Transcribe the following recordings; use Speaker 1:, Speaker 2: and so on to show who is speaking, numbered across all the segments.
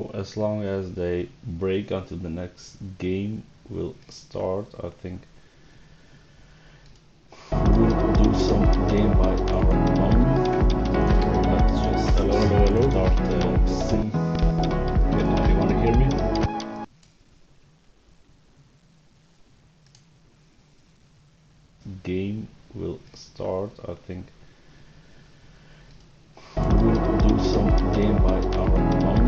Speaker 1: now, as long as they break until the next game will start, I think we'll do some game by our own. Let's just start sim. You wanna hear me? Game will start, I think we'll do some game by our own.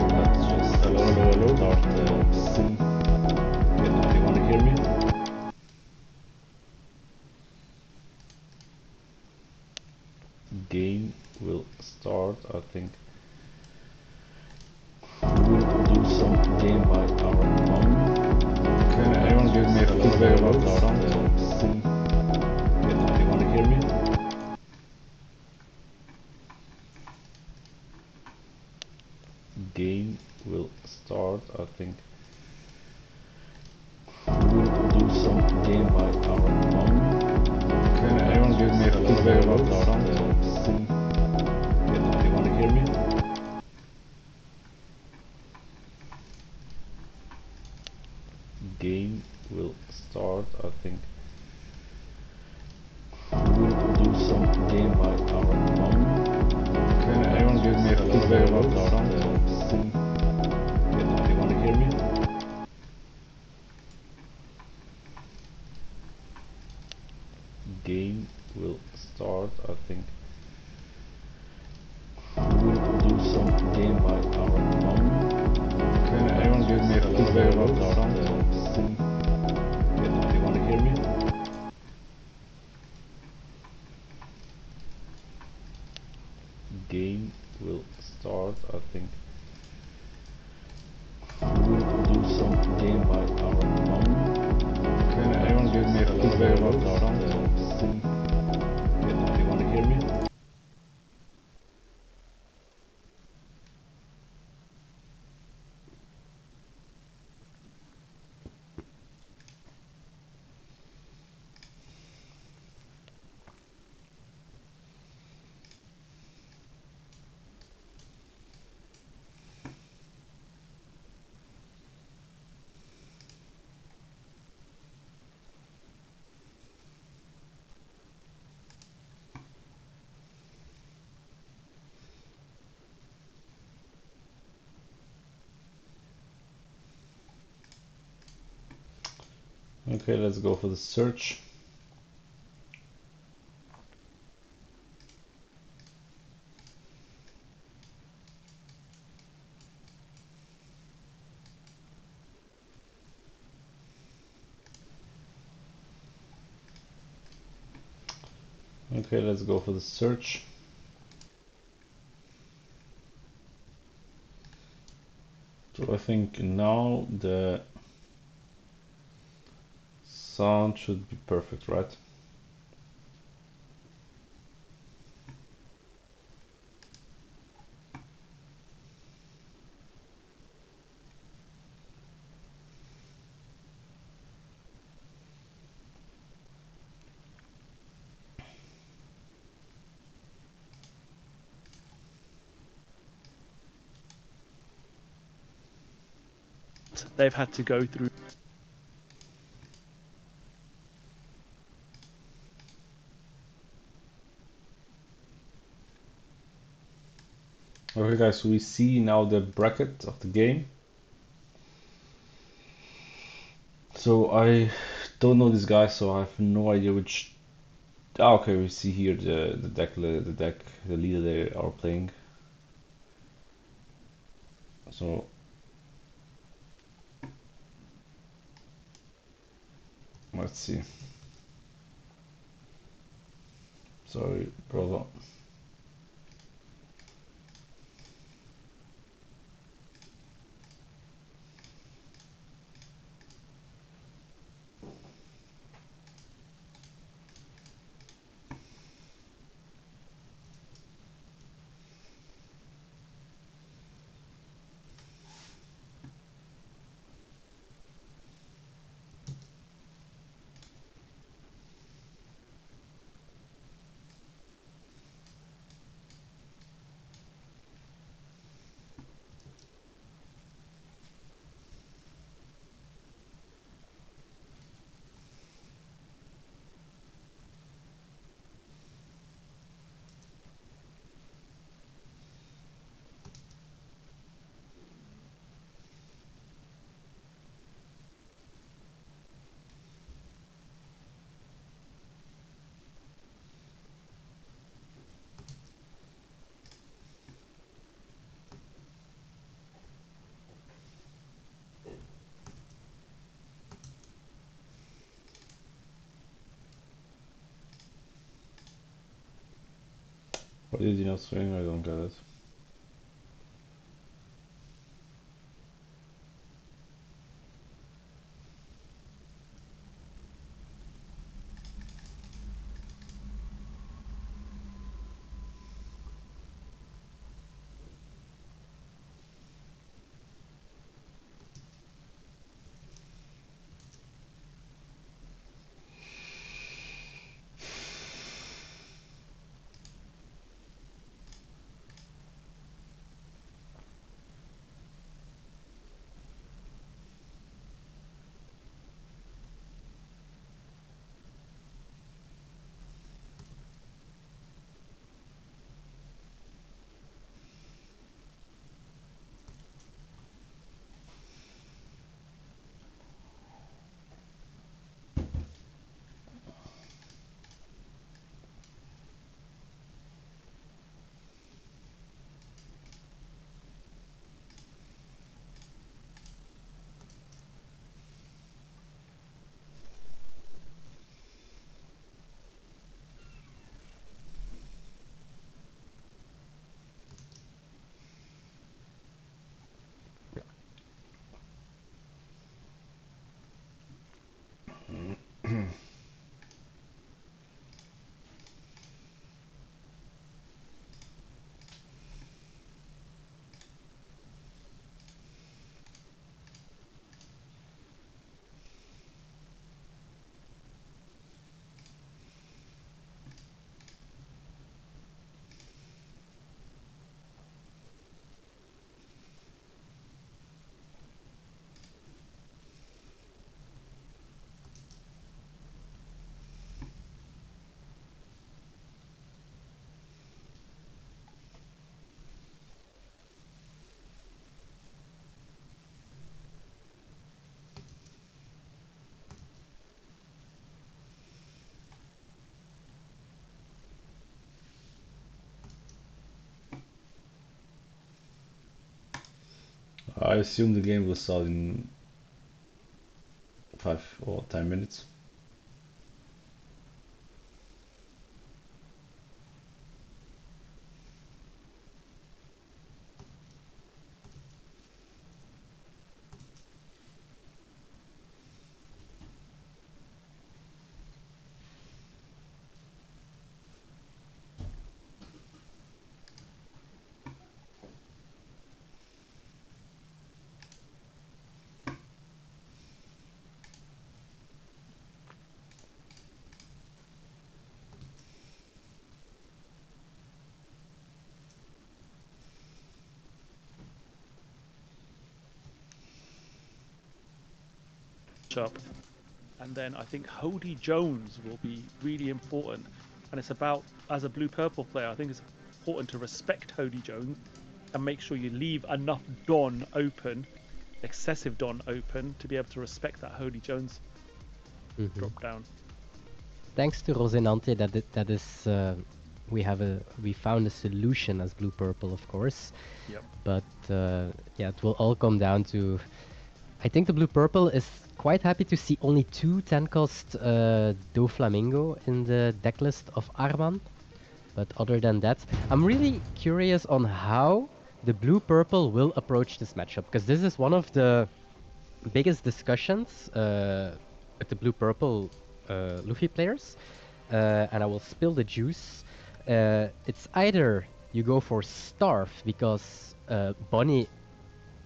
Speaker 1: Let's just start sim. You wanna hear me? Game will start, I think we'll do some game by our own. Can anyone give me feedback about the sound? Sim. You wanna hear me? Game will start, I think we'll do some game by our own. Can anyone give me feedback about the sound? Sim. You wanna hear me? Game will start, I think we'll do some game by our own. Can anyone give me feedback about the sound? Sim. You wanna hear me? Game will start, I think we'll do some game by our own. Can anyone give me feedback about the sound? Sim. You wanna hear me? Game will start, I think we'll do some game by our own. Can anyone give me feedback about the sound? Sim. You wanna hear me? Okay, let's go for the search. Okay, let's go for the search. So I think now the sound should be perfect, right?
Speaker 2: They've had to go through.
Speaker 1: Okay guys, so we see now the bracket of the game. So I don't know this guy, so I have no idea which. Ah, okay, we see here the the leader they are playing. So let's see. Sorry, brother. Why did you not swing? I don't get it. I assume the game will start in 5 or 10 minutes.
Speaker 2: Up. And then I think Hody Jones will be really important. And it's about, as a blue purple player, I think it's important to respect Hody Jones and make sure you leave enough Don open, excessive Don open, to be able to respect that Hody Jones
Speaker 3: Mhm.
Speaker 2: drop down.
Speaker 3: Thanks to Rosinante, that is we found a solution as blue purple, of course.
Speaker 2: Yep.
Speaker 3: But yeah, it will all come down to. I think the blue purple is quite happy to see only two 10 cost Do Flamingo in the deck list of Arman. But other than that, I'm really curious on how the blue purple will approach this matchup, because this is one of the biggest discussions with the blue purple Luffy players. And I will spill the juice. It's either you go for Starve because Bonnie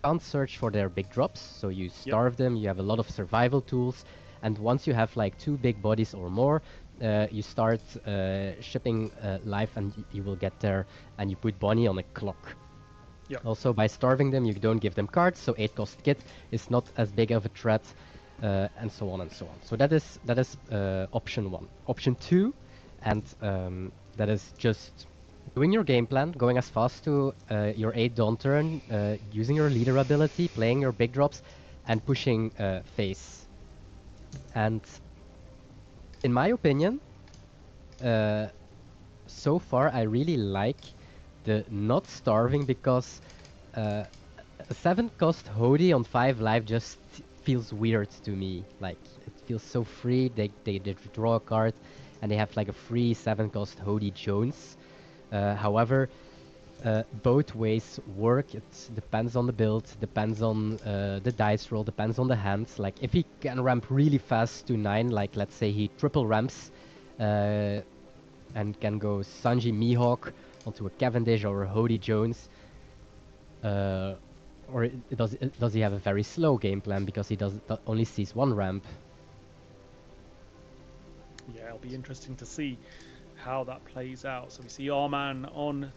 Speaker 3: can't search for their big drops, so you
Speaker 2: Yep.
Speaker 3: starve them, you have a lot of survival tools, and once you have like two big bodies or more, you start shipping life and you will get there, and you put Bonnie on a clock.
Speaker 2: Yep.
Speaker 3: Also, by starving them, you don't give them cards, so 8 cost kit is not as big of a threat, and so on and so on. So that is option one. Option two, and that is just doing your game plan, going as fast to your 8 Dawn turn, using your leader ability, playing your big drops, and pushing face. And in my opinion, uh, so far I really like the not starving, because a 7 cost Hody on 5 life just feels weird to me. Like, it feels so free. They draw a card and they have like a free 7 cost Hody Jones. However, both ways work. It depends on the build, depends on the dice roll, depends on the hands. Like if he can ramp really fast to 9, like let's say he triple ramps and can go Sanji Mihawk onto a Cavendish or a Hody Jones, or does he have a very slow game plan because he only sees one ramp?
Speaker 2: Yeah, it'll be interesting to see how that plays out. So we see Arman on,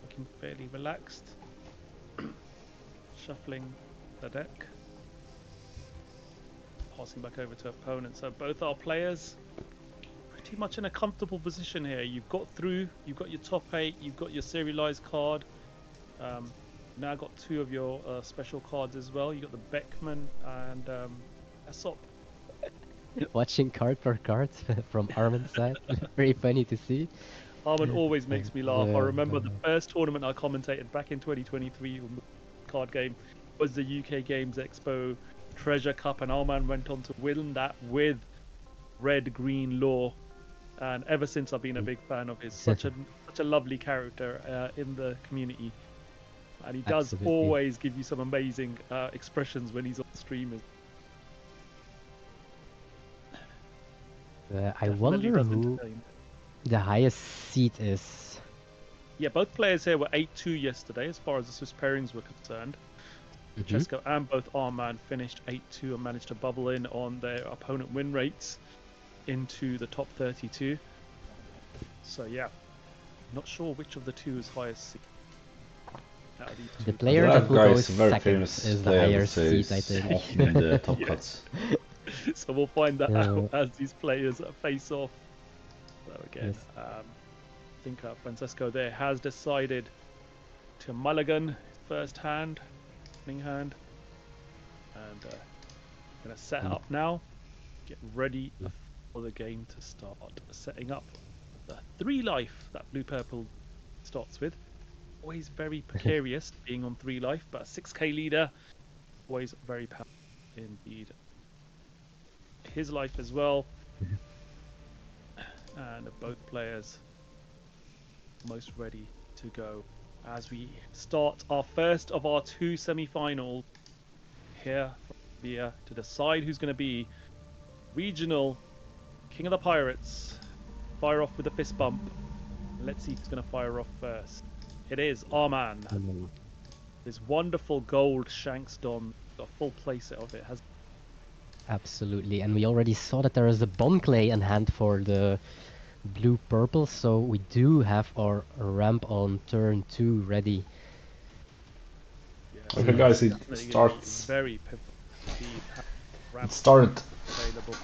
Speaker 2: looking fairly relaxed, shuffling the deck, passing back over to opponent. So both our players pretty much in a comfortable position here. You've got through, you've got your top 8, you've got your serialized card. Now got 2 of your special cards as well. You got the Beckman and Aesop.
Speaker 3: Watching card per card from Armin's side, very funny to see.
Speaker 2: Armin always makes me laugh. I remember the first tournament I commentated back in 2023 on the card game was the UK Games Expo Treasure Cup, and Armin went on to win that with Red Green Law. And ever since I've been a big fan of his. Such a lovely character in the community, and he does always give you some amazing expressions when he's on stream.
Speaker 3: I wonder who the highest seed is.
Speaker 2: Yeah, both players here were 8-2 yesterday as far as the Swiss pairings were concerned. Francesco and both Arman finished 8-2 and managed to bubble in on their opponent win rates into the top 32. So yeah, not sure which of the two is highest seed.
Speaker 3: The player that will go second is the higher
Speaker 1: seed,
Speaker 3: seed, I think.
Speaker 1: Often in the top cuts.
Speaker 2: So we'll find that out as these players face off. So again, I think Francesco there has decided to mulligan first hand, opening hand, and going to set up now, get ready for the game to start. Setting up the 3 life that blue purple starts with. Always very precarious being on 3 life, but a 6k leader, always very powerful indeed. His life as well, and both players almost ready to go as we start our first of our 2 semi-finals here from Sevilla to decide who's going to be regional king of the pirates. Fire off with a fist bump. Let's see who's going to fire off first. It is Arman. This wonderful gold Shanks Don, got a full playset of it. Has
Speaker 3: absolutely, and we already saw that there is a Bonclay in hand for the blue-purple, so we do have our ramp on turn 2 ready.
Speaker 2: Yeah,
Speaker 1: okay guys, it starts.
Speaker 2: Very
Speaker 1: It started.
Speaker 2: Available.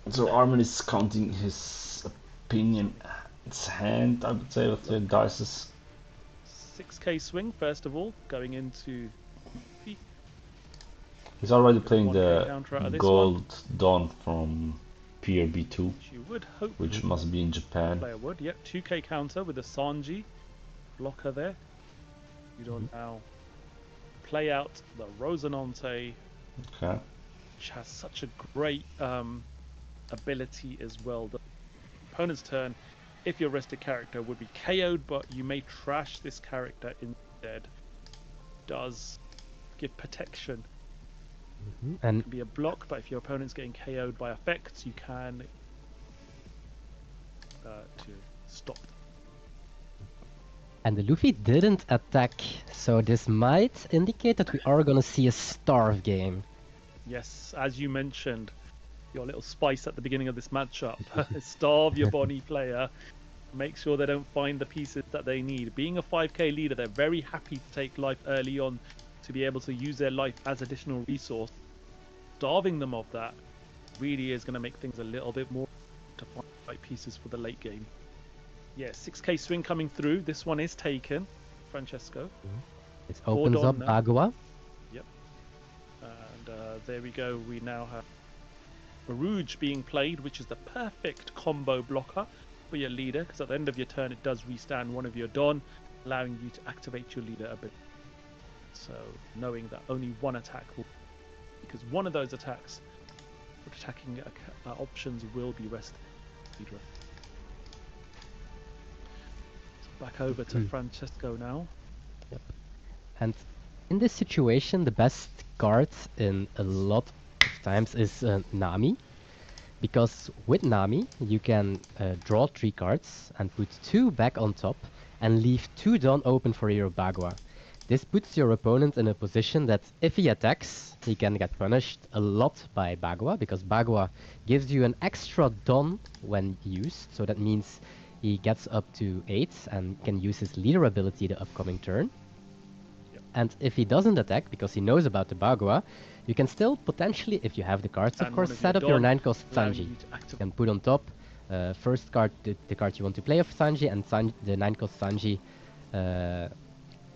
Speaker 1: So Armin is counting his opinion. It's hand, I would say, with the dices.
Speaker 2: 6k swing first of all, going into.
Speaker 1: He's already playing the gold Dawn from Pier B2, which must be in Japan.
Speaker 2: Player would, yep, 2k counter with a Sanji blocker there. You don't now play out the Rosinante, which has such a great ability as well. The opponent's turn, if your rested character would be KO'd, but you may trash this character instead. Does give protection. And it can be a block, but if your opponent's getting KO'd by effects, you can to stop.
Speaker 3: And the Luffy didn't attack, so this might indicate that we are gonna see a starve game.
Speaker 2: Yes, as you mentioned, your little spice at the beginning of this matchup. Starve your Bonnie player. Make sure they don't find the pieces that they need. Being a 5k leader, they're very happy to take life early on to be able to use their life as additional resource. Starving them of that really is going to make things a little bit more to find the right pieces for the late game. Yeah, 6k swing coming through. This one is taken, Francesco.
Speaker 3: It opens up Agua.
Speaker 2: Yep. And there we go. We now have Barouge being played, which is the perfect combo blocker for your leader, because at the end of your turn it does restand one of your Don, allowing you to activate your leader ability. So knowing that only one attack will, because one of those attacks for attacking options will be rested. Back over to Francesco now.
Speaker 3: And in this situation, the best card in a lot of times is Nami. Because with Nami, you can draw 3 cards and put 2 back on top and leave 2 down open for your Bagua. This puts your opponent in a position that if he attacks, he can get punished a lot by Bagua, because Bagua gives you an extra Don when used, so that means he gets up to 8 and can use his leader ability the upcoming turn. And if he doesn't attack, because he knows about the Bagua, you can still potentially, if you have the cards, of
Speaker 2: And
Speaker 3: course,
Speaker 2: one of
Speaker 3: set
Speaker 2: your
Speaker 3: up your
Speaker 2: Don
Speaker 3: 9-cost
Speaker 2: allow
Speaker 3: Sanji.
Speaker 2: you to
Speaker 3: You can put on top first card, the card you want to play of Sanji, and the 9-cost Sanji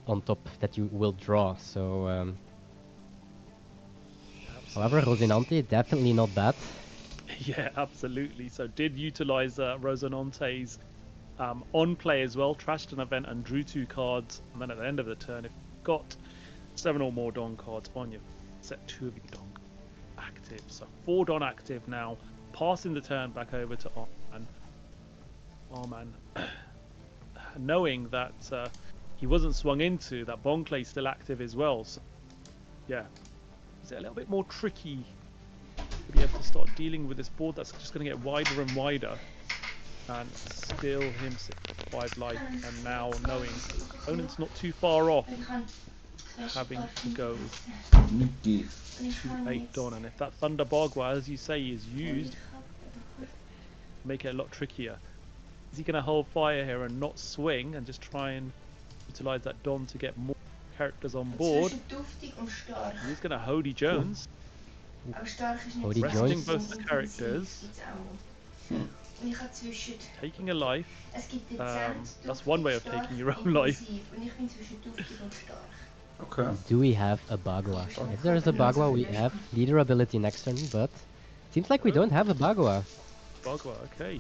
Speaker 3: on top that you will draw. So, however, Rosinante, definitely not bad.
Speaker 2: Yeah, absolutely. So did utilize Rosinante's on play as well, trashed an event and drew 2 cards, and then at the end of the turn, if you've got 7 or more Don cards on you, set 2 of your Don active. So 4 Don active now, passing the turn back over to Arman. Arman, knowing that he wasn't swung into, that Bonclay still active as well. So yeah, is it a little bit more tricky to be able to start dealing with this board that's just going to get wider and wider? And still him 5 life, and now knowing opponent's not too far off, having to go
Speaker 1: Mickey.
Speaker 2: to 8 Don, and if that Thunder Bagua, as you say, is used, make it a lot trickier. Is he going to hold fire here and not swing and just try and utilize that Don to get more characters on board? He's going to Hody Jones,
Speaker 3: Hody
Speaker 2: resting
Speaker 3: Jones.
Speaker 2: both the characters, taking a life. That's one way of taking your own life.
Speaker 1: Okay.
Speaker 3: Do we have a Bagua? If there is a Bagua, we have leader ability next turn, but seems like we don't have a Bagua.
Speaker 2: Bagua, okay.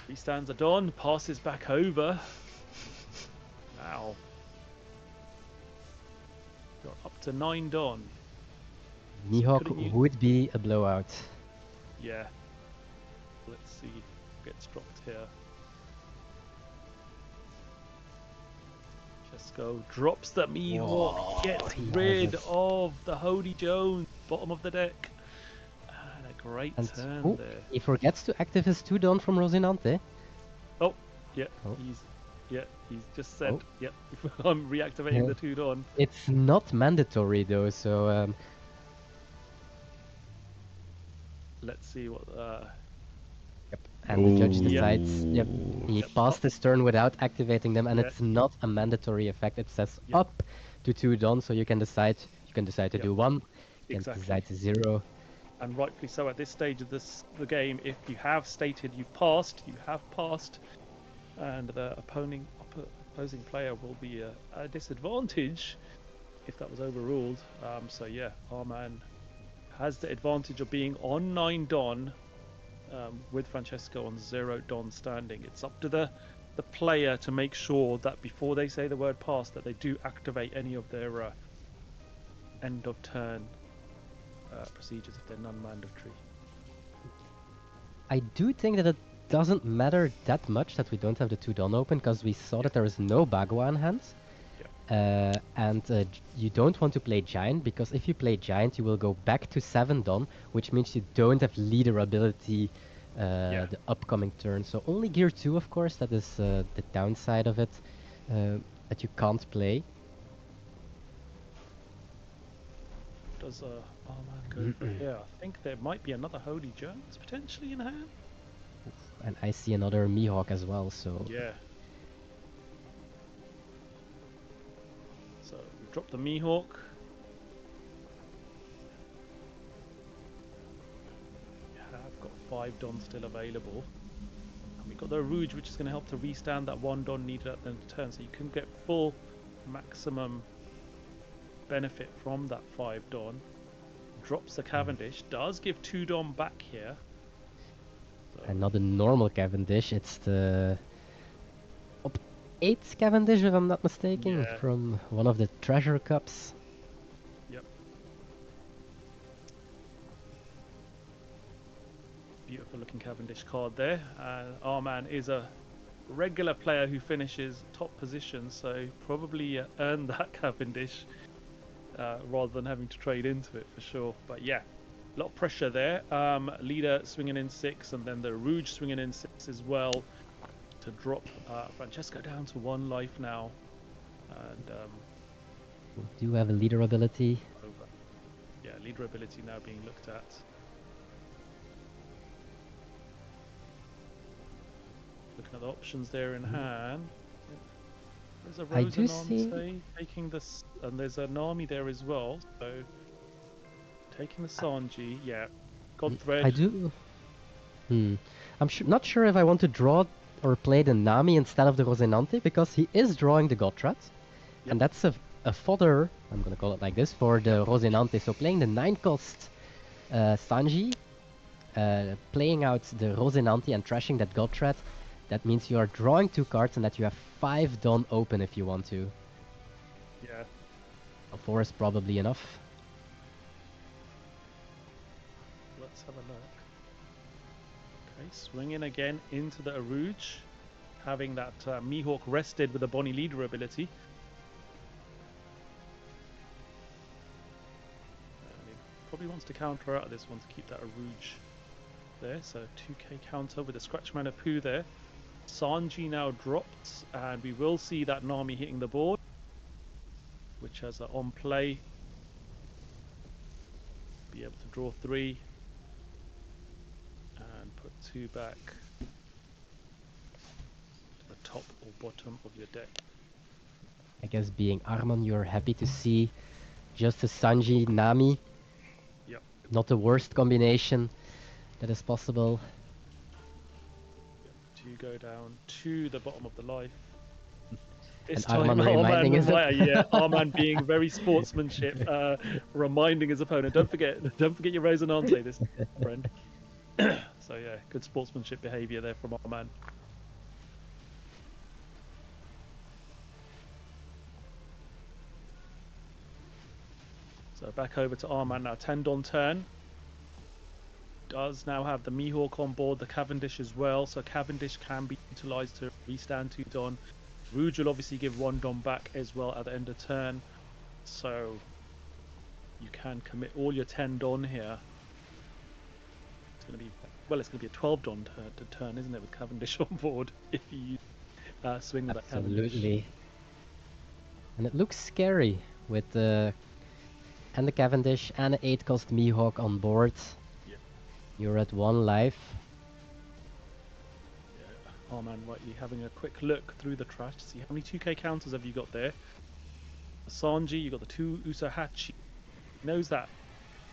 Speaker 2: He stands a Don, passes back over. Now, you're up to 9 Don.
Speaker 3: Mihawk
Speaker 2: Couldn't you-
Speaker 3: would be a blowout.
Speaker 2: Yeah. Let's see who gets dropped here. Chesko drops the Mihawk, gets
Speaker 3: he has
Speaker 2: rid
Speaker 3: it.
Speaker 2: of the Hody Jones, bottom of the deck. And a great
Speaker 3: And
Speaker 2: turn
Speaker 3: oh,
Speaker 2: there.
Speaker 3: he forgets to active his 2 Don from Rosinante.
Speaker 2: Yeah,
Speaker 3: Oh.
Speaker 2: he's just said,
Speaker 3: Oh.
Speaker 2: yep, I'm reactivating
Speaker 3: Yeah.
Speaker 2: the 2 Don.
Speaker 3: It's not mandatory though, so
Speaker 2: Let's see what
Speaker 3: yep. And the judge
Speaker 1: Ooh.
Speaker 3: decides, yep, he
Speaker 2: Yep.
Speaker 3: passed his turn without activating them, and
Speaker 2: Yeah.
Speaker 3: it's not a mandatory effect. It says
Speaker 2: Yep.
Speaker 3: up to 2 Don, so you can decide to
Speaker 2: Yep.
Speaker 3: do 1, you can
Speaker 2: Exactly.
Speaker 3: decide to 0.
Speaker 2: And rightfully so at this stage of the game, if you have stated you've passed, you have passed, and the opposing player will be at a disadvantage if that was overruled. So yeah, Arman has the advantage of being on 9 Don with Francesco on 0 Don standing. It's up to the player to make sure that before they say the word pass that they do activate any of their end of turn procedures if they're non-mandatory.
Speaker 3: I do think that it doesn't matter that much that we don't have the 2 Don open, because we saw that there is no Bagua in hand. And you don't want to play Giant, because if you play Giant, you will go back to 7 Don, which means you don't have leader ability the upcoming turn. So only Gear 2, of course, that is the downside of it, that you can't play.
Speaker 2: Does Arman go for here? I think there might be another Hody Jones potentially in hand.
Speaker 3: And I see another Mihawk as well, so...
Speaker 2: Yeah. So we drop the Mihawk. Yeah, I've got 5 Don still available. And we've got the Rouge, which is going to help to restand that 1 Don needed at the end of the turn, so you can get full maximum benefit from that 5 Don. Drops the Cavendish, does give 2 Don back here. So,
Speaker 3: And not the normal Cavendish, it's the... Up 8 Cavendish, if I'm not mistaken,
Speaker 2: Yeah.
Speaker 3: from one of the treasure cups.
Speaker 2: Yep. Beautiful looking Cavendish card there. Arman is a regular player who finishes top position, so probably earned that Cavendish rather than having to trade into it for sure. But yeah, a lot of pressure there. Leader swinging in 6, and then the Rouge swinging in 6 as well to drop Francesco down to 1 life now. And
Speaker 3: We do have a leader ability.
Speaker 2: over. Yeah, leader ability now being looked at. Looking at the options there in hand. There's a
Speaker 3: I do see-
Speaker 2: Rosinante taking this, and there's a Nami there as well. So taking the Sanji, yeah. Godthread.
Speaker 3: I do. I'm not sure if I want to draw or play the Nami instead of the Rosinante, because he is drawing the Gotrat.
Speaker 2: Yep.
Speaker 3: And that's a fodder, I'm gonna call it like this, for the Rosinante. So playing the 9-cost Sanji, playing out the Rosinante and trashing that Gotrat, that means you are drawing 2 cards and that you have 5 done open if you want to.
Speaker 2: Yeah.
Speaker 3: A 4 is probably enough.
Speaker 2: Let's have a look. Okay, swinging again into the Arouge, having that Mihawk rested with a Bonnie leader ability. And he probably wants to counter out of this one to keep that Arouge there. So 2k counter with a Scratch Mana Poo there. Sanji now drops, and we will see that Nami hitting the board, which has an on play. Be able to draw 3 and put 2 back to the top or bottom of your deck.
Speaker 3: I guess being Arman, you're happy to see just a Sanji Nami.
Speaker 2: Yep.
Speaker 3: Not the worst combination that is possible.
Speaker 2: To go down to the bottom of the life. This
Speaker 3: And
Speaker 2: time,
Speaker 3: Arman reminding his
Speaker 2: Arman being very sportsmanship, reminding his opponent, don't forget your Rosinante, this friend. So yeah, good sportsmanship behaviour there from Arman. So back over to Arman now. Tendon turn. Does now have the Mihawk on board, the Cavendish as well, so Cavendish can be utilised to restand 2 Don. Rouge will obviously give 1 Don back as well at the end of turn, so you can commit all your 10 Don here. It's going to be, well, it's going to be a 12 Don to turn, isn't it, with Cavendish on board if you swing with that Cavendish.
Speaker 3: Absolutely. And it looks scary with the Cavendish and an 8-cost Mihawk on board.
Speaker 2: Yeah.
Speaker 3: You're at 1 life.
Speaker 2: Yeah. Arman rightly having a quick look through the trash to see how many 2k counters have you got there. Sanji, you got the 2 Usohachi. He knows that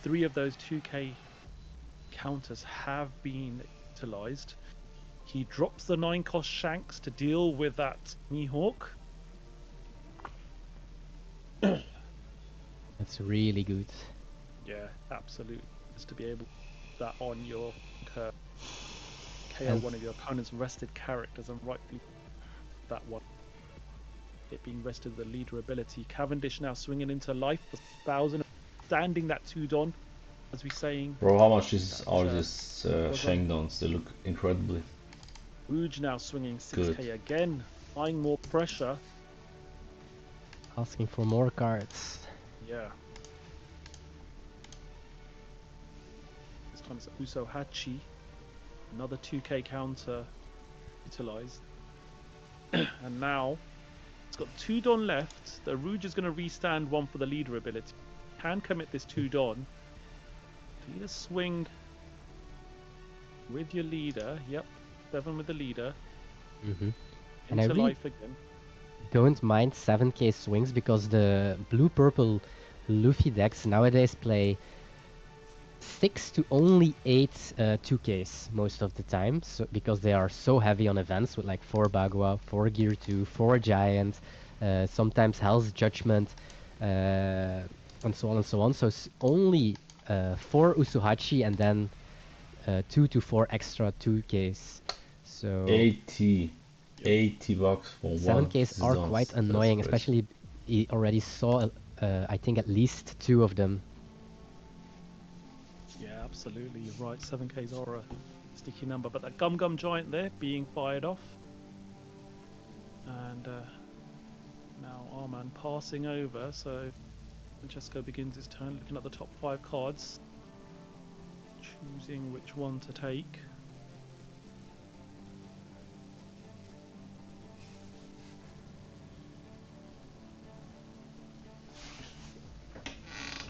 Speaker 2: 3 of those 2k counters have been utilised. He drops the 9-cost Shanks to deal with that Mihawk.
Speaker 3: That's really good.
Speaker 2: Yeah, absolutely. Just to be able to put that on your curve. KO
Speaker 3: And-
Speaker 2: one of your opponent's rested characters and rightly that one. It being rested with the leader ability. Cavendish now swinging into life for 1,000, standing that 2 Don, as we saying.
Speaker 1: Bro, how much is
Speaker 2: That's,
Speaker 1: are these Shangdons? They look incredibly.
Speaker 2: Rouge now swinging 6k
Speaker 1: Good.
Speaker 2: again, applying more pressure.
Speaker 3: Asking for more cards.
Speaker 2: Yeah. This time it's Usohachi. Another 2k counter utilized. And now it's got 2 Don left. The Rouge is going to restand 1 for the leader ability. Can commit this 2 Don. Either swing with your leader. Yep, 7 with the leader.
Speaker 3: Mm-hmm. And I
Speaker 2: Into
Speaker 3: really
Speaker 2: life again.
Speaker 3: don't mind 7k swings because the blue-purple Luffy decks nowadays play 6 to only 8 2ks most of the time, so because they are so heavy on events with like 4 Bagua, 4 Gear 2, 4 Giant, sometimes Hell's Judgment, and so on and so on. So only 4 Usuhachi and then 2 to 4 extra 2ks. So
Speaker 1: 80 bucks for one.
Speaker 3: 7ks are
Speaker 1: Zons.
Speaker 3: quite
Speaker 1: That's
Speaker 3: annoying,
Speaker 1: crazy.
Speaker 3: especially he already saw I think at least 2 of them.
Speaker 2: Yeah, absolutely. You're right. 7Ks are sticky number. But that Gum Giant there being fired off. And now Arman passing over, so Francesco begins his turn, looking at the top 5 cards, choosing which one to take.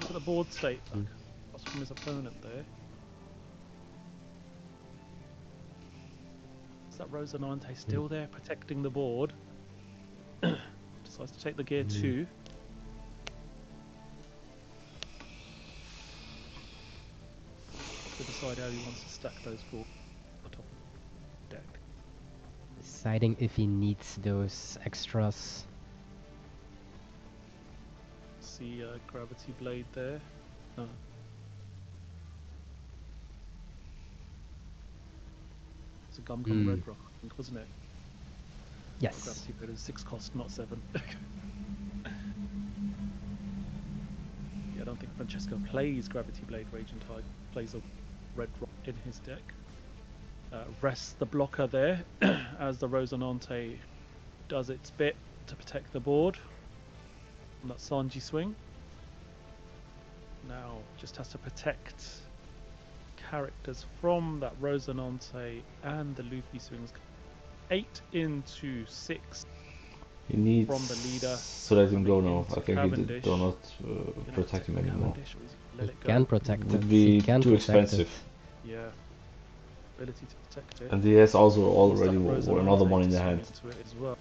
Speaker 2: Look at the board state across from his opponent there. Is that Rosanante still there protecting the board? Decides to take the gear 2. To decide how he wants to stack those 4 on the top of the deck.
Speaker 3: Deciding if he needs those extras.
Speaker 2: See Gravity Blade there. It's a Gum Red Rock, I think, wasn't it?
Speaker 3: Yes.
Speaker 2: Gravity Blade is 6 cost, not 7. Yeah, I don't think Francesco plays Gravity Blade Raging Tide, plays a Red Rock in his deck. Rests the blocker there as the Rosanante does its bit to protect the board on that Sanji swing. Now just has to protect characters from that Rosanante and the Luffy swings. 8 into 6
Speaker 1: He needs
Speaker 2: from the leader
Speaker 1: to let him go
Speaker 2: coming
Speaker 1: now.
Speaker 2: into
Speaker 1: I think he
Speaker 2: Cavendish.
Speaker 1: do not
Speaker 2: Gonna
Speaker 1: protect him anymore.
Speaker 2: Cavendish, or is he gonna let
Speaker 3: He
Speaker 2: it go?
Speaker 3: can protect it.
Speaker 1: Would
Speaker 3: He
Speaker 1: be
Speaker 3: can
Speaker 1: too
Speaker 3: protect
Speaker 1: expensive.
Speaker 3: it.
Speaker 2: Yeah, ability to protect it.
Speaker 1: And he has also
Speaker 2: Needs
Speaker 1: already
Speaker 2: that
Speaker 1: another
Speaker 2: Rosanante
Speaker 1: one in
Speaker 2: to
Speaker 1: the
Speaker 2: swing
Speaker 1: hand.
Speaker 2: into it as well.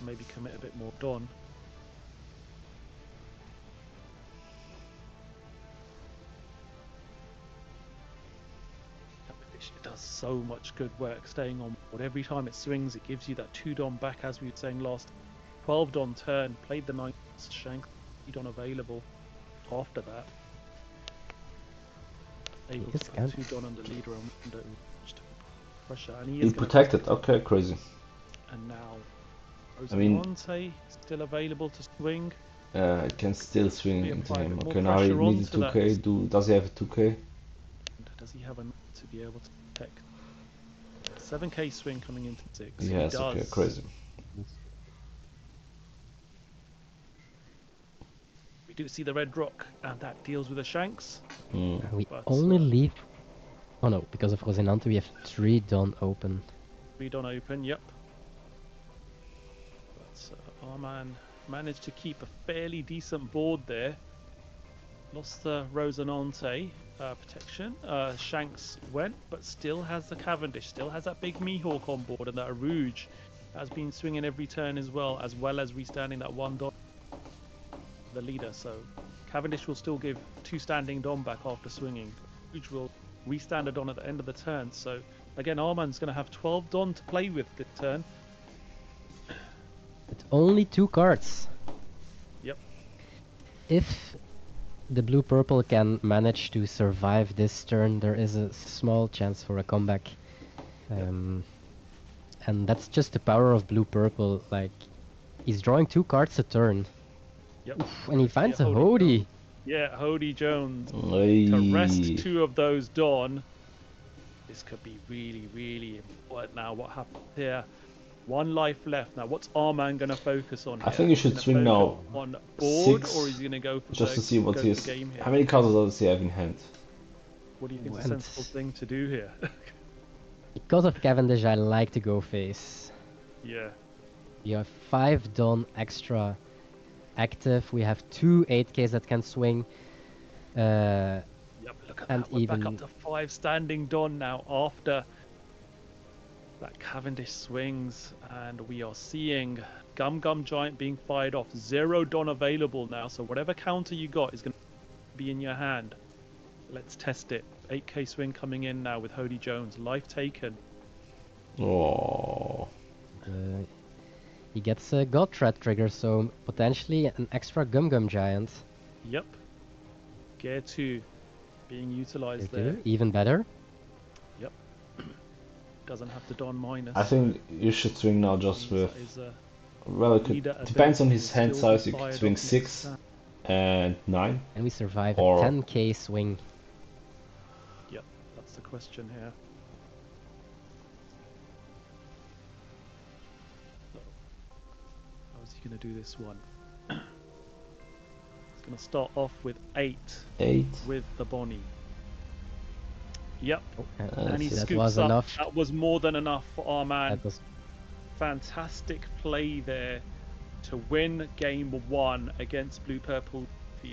Speaker 2: Maybe commit a bit more Don. It does so much good work staying on board. Every time it swings, it gives you that 2 Don back, as we were saying last. 12 Don turn, played the 9 shank, 3 Don available after that. Able to put 2 Don under leader and window pressure, and he
Speaker 1: He
Speaker 2: is going to
Speaker 1: protected. Okay, crazy.
Speaker 2: And now
Speaker 1: I mean-
Speaker 2: Rosanante still available to swing.
Speaker 1: It can still swing
Speaker 2: Be
Speaker 1: into
Speaker 2: applied
Speaker 1: him.
Speaker 2: a bit more
Speaker 1: Okay, now he
Speaker 2: pressure
Speaker 1: needs a
Speaker 2: onto
Speaker 1: 2k.
Speaker 2: that.
Speaker 1: Does he have a 2k?
Speaker 2: And does he have enough to be able to protect? 7k swing coming into 6.
Speaker 1: Yes,
Speaker 2: he does.
Speaker 1: okay, crazy.
Speaker 2: We do see the red rock, and that deals with the shanks.
Speaker 3: We
Speaker 2: But,
Speaker 3: only leave... Oh no, because of Rosinante we have 3 done open.
Speaker 2: Read on open, yep. But our man managed to keep a fairly decent board there. Lost the Rosanante protection. Shanks went, but still has the Cavendish, still has that big Mihawk on board, and that Rouge has been swinging every turn as well as restanding that 1 Don the leader. So Cavendish will still give 2 standing Don back after swinging. Rouge will restand a Don at the end of the turn. So again, Arman's going to have 12 Don to play with this turn.
Speaker 3: But only 2 cards.
Speaker 2: Yep.
Speaker 3: If the blue-purple can manage to survive this turn, there is a small chance for a comeback. And that's just the power of blue-purple. Like, he's drawing 2 cards a turn.
Speaker 2: Yep.
Speaker 3: And he finds a
Speaker 2: Hody
Speaker 3: Hody.
Speaker 2: Jones. Yeah, Hody Jones.
Speaker 1: Hey.
Speaker 2: To rest 2 of those Don. This could be really, really important now. What happened here? 1 life left. Now, what's Arman going to focus on here?
Speaker 1: I think you should
Speaker 2: Gonna
Speaker 1: swing
Speaker 2: focus
Speaker 1: now.
Speaker 2: on board,
Speaker 1: 6,
Speaker 2: or is he going to go for
Speaker 1: just
Speaker 2: the,
Speaker 1: to see what
Speaker 2: go
Speaker 1: he
Speaker 2: for
Speaker 1: is.
Speaker 2: game here?
Speaker 1: How many cards does he have in hand?
Speaker 2: What do you think is a
Speaker 3: Went.
Speaker 2: sensible thing to do here?
Speaker 3: Because of Cavendish, I like to go face.
Speaker 2: Yeah.
Speaker 3: You have 5 Don extra active. We have 2 8Ks that can swing.
Speaker 2: Yep, look at
Speaker 3: And
Speaker 2: that. We're back
Speaker 3: even-
Speaker 2: up to 5 standing Don now after that Cavendish swings, and we are seeing Gum Giant being fired off. 0 Don available now, so whatever counter you got is going to be in your hand. Let's test it. 8k swing coming in now with Hody Jones. Life taken.
Speaker 1: Oh,
Speaker 3: He gets a God Threat trigger, so potentially an extra Gum Giant.
Speaker 2: Yep. Gear 2 being utilized
Speaker 3: Okay,
Speaker 2: there.
Speaker 3: even better.
Speaker 2: Yep. Doesn't have to Don minus.
Speaker 1: I think you should swing now just with.
Speaker 2: That is a
Speaker 1: Well, it could,
Speaker 2: leader
Speaker 1: depends on
Speaker 2: ability
Speaker 1: his
Speaker 2: will
Speaker 1: hand
Speaker 2: still be
Speaker 1: size. You could
Speaker 2: fired
Speaker 1: swing
Speaker 2: off
Speaker 1: 6
Speaker 2: next
Speaker 1: and 9.
Speaker 3: And we survive
Speaker 1: Or-
Speaker 3: a 10k swing.
Speaker 2: Yep, that's the question here. going to do this one? It's going to start off with 8
Speaker 1: 8.
Speaker 2: with the Bonnie. Yep,
Speaker 3: And
Speaker 2: he
Speaker 3: that
Speaker 2: scoops
Speaker 3: was
Speaker 2: up.
Speaker 3: enough.
Speaker 2: That was more than enough for our man.
Speaker 3: That was
Speaker 2: Fantastic play there to win game 1 against Blue Purple.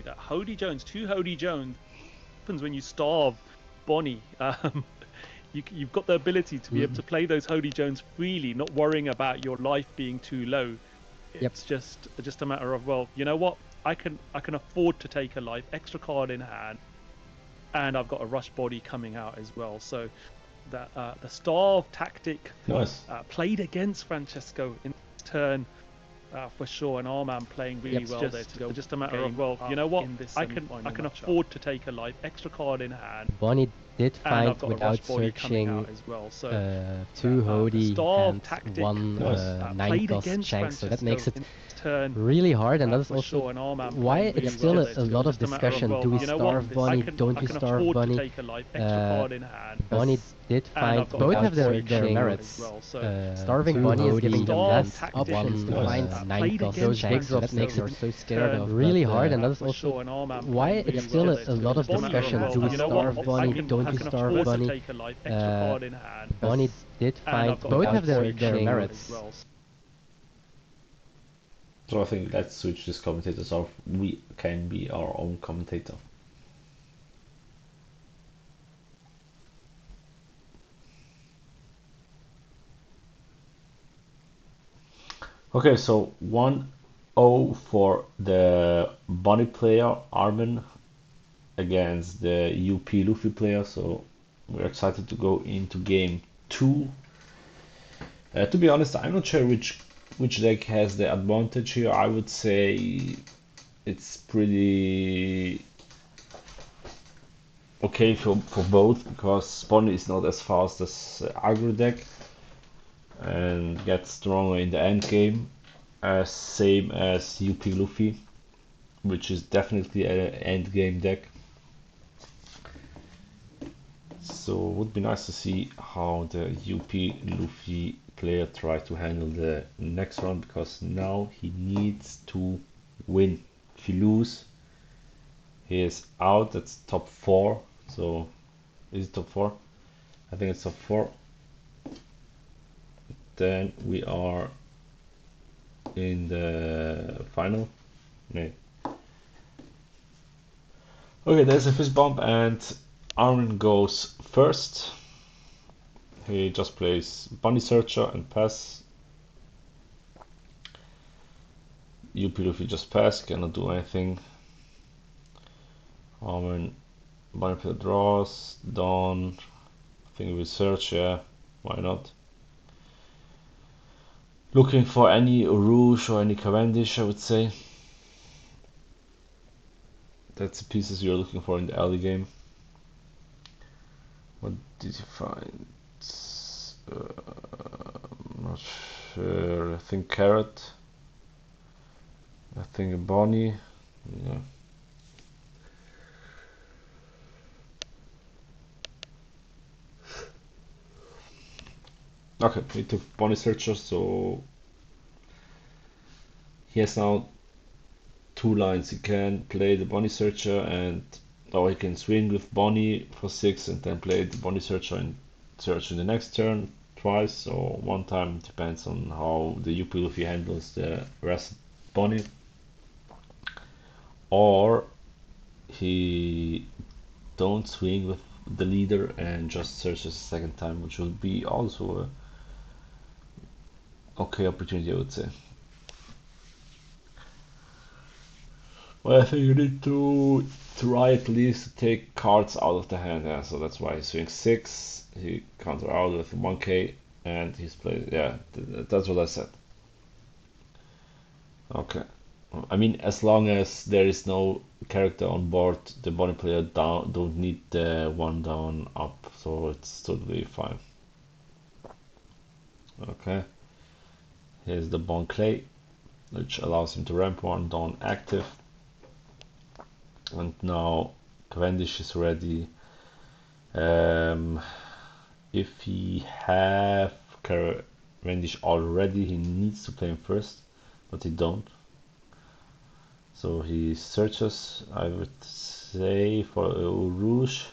Speaker 2: That Hody Jones, 2 Hody Jones, happens when you starve Bonnie. You've got the ability to be able to play those Hody Jones freely, not worrying about your life being too low. It's just a matter of, well, you know what? I can afford to take a life, extra card in hand, and I've got a rush body coming out as well. So that the starve tactic
Speaker 1: Nice.
Speaker 2: played against Francesco in his turn. For sure, and our man playing really well there to go. Just a matter of, well, you know what? I can afford to take a life, extra card in hand.
Speaker 3: Bonnie did
Speaker 2: And
Speaker 3: find
Speaker 2: I've got a
Speaker 3: without
Speaker 2: rush body coming out
Speaker 3: searching
Speaker 2: as well. So
Speaker 3: 2 Hody
Speaker 2: starve
Speaker 3: and
Speaker 2: tactic
Speaker 3: 1
Speaker 2: played
Speaker 3: 9-cost
Speaker 2: against
Speaker 3: shank, so that makes it
Speaker 2: Francesco in turn.
Speaker 3: really hard, and that is
Speaker 2: For
Speaker 3: also
Speaker 2: sure, and our man
Speaker 3: why
Speaker 2: playing really
Speaker 3: it's still
Speaker 2: well
Speaker 3: a
Speaker 2: there to go.
Speaker 3: lot of
Speaker 2: Just a matter of,
Speaker 3: discussion.
Speaker 2: well,
Speaker 3: Do we
Speaker 2: you know what?
Speaker 3: starve Bonnie? Don't we
Speaker 2: I can
Speaker 3: starve
Speaker 2: afford
Speaker 3: Bonnie?
Speaker 2: to take a life, extra card in hand.
Speaker 3: Bonnie did
Speaker 2: And
Speaker 3: find
Speaker 2: I've got a
Speaker 3: both
Speaker 2: rush
Speaker 3: have their
Speaker 2: body coming out
Speaker 3: merits.
Speaker 2: as well. So
Speaker 3: Starving
Speaker 4: 2
Speaker 3: Bonnie is
Speaker 4: Hody
Speaker 3: giving them
Speaker 2: starve
Speaker 3: that
Speaker 2: tactic
Speaker 3: options to
Speaker 1: Nice.
Speaker 3: find
Speaker 2: played
Speaker 3: 9-cost
Speaker 2: against
Speaker 3: shanks, so that
Speaker 2: Francesco
Speaker 3: makes
Speaker 4: You're
Speaker 3: it
Speaker 4: so scared of
Speaker 3: really
Speaker 4: that,
Speaker 3: hard, and that is
Speaker 2: for
Speaker 3: also
Speaker 2: sure, and our man
Speaker 3: why
Speaker 2: playing
Speaker 3: it's
Speaker 2: really
Speaker 3: still
Speaker 2: well
Speaker 3: a
Speaker 2: there to go.
Speaker 3: lot of
Speaker 2: Bonnie,
Speaker 3: discussion.
Speaker 2: well,
Speaker 3: Do we
Speaker 2: you know what?
Speaker 3: starve Bonnie? Don't
Speaker 2: I
Speaker 3: we
Speaker 2: can
Speaker 3: starve
Speaker 2: afford
Speaker 3: Bonnie?
Speaker 2: to take a life, extra card in hand.
Speaker 3: Bonnie did
Speaker 2: And
Speaker 3: find
Speaker 2: I've got
Speaker 3: both
Speaker 2: a
Speaker 3: have
Speaker 2: rush
Speaker 3: their
Speaker 2: body coming out
Speaker 3: merits.
Speaker 2: as well.
Speaker 1: So I think let's switch this commentators off. We can be our own commentator. Okay, so 1-0 for the Bunny player, Armin, against the UP Luffy player. So we're excited to go into game 2. To be honest, I'm not sure which deck has the advantage here. I would say it's pretty okay for both, because Bonnie is not as fast as aggro deck and gets stronger in the end game, as same as UP Luffy, which is definitely an end game deck. So it would be nice to see how the UP Luffy player try to handle the next round, because now he needs to win. If you lose, he is out. That's top 4. So is it top 4? I think it's top 4. Then we are in the final. No. Okay, there's a fist bump and Armin goes first. He just plays Bunny Searcher and pass. UP Luffy just pass, cannot do anything. Armin, Bunny player draws, Dawn. I think we search, yeah, why not? Looking for any Rouge or any Cavendish, I would say. That's the pieces you're looking for in the early game. What did you find? I'm not sure. I think Carrot. I think a Bonnie. Yeah. Okay, he took Bonnie Searcher, so he has now 2 lines. He can play the Bonnie Searcher, and or he can swing with Bonnie for 6 and then play the Bonnie Searcher and search in the next turn twice or one time, depends on how the UP Luffy handles the rest Bonnie. Or he don't swing with the leader and just searches a second time, which will be also a okay opportunity, I would say. Well, I think you need to try at least to take cards out of the hand, yeah. So that's why he swings 6. He counter out with 1k, and he's played. Yeah, that's what I said. Okay. I mean, as long as there is no character on board, the Bonnie player don't need the 1 down up, so it's totally fine. Okay. Here's the Bon Clay, which allows him to ramp 1 down active. And now Cavendish is ready. If he have Cavendish already, he needs to play him first. but he don't. So he searches, I would say, for Rouge.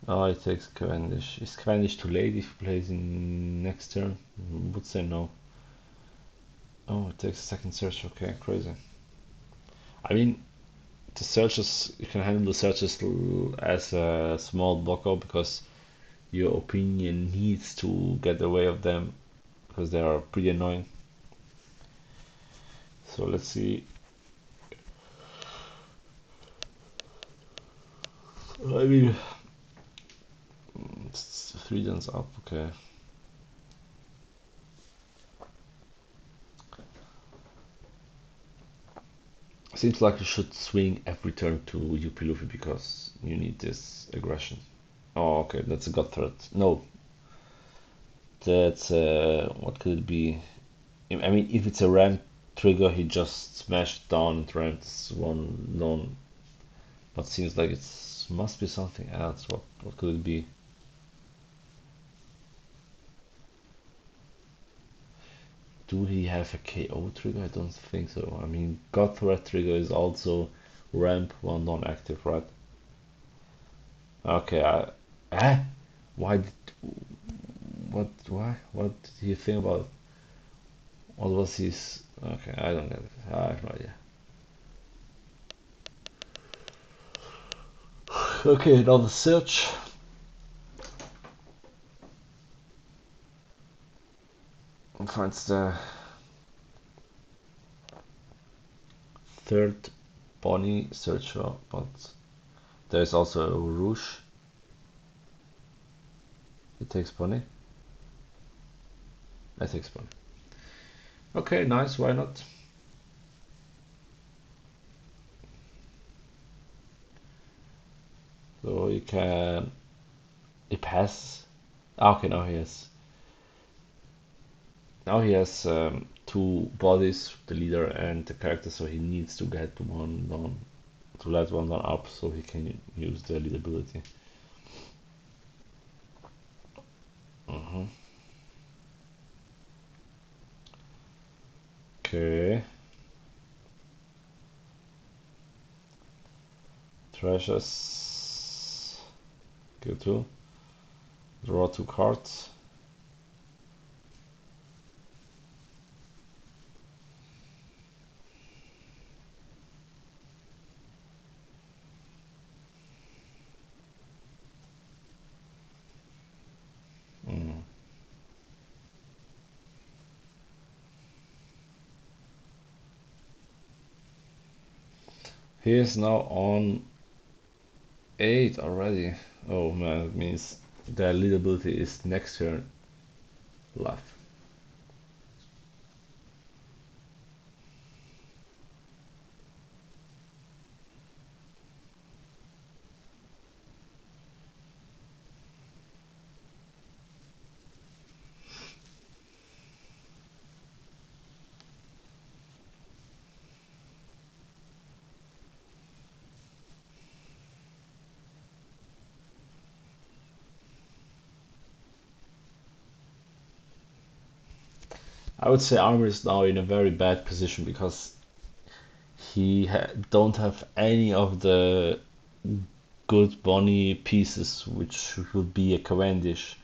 Speaker 1: Oh, he takes Cavendish. Is Cavendish too late if he plays in next turn? Would say no. Oh, it takes a second search. Okay, crazy. I mean, the searches, you can handle the searches as a small blocker because your opinion needs to get away of them because they are pretty annoying. So let's see. I mean, it's 3 turns up. Okay. Seems like you should swing every turn to UP Luffy because you need this aggression. Oh, okay, that's a gut threat. No, that's what could it be? I mean, if it's a ramp trigger, he just smashed down and ramps one non. But seems like it must be something else. What could it be? Do he have a KO trigger? I don't think so. I mean, gut threat trigger is also ramp one non-active, right? Okay, eh? Why did, why? What did he think about? What was his? Okay, I don't get it. I have no idea. Okay, another search. And finds the third Bonnie searcher, but there's also a Rouge. It takes Bonnie. I take Bonnie. Okay, nice. Why not? So you can. It passes. Okay, now he has two bodies, the leader and the character, so he needs to get one down, to let one down up, so he can use the lead ability. Okay. Treasures. Go to. Draw 2 cards. Mm. He is now on 8 already. Oh man, it means the lead ability is next turn left. I would say Armor is now in a very bad position because he don't have any of the good Bonnie pieces, which would be a Cavendish,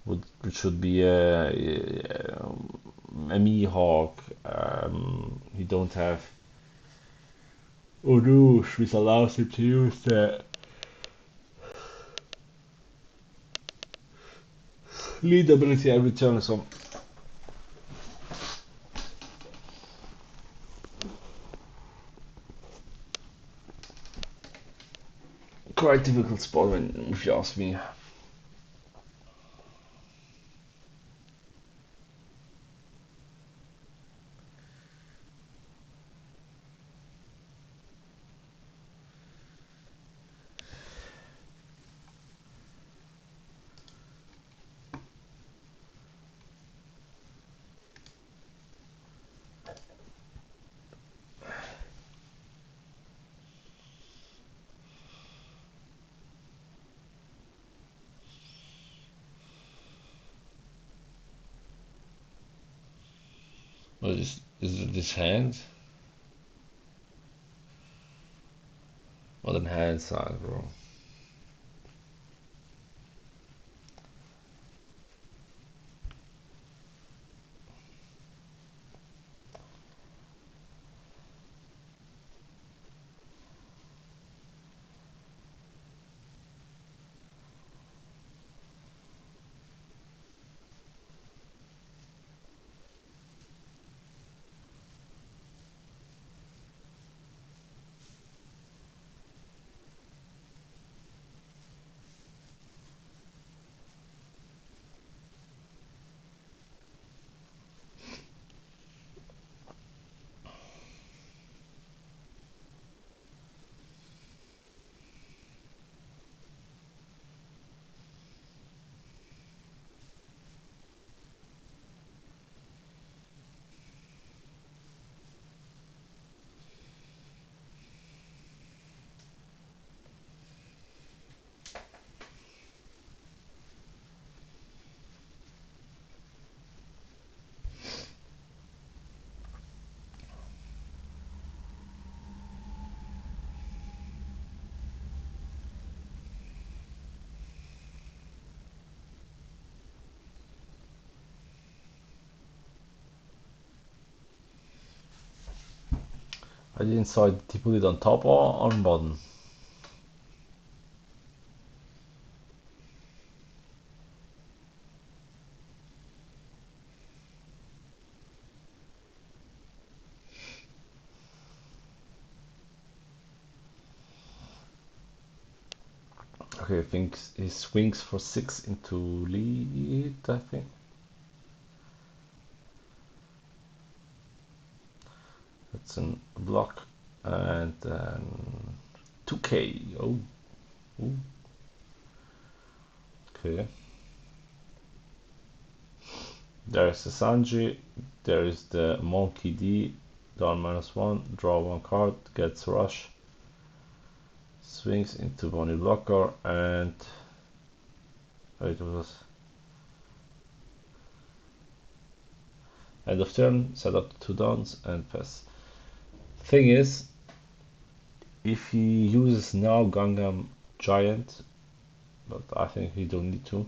Speaker 1: which should be a Mihawk. You don't have Orush, which allows him to use the lead ability every turn. So quite difficult spot when, if you ask me. What is it this hand? What an hand size, bro. I didn't saw it. He put it on top or on bottom. Okay, I think he swings for 6 into lead, I think. That's a block. And then 2k. Oh, ooh, okay. There's the Sanji. There is the Monkey D. Down -1. Draw one card. Gets rush. Swings into Bonnie blocker. And it was end of turn. Set up 2 downs and pass. Thing is, if he uses now Gangnam Giant, but I think he don't need to.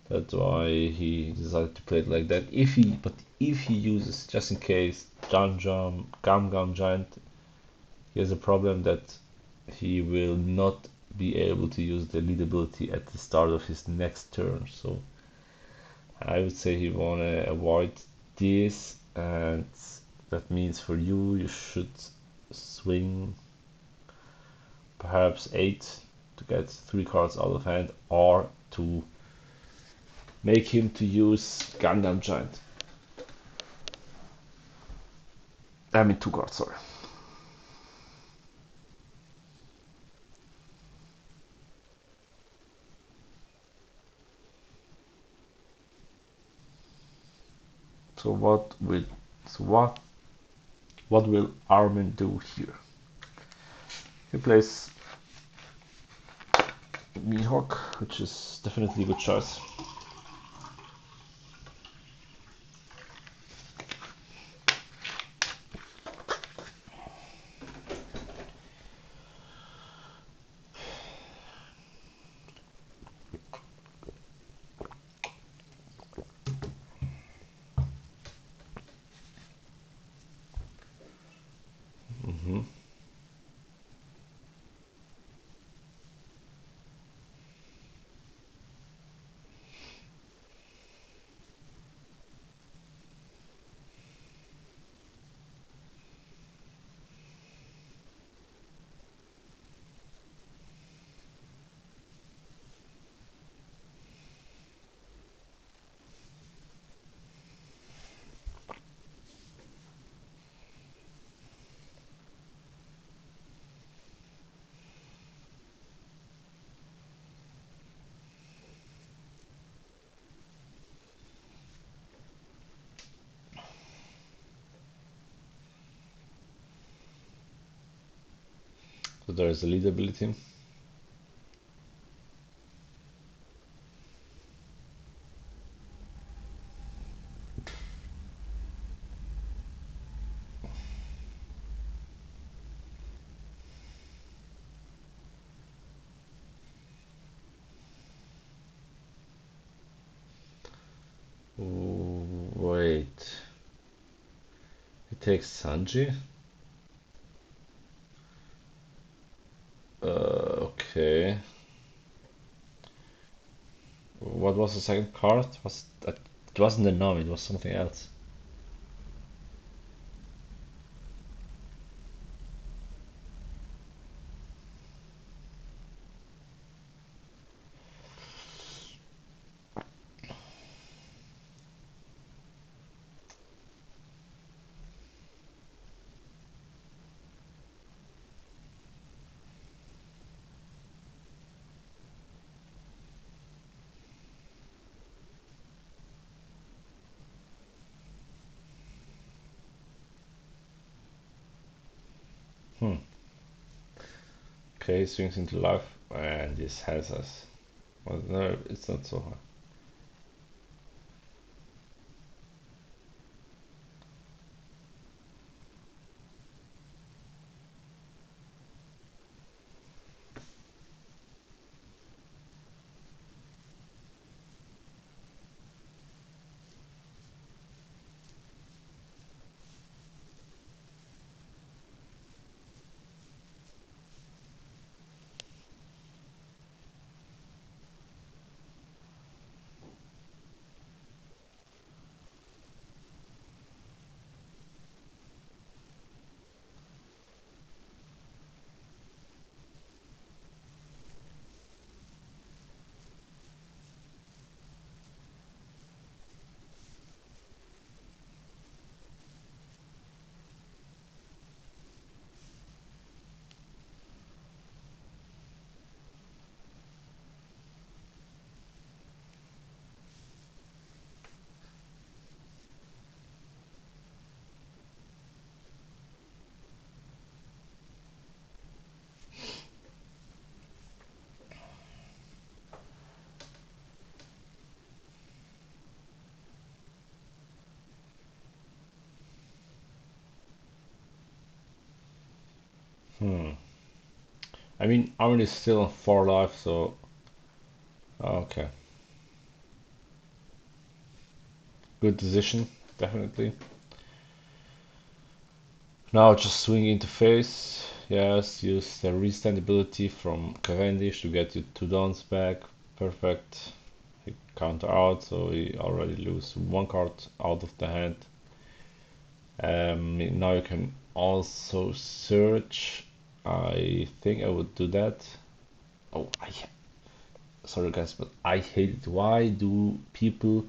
Speaker 1: That's why he decided to play it like that. If he uses, just in case, Gangnam Giant, he has a problem that he will not be able to use the lead ability at the start of his next turn. So I would say he wanna avoid this, and that means for you, you should swing perhaps 8 to get 3 cards out of hand, or to make him to use Gangnam Giant. I mean 2 cards, sorry. So what will Armin do here? He plays Mihawk, which is definitely a good choice. Mm-hmm. So there is a lead ability. Ooh, wait. He takes Sanji? Okay. What was the second card? Was that, it wasn't the Nami, it was something else. Hmm. Okay, swings into life, and this has us. Well, no, it's not so hard. Hmm. I mean, Armin is still on 4 life, so okay. Good decision, definitely. Now just swing into face. Yes, use the restand ability from Cavendish to get you 2 downs back. Perfect. He counter out, so he already lose 1 card out of the hand. Now you can also search. I think I would do that. Oh, sorry guys, but I hate it. Why do people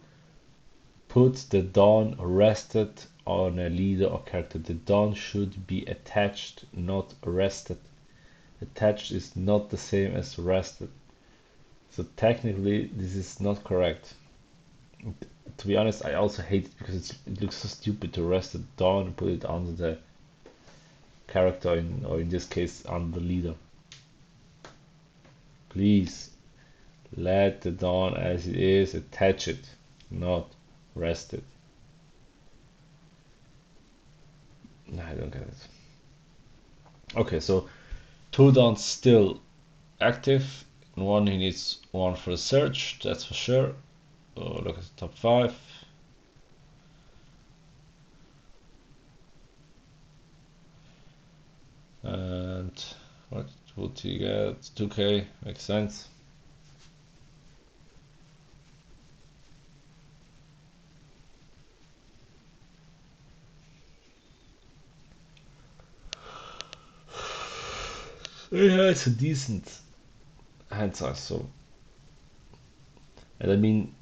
Speaker 1: put the Dawn rested on a leader or character? The Dawn should be attached, not rested. Attached is not the same as rested. So technically, this is not correct. To be honest, I also hate it because it looks so stupid to rest the Dawn and put it under the character, or in this case, under the leader. Please let the Dawn as it is, attach it, not rest it. No, I don't get it. Okay, so 2 Dawns still active. One he needs one for the search, that's for sure. Oh, look at the top 5. And what would he get? 2k, makes sense. Yeah, it's a decent hand size, so. And I mean,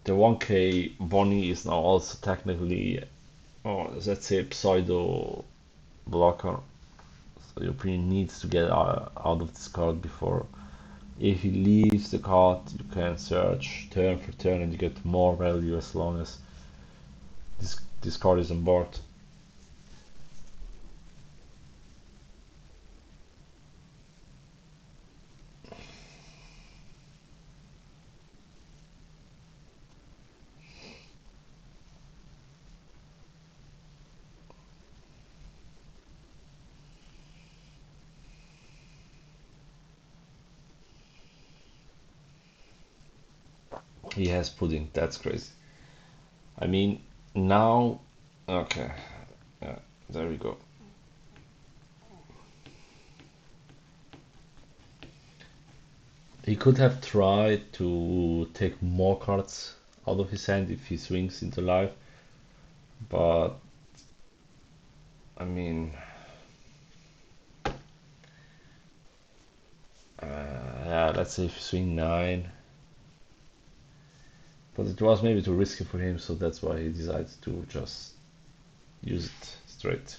Speaker 1: the 1k Bonnie is now also technically, oh, let's say, pseudo blocker. So your opponent needs to get out of this card before. If he leaves the card, you can search turn for turn and you get more value as long as this card is on board. He has pudding, that's crazy. I mean, now, okay, yeah, there we go. He could have tried to take more cards out of his hand if he swings into life, but I mean, yeah, let's say if you swing 9, but it was maybe too risky for him, so that's why he decided to just use it straight.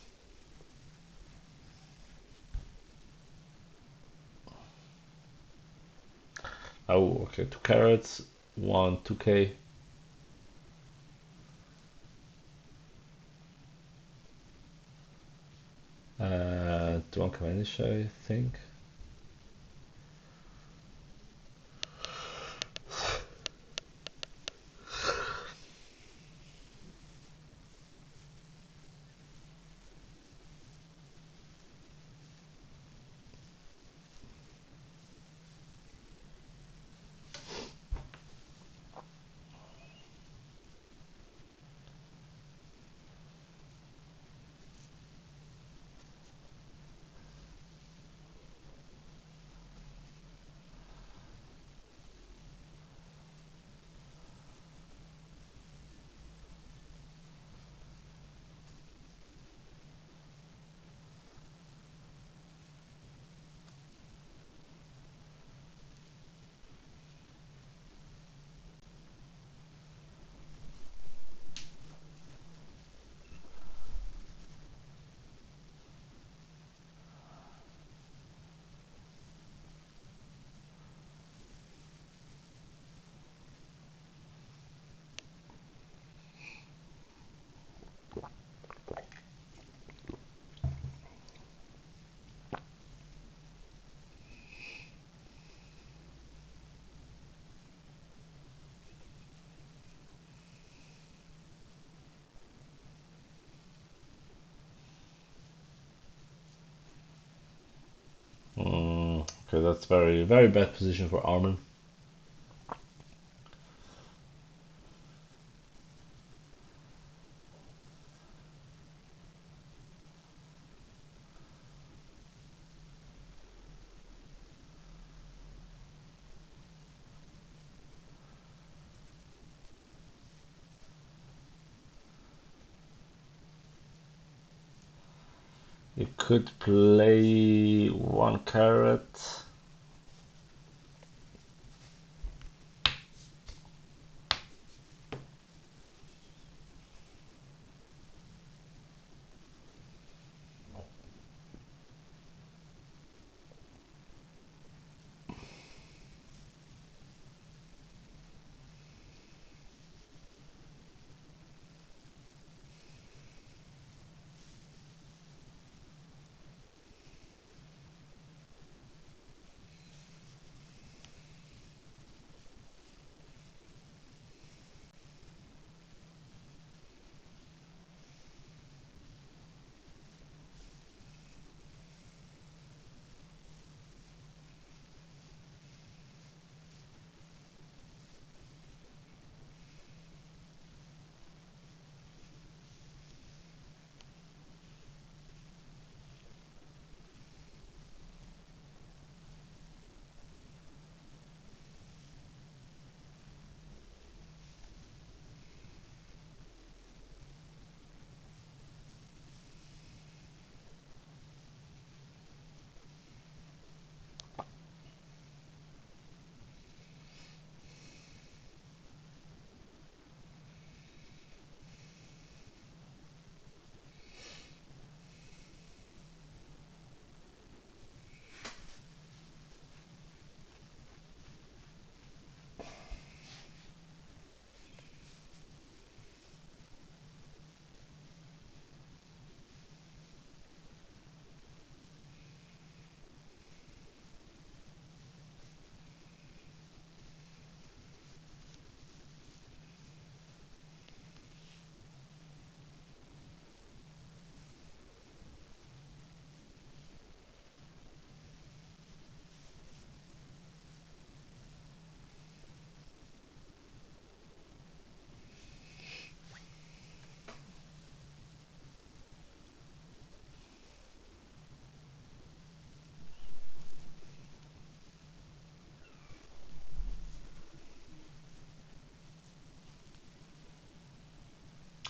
Speaker 1: Oh, okay, 2 carrots, 2K. Drunk Vanish, I think. Okay, that's very, very bad position for Armin. You could play 1 carrot.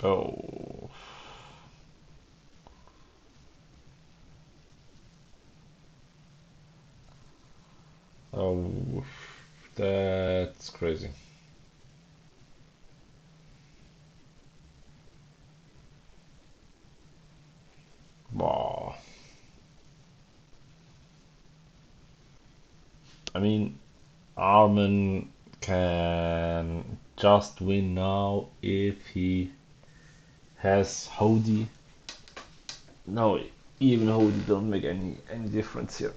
Speaker 1: Oh, oh, that's crazy. Wow. I mean, Armin can just win now if he has Hody. No, even Hody don't make any difference here.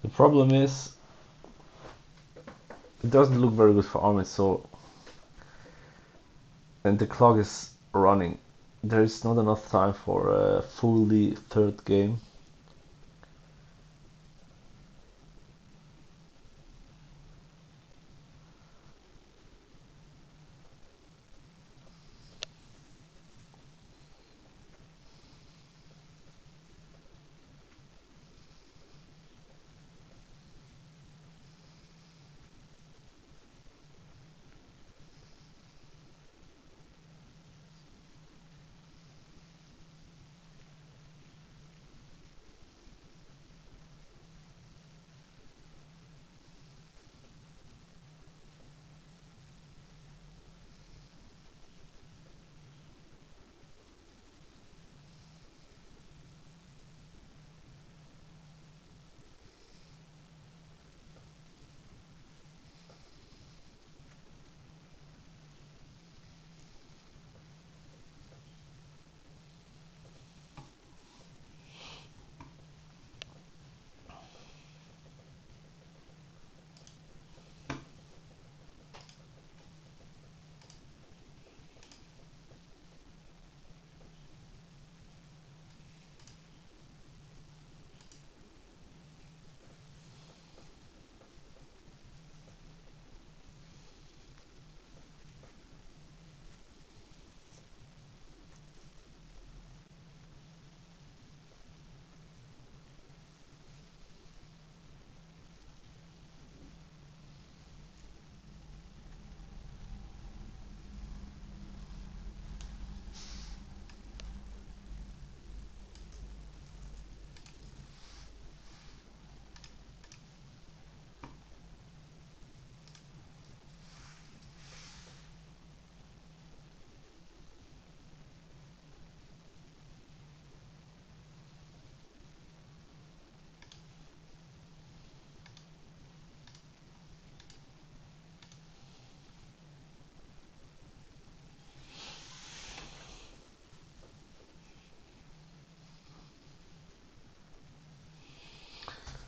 Speaker 1: The problem is it doesn't look very good for Armin, so and the clock is running. There is not enough time for a fully third game.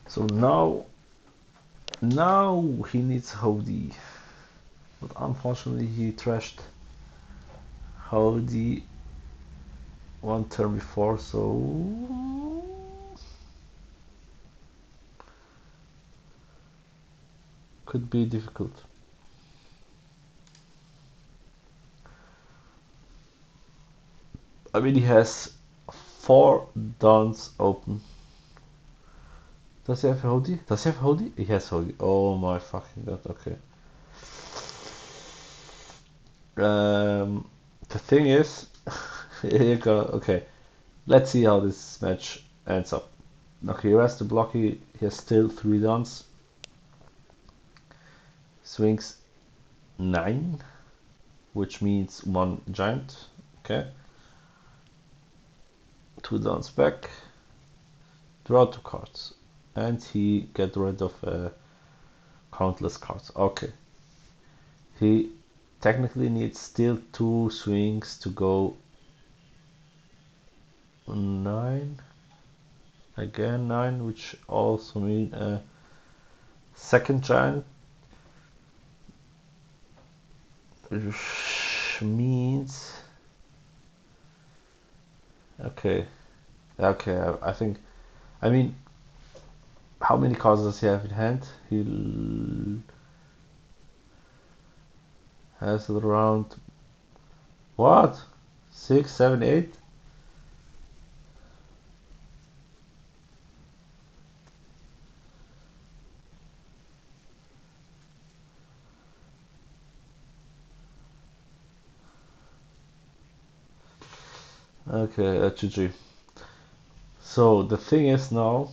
Speaker 1: So now Now he needs Hody, but unfortunately he trashed Hody one turn before, so could be difficult. I mean, he has 4 dons open. Does he have Hody? Does he have Hody? He has Hody. Oh my fucking god, okay. The thing is, here you go, okay. Let's see how this match ends up. Okay, he has to block, he has still 3 dons. Swings 9, which means 1 giant. Okay. 2 dons back. Draw 2 cards. And he get rid of countless cards. Okay. He technically needs still 2 swings to go 9. Again 9, which also mean a second giant. Which means... Okay. Okay, I think... I mean, how many cards does he have in hand? He has around... What? 6, 7, 8? Okay, GG. So the thing is now,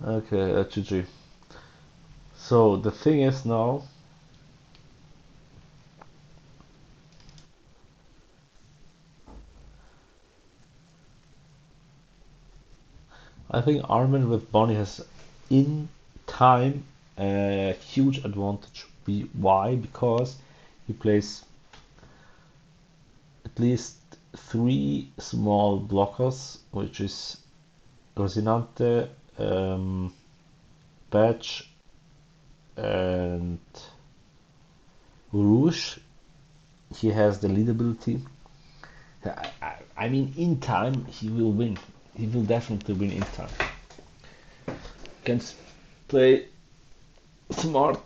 Speaker 1: okay, GG. So the thing is now, I think Armin with Bonnie has in time a huge advantage. Why? Because he plays at least 3 small blockers, which is Rosinante, Patch, and Rouge. He has the lead ability. I mean, in time, he will win. He will definitely win in time. Can play smart.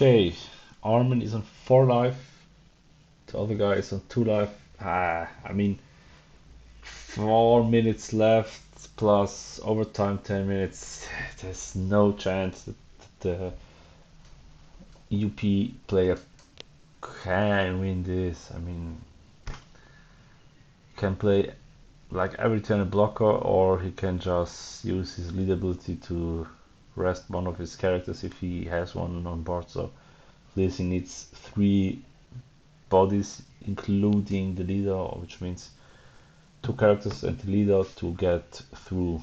Speaker 1: Okay, Armin is on 4 life, the other guy is on 2 life. I mean, 4 minutes left plus overtime 10 minutes. There's no chance that the UP player can win this. I mean, he can play like every turn a blocker, or he can just use his lead ability to rest one of his characters if he has one on board. So this he needs 3 bodies, including the leader, which means 2 characters and the leader to get through.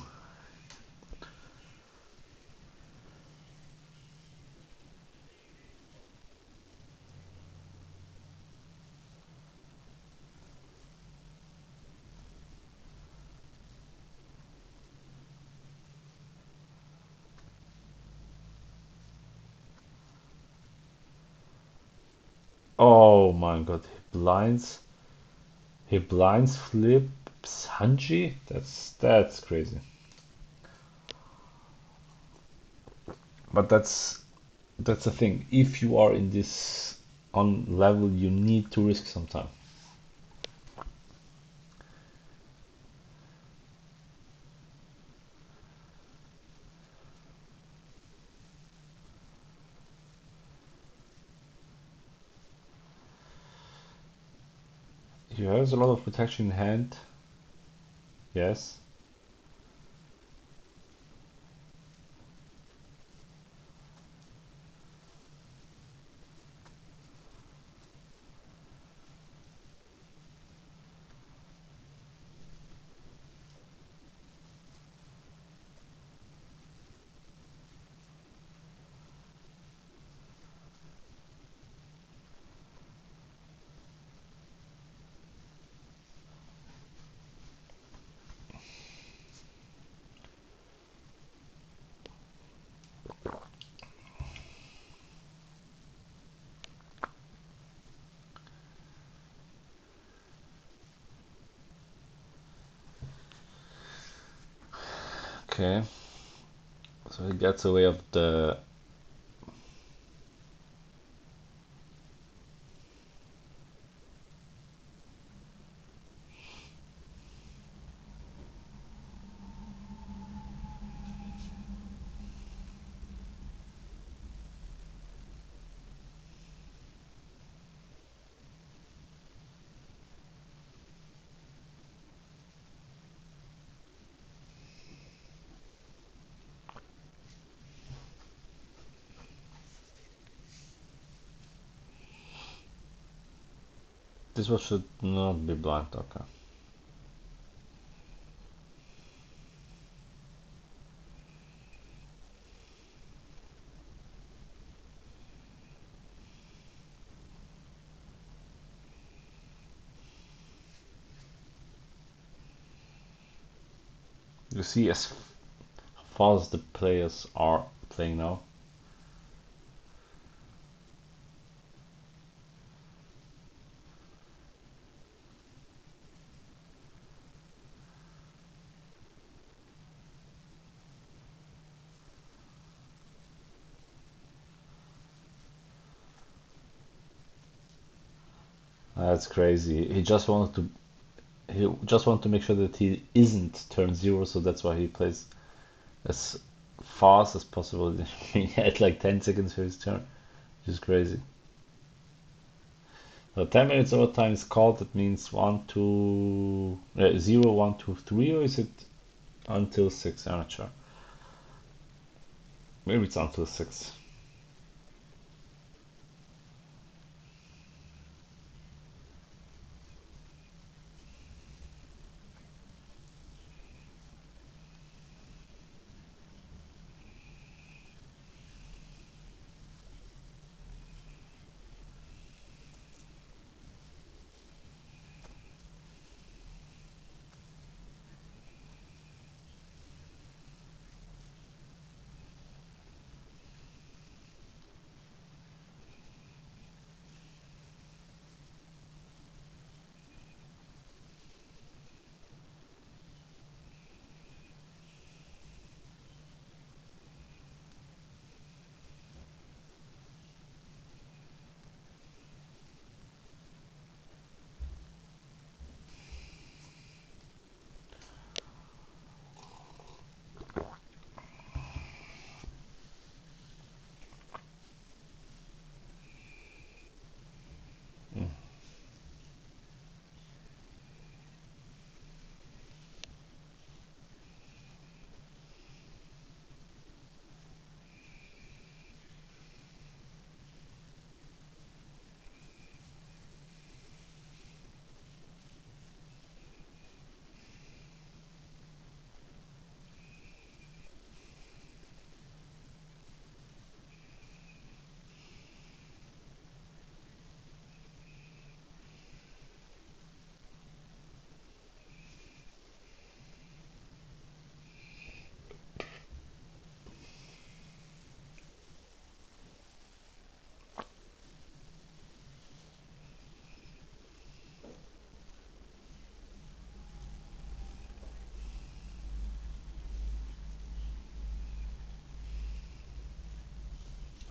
Speaker 1: Oh my god, he blinds flips Hanji? That's crazy. But that's the thing. If you are in this on level, you need to risk some time. He has a lot of protection in hand. Yes. Okay. So he gets away of the. This one should not be blind. Okay. You see, as far as the players are playing now, that's crazy. He just wanted to make sure that he isn't turn 0, so that's why he plays as fast as possible. He had like 10 seconds for his turn, which is crazy. So 10 minutes overtime is called. That means 1, 2, 0, 1, 2, 3, or is it until 6? I'm not sure. Maybe it's until 6.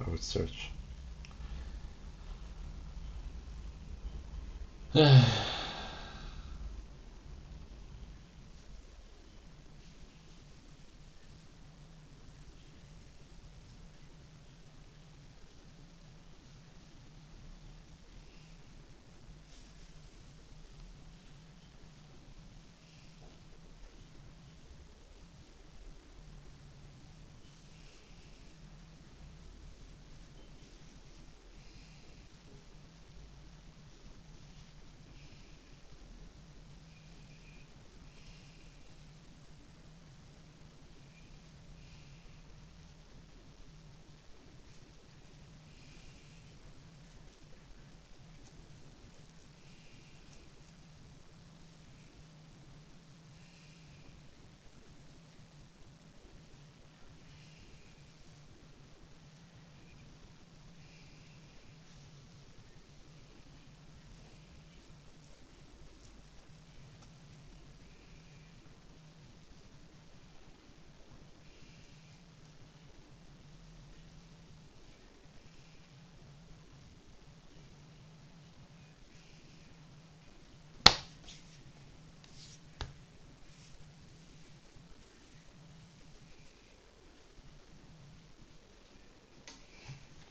Speaker 1: I would search.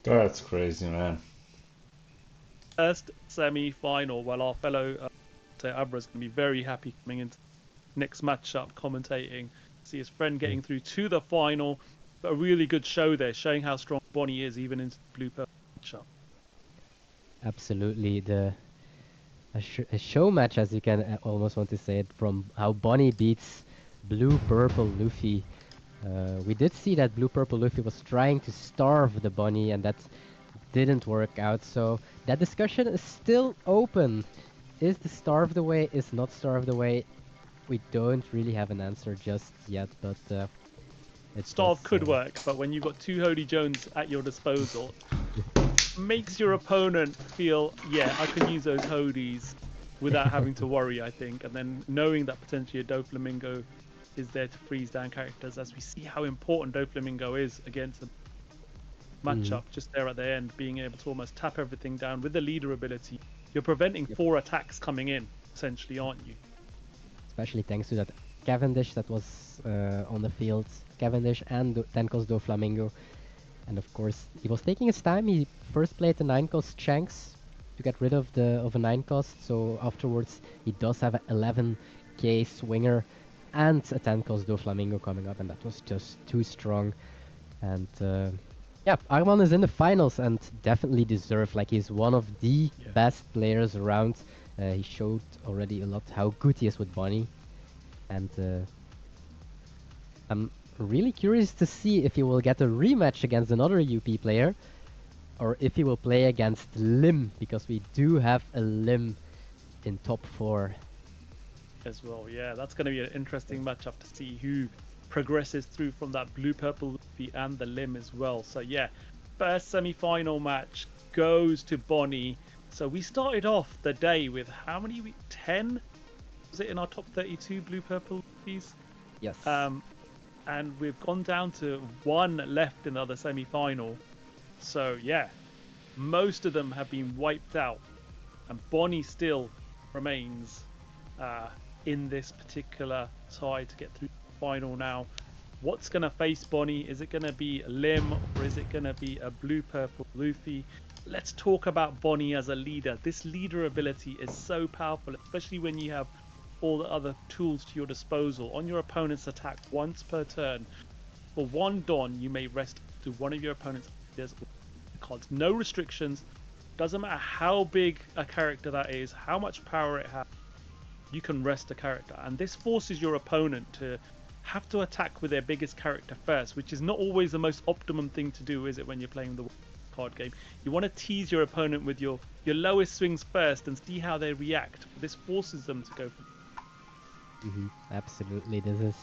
Speaker 1: That's crazy, man.
Speaker 2: First semi-final. Well, our fellow Abra is going to be very happy coming into next matchup, commentating, see his friend getting through to the final. But a really good show there, showing how strong Bonnie is even into the blue purple matchup.
Speaker 3: Absolutely, a show match, as you can almost want to say it, from how Bonnie beats Blue Purple Luffy. We did see that Blue Purple Luffy was trying to starve the Bonnie, and that didn't work out. So that discussion is still open. Is the starve the way? Is not starve the way? We don't really have an answer just yet, but it does.
Speaker 2: Starve could work, but when you've got two Hody Jones at your disposal, makes your opponent feel, yeah, I can use those Hodies without having to worry, I think. And then knowing that potentially a Doflamingo is there to freeze down characters, as we see how important Doflamingo is against a matchup just there at the end, being able to almost tap everything down with the leader ability. You're preventing 4 attacks coming in, essentially, aren't you?
Speaker 3: Especially thanks to that Cavendish that was on the field. Cavendish and Tenkos Doflamingo. And of course, he was taking his time. He first played the 9 cost Shanks to get rid of a 9 cost. So afterwards, he does have an 11k swinger and a 10 cost Doflamingo coming up, and that was just too strong. And yeah, Arman is in the finals and definitely deserved. Like, he's one of the best players around. He showed already a lot how good he is with Bonnie, and I'm really curious to see if he will get a rematch against another UP player, or if he will play against Lim, because we do have a Lim in top 4.
Speaker 2: As well, yeah, that's going to be an interesting matchup to see who progresses through from that blue-purple Luffy and the Lim as well. So yeah, first semi-final match goes to Bonnie. So we started off the day with how many? 10? Was it in our top 32 blue-purple Luffys?
Speaker 3: Yes.
Speaker 2: And we've gone down to 1 left in the other semi-final. So yeah, most of them have been wiped out, and Bonnie still remains in this particular tie to get through the final now. What's going to face Bonnie? Is it going to be Lim, or is it going to be a blue-purple Luffy? Let's talk about Bonnie as a leader. This leader ability is so powerful, especially when you have all the other tools to your disposal. On your opponent's attack once per turn, for 1 Don, you may rest to one of your opponent's leaders cards. No restrictions. Doesn't matter how big a character that is, how much power it has, you can rest a character. And this forces your opponent to have to attack with their biggest character first, which is not always the most optimum thing to do, is it, when you're playing the card game? You want to tease your opponent with your lowest swings first and see how they react. This forces them to go for
Speaker 3: Absolutely, this is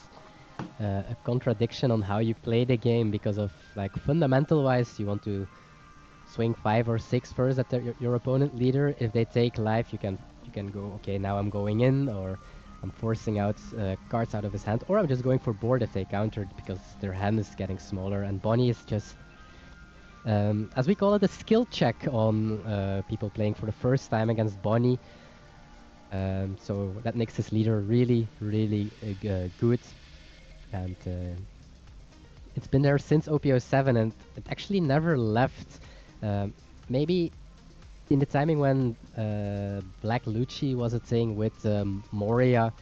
Speaker 3: a contradiction on how you play the game, because of, like, fundamental wise, you want to swing 5 or 6 first at your opponent leader. If they take life, you can go, okay, now I'm going in, or I'm forcing out cards out of his hand, or I'm just going for board if they countered because their hand is getting smaller. And Bonnie is just as we call it, a skill check on people playing for the first time against Bonnie. So that makes his leader really, really good, and it's been there since OPO7, and it actually never left. Um, Maybe in the timing when Black Lucci was a thing with Moria,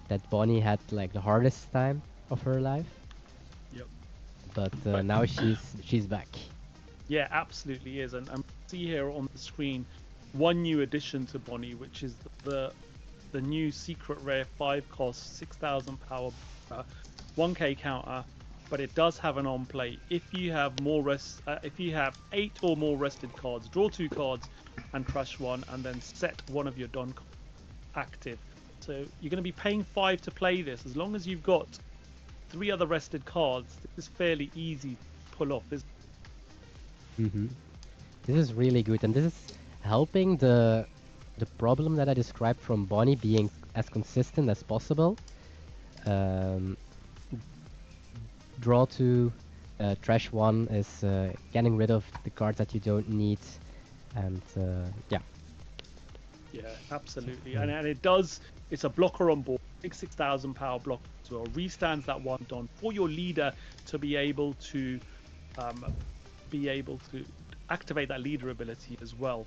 Speaker 3: that Bonnie had like the hardest time of her life,
Speaker 2: Yep.
Speaker 3: but
Speaker 2: But
Speaker 3: now she's back.
Speaker 2: yeah, absolutely is. And see here on the screen one new addition to Bonnie, which is the new secret rare 5 cost 6,000 power, 1k counter, but it does have an on play. If you have if you have 8 or more rested cards, draw 2 cards and crush one, and then set one of your Don cards active. So you're going to be paying 5 to play this. As long as you've got 3 other rested cards, this is fairly easy to pull off.
Speaker 3: Hmm. This is really good, and this is helping the problem that I described from Bonnie being as consistent as possible. Um, Draw two, trash one is getting rid of the cards that you don't need, and yeah.
Speaker 2: Yeah, absolutely.
Speaker 3: Mm.
Speaker 2: And it does, it's a blocker on board, 6,000 power block as well. Restands that one Don for your leader to um, be able to activate that leader ability as well.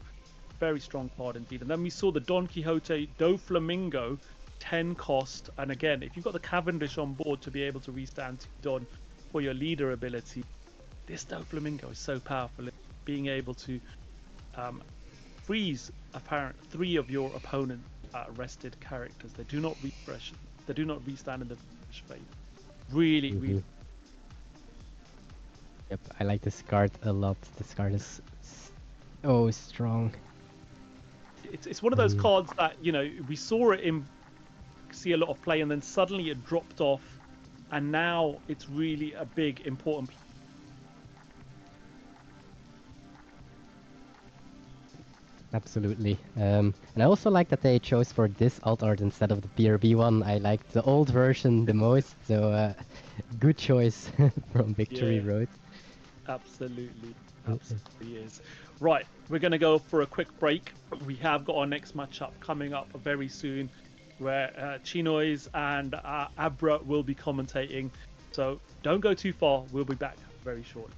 Speaker 2: Very strong card indeed. And then we saw the Don Quixote Do Flamingo, 10 cost. And again, if you've got the Cavendish on board to be able to restand to Don for your leader ability, this Do Flamingo is so powerful. Being able to um, freeze apparent 3 of your opponent's rested characters. They do not refresh. They do not restand in the refresh phase. Really,
Speaker 3: Hmm.
Speaker 2: really.
Speaker 3: Yep, I like this card a lot. This card is so strong.
Speaker 2: It's one of those
Speaker 3: Mm.
Speaker 2: cards that we saw it in see a lot of play, and then suddenly it dropped off, and now it's really a big important.
Speaker 3: Absolutely. And I also like that they chose for this alt art instead of the PRB one. I like the old version the most, so good choice from Victory
Speaker 2: Yeah,
Speaker 3: Road.
Speaker 2: absolutely,
Speaker 3: Mm-mm.
Speaker 2: absolutely is. Right, we're going to go for a quick break. We have got our next matchup coming up very soon, where Chinois and Abra will be commentating. So don't go too far. We'll be back very shortly.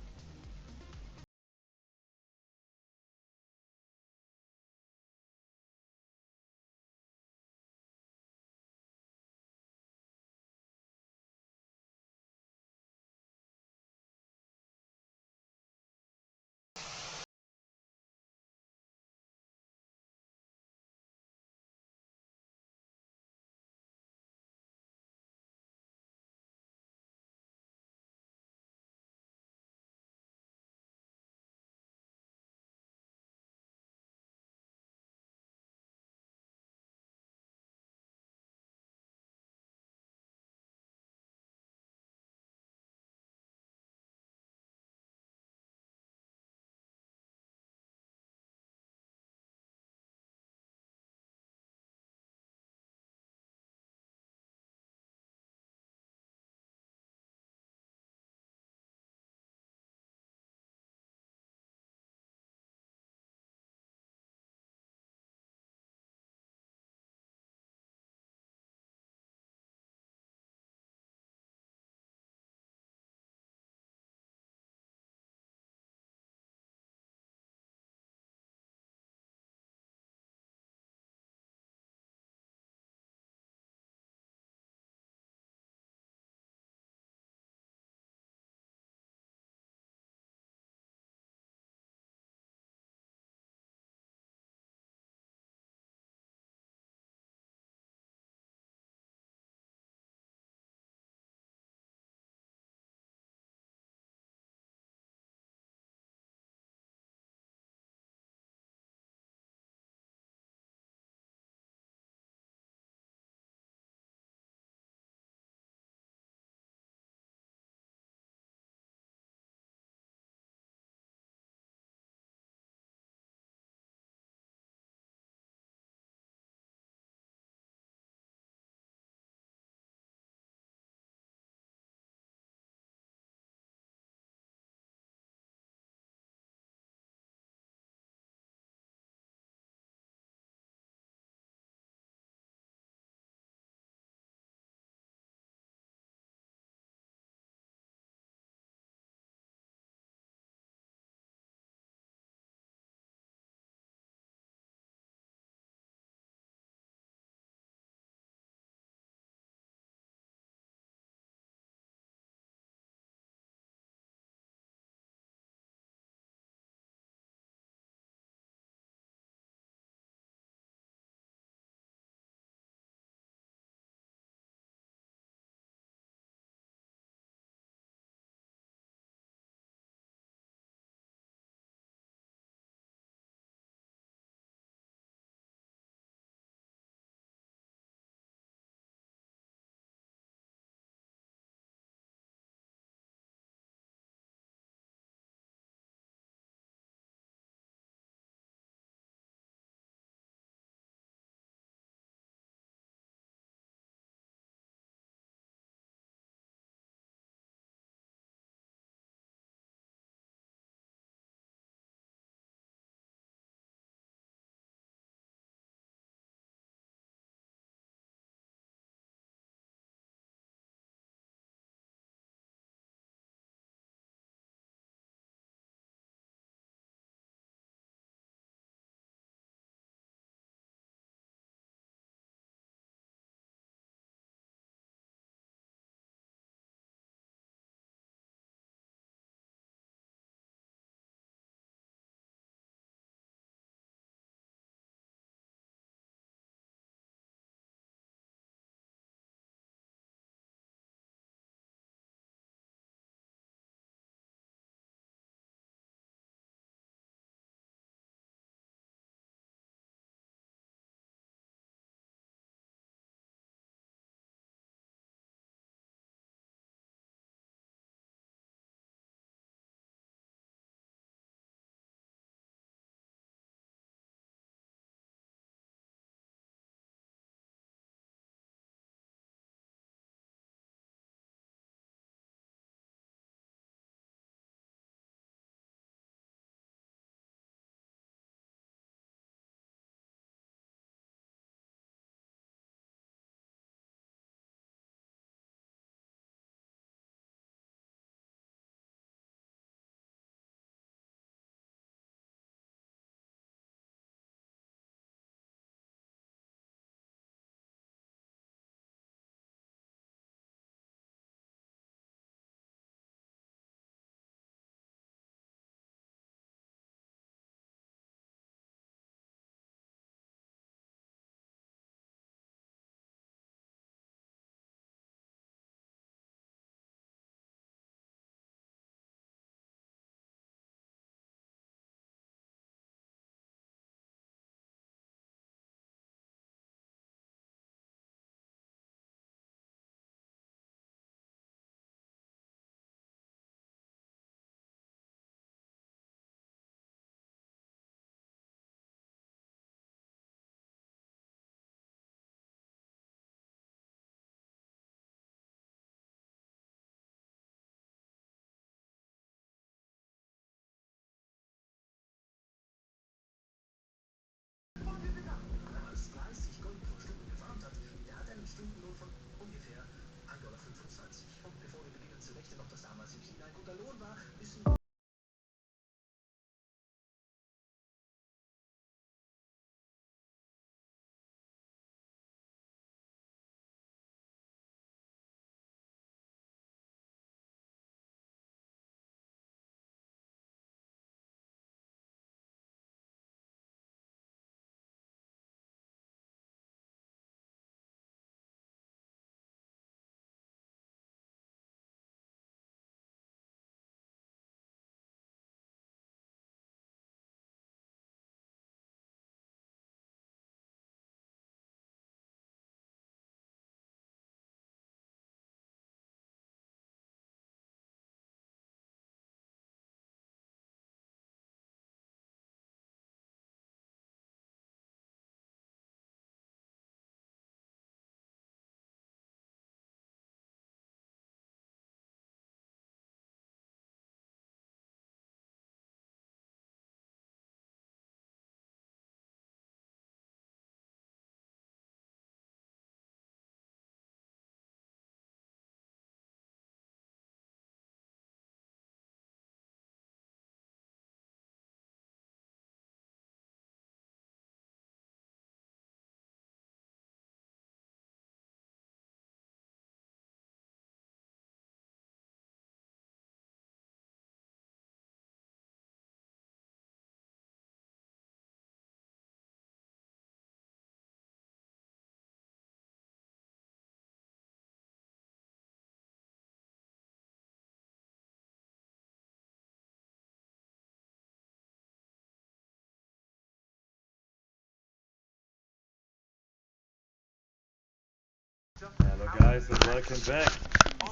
Speaker 4: Hello guys and welcome back.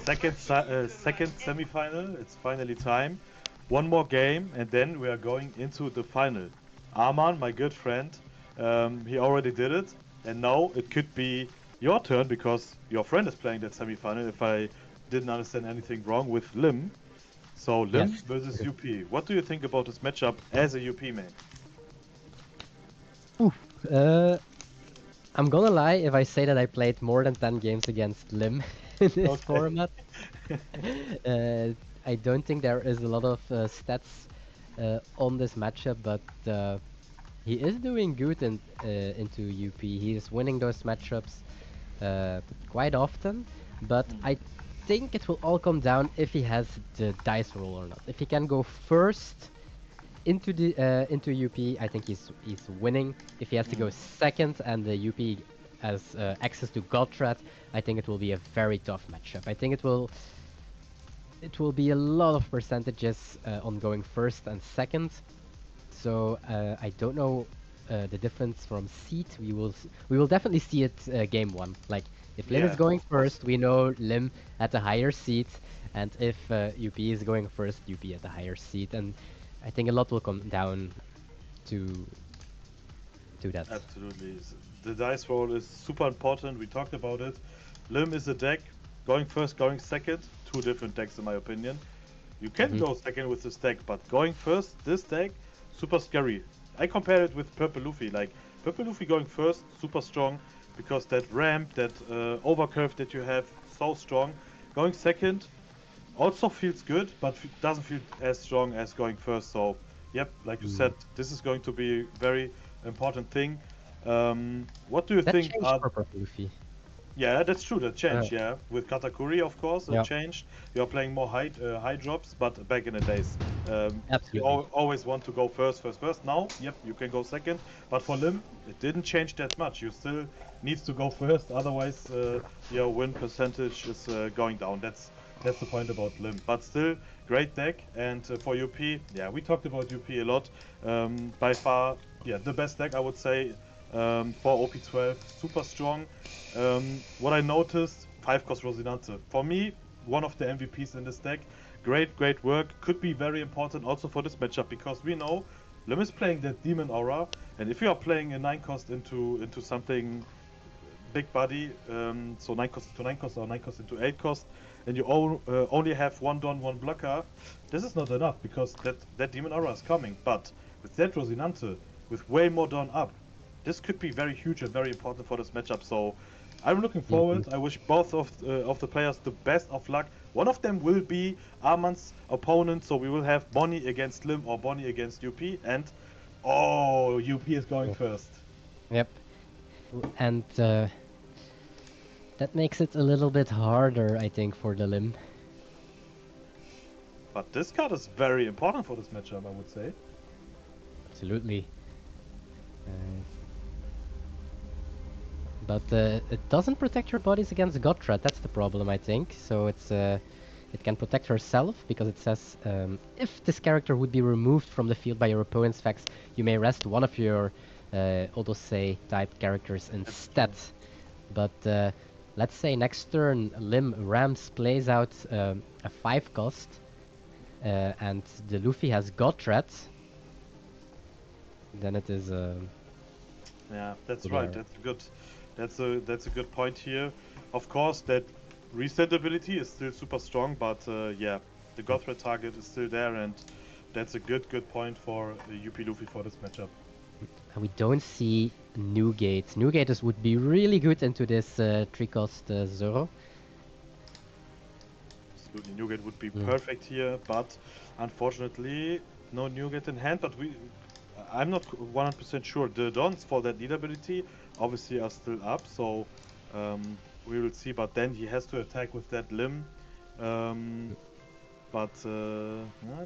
Speaker 4: Second semi-final. It's finally time. One more game and then we are going into the final. Arman, my good friend, he already did it, and now it could be your turn because your friend is playing that semi-final. If I didn't understand anything wrong with Lim. So Lim
Speaker 3: Yes.
Speaker 4: versus UP. What do you think about this matchup as a UP man?
Speaker 3: Oof. I'm gonna lie if I say that I played more than 10 games against Lim in this
Speaker 4: Okay.
Speaker 3: format. I don't think there is a lot of stats on this matchup, but he is doing good into UP. He is winning those matchups quite often, but I think it will all come down if he has the dice roll or not. If he can go first into UP, I think he's winning. If he has to go second and the UP has access to Godthread, I think it will be a very tough matchup. I think it will be a lot of percentages on going first and second. So I don't know the difference from seed. We will definitely see it game one. Like if Lim is
Speaker 4: Yeah,
Speaker 3: going
Speaker 4: of course.
Speaker 3: first, we know Lim at a higher seat, and if UP is going first, UP at a higher seat. And I think a lot will come down to that.
Speaker 4: Absolutely. The dice roll is super important. We talked about it. Lim is a deck. Going first, going second. Two different decks, in my opinion. You can
Speaker 3: Mhm.
Speaker 4: go second with this deck, but going first, this deck, super scary. I compare it with Purple Luffy. Like, Purple Luffy going first, super strong, because that ramp, that overcurve that you have, so strong. Going second, also feels good, but doesn't feel as strong as going first. So, yep, like you
Speaker 3: Mm.
Speaker 4: said, this is going to be a very important thing. What do you
Speaker 3: That
Speaker 4: think
Speaker 3: changed
Speaker 4: are?
Speaker 3: for Purple Luffy.
Speaker 4: Yeah, that's true. That
Speaker 3: Uh,
Speaker 4: changed. Yeah, with Katakuri, of course, it
Speaker 3: yeah,
Speaker 4: changed. You're playing more high drops, but back in the days, you
Speaker 3: absolutely.
Speaker 4: always want to go first. Now, yep, you can go second. But for Lim, it didn't change that much. You still needs to go first, otherwise, your win percentage is going down. That's the point about Lim. But still, great deck. And for UP, yeah, we talked about UP a lot. By far, yeah, the best deck I would say for OP12, super strong. What I noticed, 5 cost Rosinante. For me, one of the MVPs in this deck. Great work. Could be very important also for this matchup because we know Lim is playing that Demon Aura, and if you are playing a 9 cost into something big body, so 9 cost into 9 cost or 9 cost into 8 cost, and you only have one Don, one blocker, this is not enough because that Demon Aura is coming. But with that Rosinante, with way more Don up, this could be very huge and very important for this matchup. So I'm looking forward. I wish both of the players the best of luck. One of them will be Arman's opponent, so we will have Bonnie against Lim or Bonnie against UP. And oh, UP is going first.
Speaker 3: Yep. And that makes it a little bit harder, I think, for the Lim.
Speaker 4: But this card is very important for this matchup, I would say.
Speaker 3: Absolutely. But it doesn't protect her bodies against God Threat. That's the problem, I think. So it can protect herself because it says if this character would be removed from the field by your opponent's fax, you may rest one of your Odyssey type characters instead. But let's say next turn Lim Rams plays out a 5 cost and the Luffy has God Threat, then it is
Speaker 4: Yeah, that's
Speaker 3: Good
Speaker 4: right.
Speaker 3: arrow.
Speaker 4: That's good. That's a good point here. Of course, that reset ability is still super strong, but yeah, the God Threat target is still there, and that's a good point for UP Luffy for this matchup.
Speaker 3: and we don't see Newgate. Newgate would be really good into this 3 cost Zoro.
Speaker 4: Absolutely, Newgate would be perfect here, but unfortunately, no Newgate in hand. But I'm not 100% sure. The dons for that lead ability obviously are still up, so we will see. But then he has to attack with that limb. But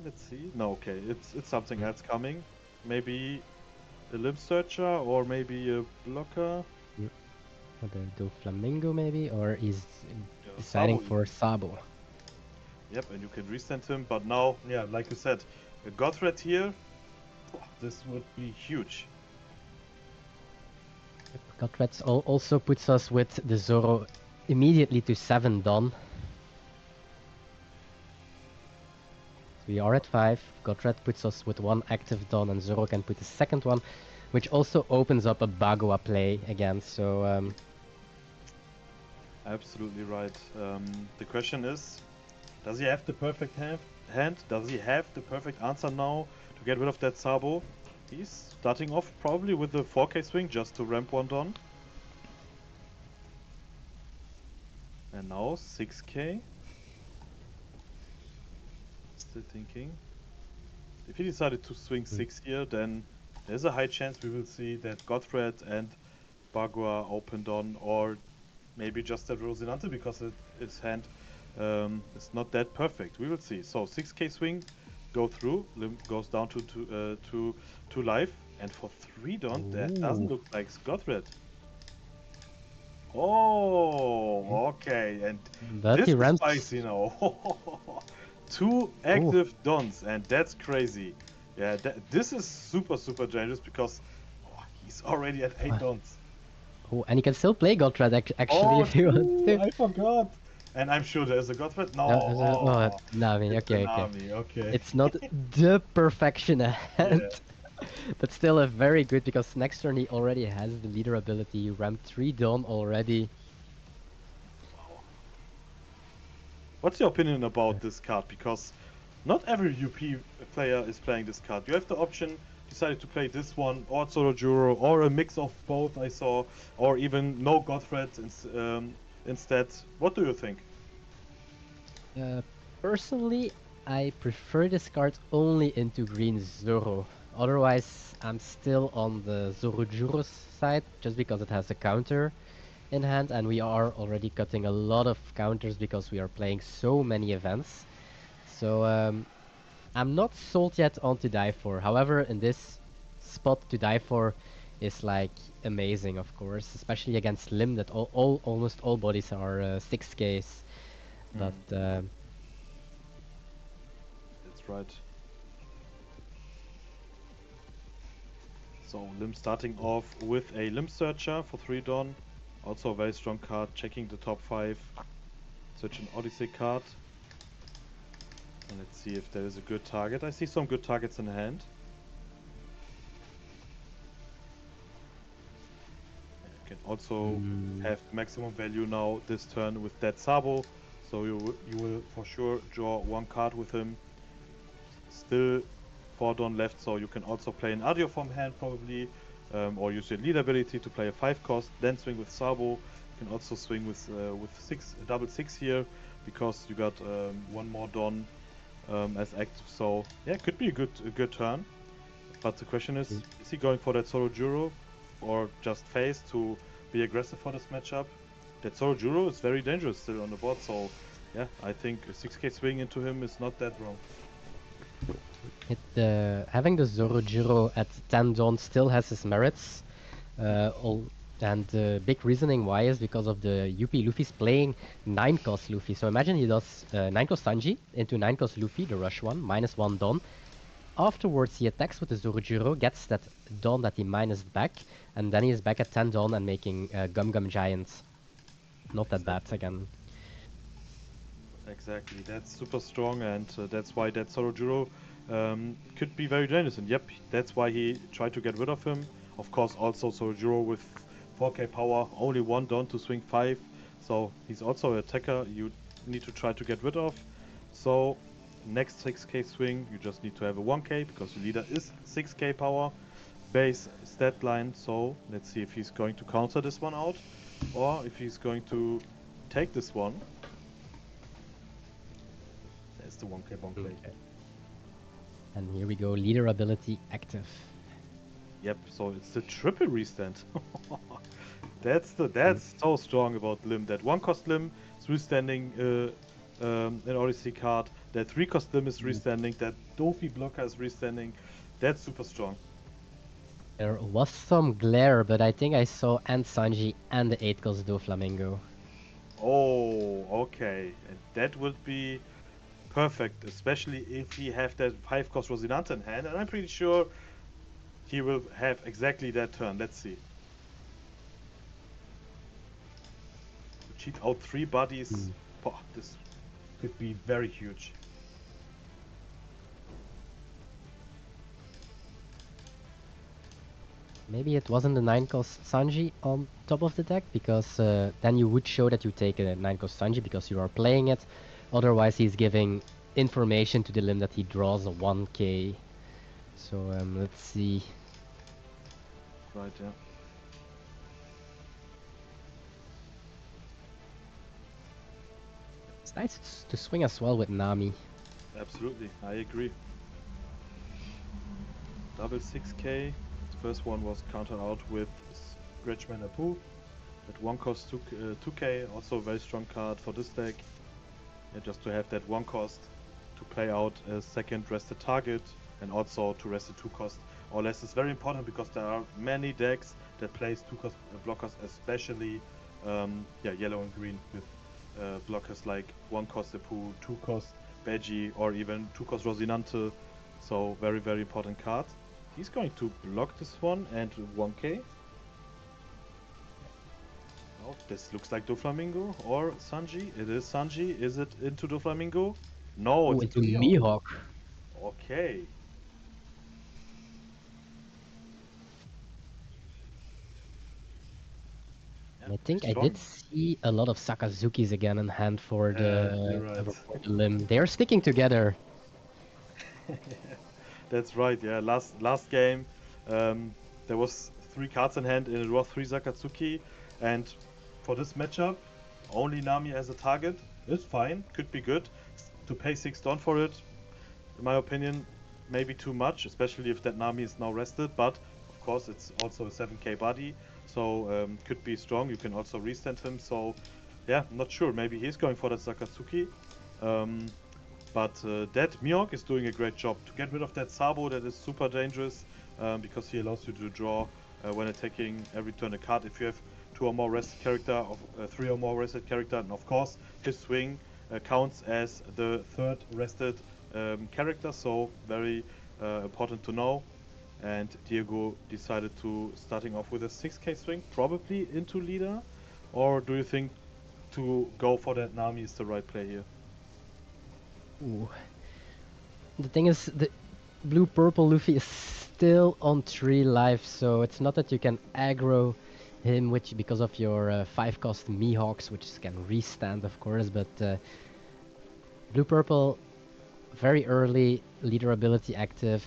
Speaker 4: let's see. No, okay, it's something else coming. Maybe a limb searcher or maybe a blocker.
Speaker 3: The Doflamingo maybe, or he's
Speaker 4: Yeah,
Speaker 3: deciding
Speaker 4: Sabo
Speaker 3: for Sabo.
Speaker 4: Yep, and you can resend him, but now, yeah, like you said, a God Threat here, this would be huge.
Speaker 3: God Threat also puts us with the Zoro immediately to 7 Don. We are at 5. God Threat puts us with 1 active Don, and Zoro can put the second one, which also opens up a Bagua play again. So
Speaker 4: Absolutely right. The question is, does he have the perfect hand? Does he have the perfect answer now to get rid of that Sabo? He's starting off probably with the 4K swing just to ramp one Don. And now 6K. Still thinking. If he decided to swing 6 here, then there's a high chance we will see that Godthread and Bagua open Don, or maybe just that Rosinante because its hand is not that perfect. We will see. So 6K swing, go through. Lim goes down to life, and for 3 Don, that doesn't look like Godthread. Oh, okay, and
Speaker 3: but
Speaker 4: this
Speaker 3: he
Speaker 4: is
Speaker 3: ramps.
Speaker 4: spicy now. 2 active Dons, and that's crazy. Yeah, this is super dangerous because he's already at 8 Dons.
Speaker 3: Oh, and he can still play God Threat actually
Speaker 4: Oh,
Speaker 3: if he wants to.
Speaker 4: I forgot. And I'm sure there's a Godthread. No,
Speaker 3: Nami,
Speaker 4: it's
Speaker 3: okay,
Speaker 4: the
Speaker 3: okay.
Speaker 4: Nami, okay.
Speaker 3: It's not the perfection hand,
Speaker 4: Yeah.
Speaker 3: but still a very good because next turn he already has the leader ability. You ramp 3 Dawn already.
Speaker 4: What's your opinion about this card? Because not every UP player is playing this card. You have the option, decided to play this one, or Juro, or a mix of both I saw, or even no Godthread instead. What do you think?
Speaker 3: Personally, I prefer this card only into green Zoro. Otherwise, I'm still on the Zoro Juro's side, just because it has a counter in hand, and we are already cutting a lot of counters because we are playing so many events. So I'm not sold yet on to die for. However, in this spot to die for is like amazing, of course, especially against Lim that almost all bodies are 6Ks. But
Speaker 4: That's right. So Lim starting off with a Limb Searcher for 3 Dawn. Also a very strong card, checking the top 5. Search an Odyssey card. And let's see if there is a good target. I see some good targets in hand. You can also have maximum value now this turn with that Sabo. So you will for sure draw 1 card with him. Still 4 Dawn left, so you can also play an Adio from hand probably. Or use your lead ability to play a 5 cost, then swing with Sabo. You can also swing with double six here because you got one more Don as active. So yeah, could be a good turn. But the question is he going for that Solo Juro or just face to be aggressive for this matchup? That Solo Juro is very dangerous still on the board, so yeah, I think a 6k swing into him is not that wrong.
Speaker 3: Having the Zorojiro at 10 Dawn still has its merits. And the big reasoning why is because of the UP Luffy's playing 9 cost Luffy. So imagine he does 9 cost Sanji into 9 cost Luffy, the rush one, -1 Dawn. Afterwards, he attacks with the Zorojiro, gets that Dawn that he minused back, and then he is back at 10 Dawn and making Gum Gum Giant. Not that bad again.
Speaker 4: Exactly, that's super strong, and that's why that Sorojuro could be very dangerous. And yep, that's why he tried to get rid of him. Of course, also Sorojuro with 4k power, only one Dawn to swing 5, so he's also an attacker you need to try to get rid of. So next 6k swing, you just need to have a 1k because the leader is 6k power base stat line. So let's see if he's going to counter this one out or if he's going to take this one. There's the 1k bonk play.
Speaker 3: Okay. And here we go, leader ability active.
Speaker 4: Yep, so it's the triple restand. That's so strong about Lim. That 1 cost Lim is restanding an Odyssey card. That 3 cost Lim is restanding. That Dofi blocker is restanding. That's super strong.
Speaker 3: There was some glare, but I think I saw and Sanji and the 8 cost Doflamingo.
Speaker 4: Oh, okay. And that would be perfect, especially if he have that 5 cost Rosinante in hand. And I'm pretty sure he will have exactly that turn. Let's see. Cheat out 3 bodies. Oh, this could be very huge.
Speaker 3: Maybe it wasn't the 9 cost Sanji on top of the deck, because then you would show that you take a 9 cost Sanji because you are playing it. Otherwise, he's giving information to the Lim that he draws a 1k. So let's see.
Speaker 4: Right, yeah.
Speaker 3: It's nice to swing as well with Nami.
Speaker 4: Absolutely, I agree. Double 6k. The first one was countered out with Scratchman Apu. At 1 cost 2k, also a very strong card for this deck. Yeah, just to have that 1 cost to play out a second rested target and also to rest a 2 cost or less is very important because there are many decks that plays 2 cost blockers, especially yellow and green with blockers like 1 cost Apu, 2 cost Beji, or even 2 cost Rosinante. So very, very important card. He's going to block this one and 1k. Oh, this looks like Doflamingo or Sanji. It is Sanji. Is it into Doflamingo? No, it's
Speaker 3: into
Speaker 4: into
Speaker 3: Mihawk.
Speaker 4: Okay. Yeah,
Speaker 3: I think I
Speaker 4: strong.
Speaker 3: did see a lot of Sakazukis again in hand for
Speaker 4: You're right.
Speaker 3: for the Lim. They are sticking together.
Speaker 4: That's right. Yeah, last game, there was 3 cards in hand and it was 3 Sakatsuki. And for this matchup, only Nami as a target is fine. Could be good. To pay 6 Don for it, in my opinion, maybe too much, especially if that Nami is now rested. But of course, it's also a 7k body, so could be strong. You can also restand him. So yeah, I'm not sure. Maybe he's going for that Sakatsuki. But that Mihawk is doing a great job to get rid of that Sabo that is super dangerous because he allows you to draw when attacking every turn a card. If you have 2 or more rested character, or 3 or more rested character, and of course his swing counts as the 3rd rested character, so very important to know. And Diego decided to starting off with a 6k swing, probably into leader, or do you think to go for that Nami is the right play here?
Speaker 3: Ooh. The thing is, the blue-purple Luffy is still on 3 life, so it's not that you can aggro him because of your 5 cost Mihawks, which can restand, of course, but blue-purple very early, leader ability active,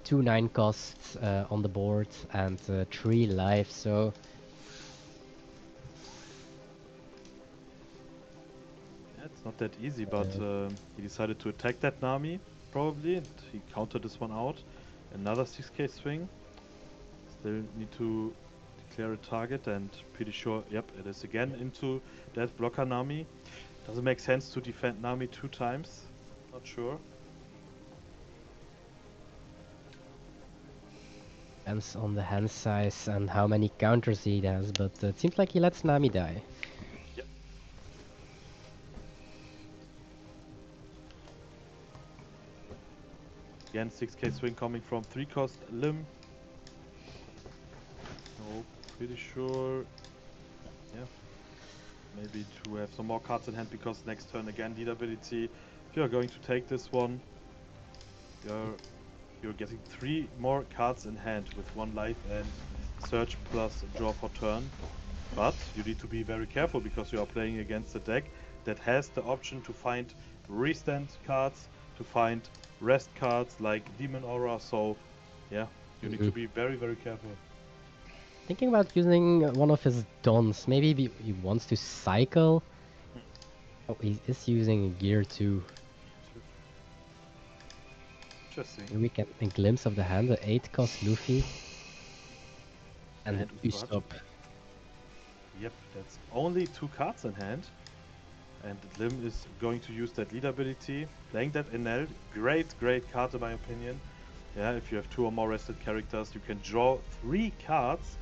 Speaker 3: 2 9 costs on the board, and 3 life, so
Speaker 4: not that easy, but he decided to attack that Nami, probably, and he countered this one out. Another 6k swing. Still need to declare a target, and pretty sure, yep, it is again into that blocker Nami. Doesn't make sense to defend Nami 2 times. Not sure.
Speaker 3: Depends on the hand size and how many counters he has, but it seems like he lets Nami die.
Speaker 4: Yep. Again, 6k swing coming from 3 cost Lim. So, pretty sure. Yeah. Maybe to have some more cards in hand because next turn again lead ability. If you are going to take this one, you're getting 3 more cards in hand with 1 life and search plus draw for turn. But you need to be very careful because you are playing against a deck that has the option to find restand cards, to find rest cards like Demon Aura. So yeah, you need to be very, very careful.
Speaker 3: Thinking about using one of his dons. Maybe he wants to cycle. Oh, he is using gear too.
Speaker 4: Interesting.
Speaker 3: Here we get a glimpse of the hand, the 8 cost Luffy. And
Speaker 4: And
Speaker 3: Usopp.
Speaker 4: Yep, that's only 2 cards in hand. And Lim is going to use that lead ability, playing that Enel. Great, great card in my opinion. Yeah, if you have 2 or more rested characters, you can draw 3 cards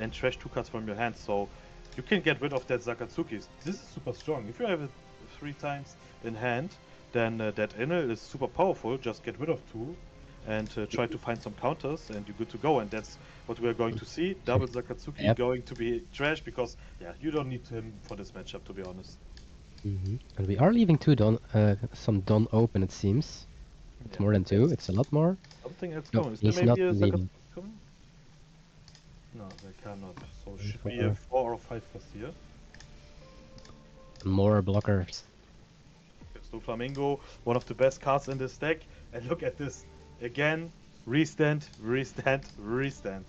Speaker 4: and trash 2 cards from your hand. So you can get rid of that Zakatsuki. This is super strong. If you have it 3 times in hand, then that Enel is super powerful. Just get rid of 2 and try to find some counters and you're good to go. And that's what we're going to see. Double Zakatsuki going to be trash because, yeah, you don't need him for this matchup, to be honest.
Speaker 3: And we are leaving some Don open, it seems. It's
Speaker 4: Yeah,
Speaker 3: more than 2, it's a lot more.
Speaker 4: Something else
Speaker 3: No,
Speaker 4: coming. Is there
Speaker 3: he's not
Speaker 4: maybe a
Speaker 3: leaving.
Speaker 4: Zakatsuki coming? No, they cannot. So it should
Speaker 3: For
Speaker 4: be a 4 or 5 cost here.
Speaker 3: more blockers.
Speaker 4: It's no Flamingo, one of the best cards in this deck. And look at this. Again, restand, restand, restand.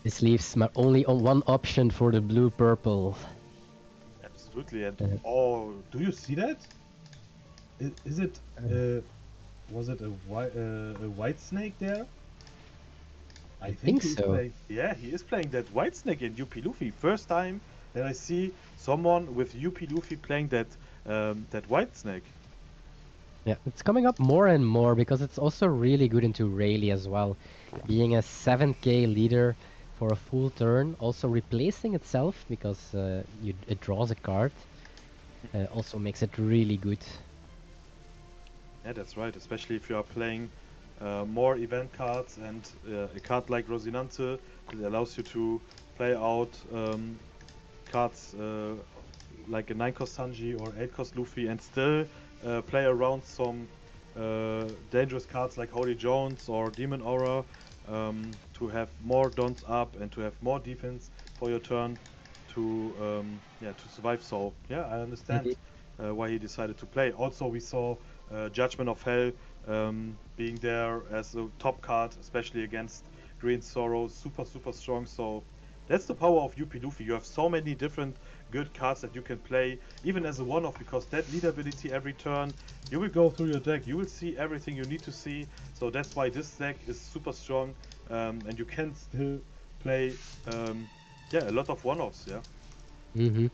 Speaker 3: This leaves my only one option for the blue-purple.
Speaker 4: Absolutely. And oh, do you see that? Is it was it a white snake there?
Speaker 3: I think
Speaker 4: he's
Speaker 3: so.
Speaker 4: playing, yeah, he is playing that white snake in UP Luffy. First time that I see someone with UP Luffy playing that that white snake.
Speaker 3: Yeah, it's coming up more and more because it's also really good into Rayleigh as well. Being a 7k leader for a full turn, also replacing itself because it draws a card, also makes it really good.
Speaker 4: Yeah, that's right. Especially if you are playing more event cards and a card like Rosinante that allows you to play out cards like a 9 cost Sanji or 8 cost Luffy and still play around some dangerous cards like Holy Jones or Demon Aura to have more dons up and to have more defense for your turn to to survive. So yeah, I understand why he decided to play. Also, we saw Judgment of Hell being there as a top card, especially against Green Sorrow, super strong. So that's the power of UP Luffy. You have so many different good cards that you can play, even as a one-off, because that lead ability every turn, you will go through your deck, you will see everything you need to see. So that's why this deck is super strong, and you can still play, a lot of one-offs. Yeah.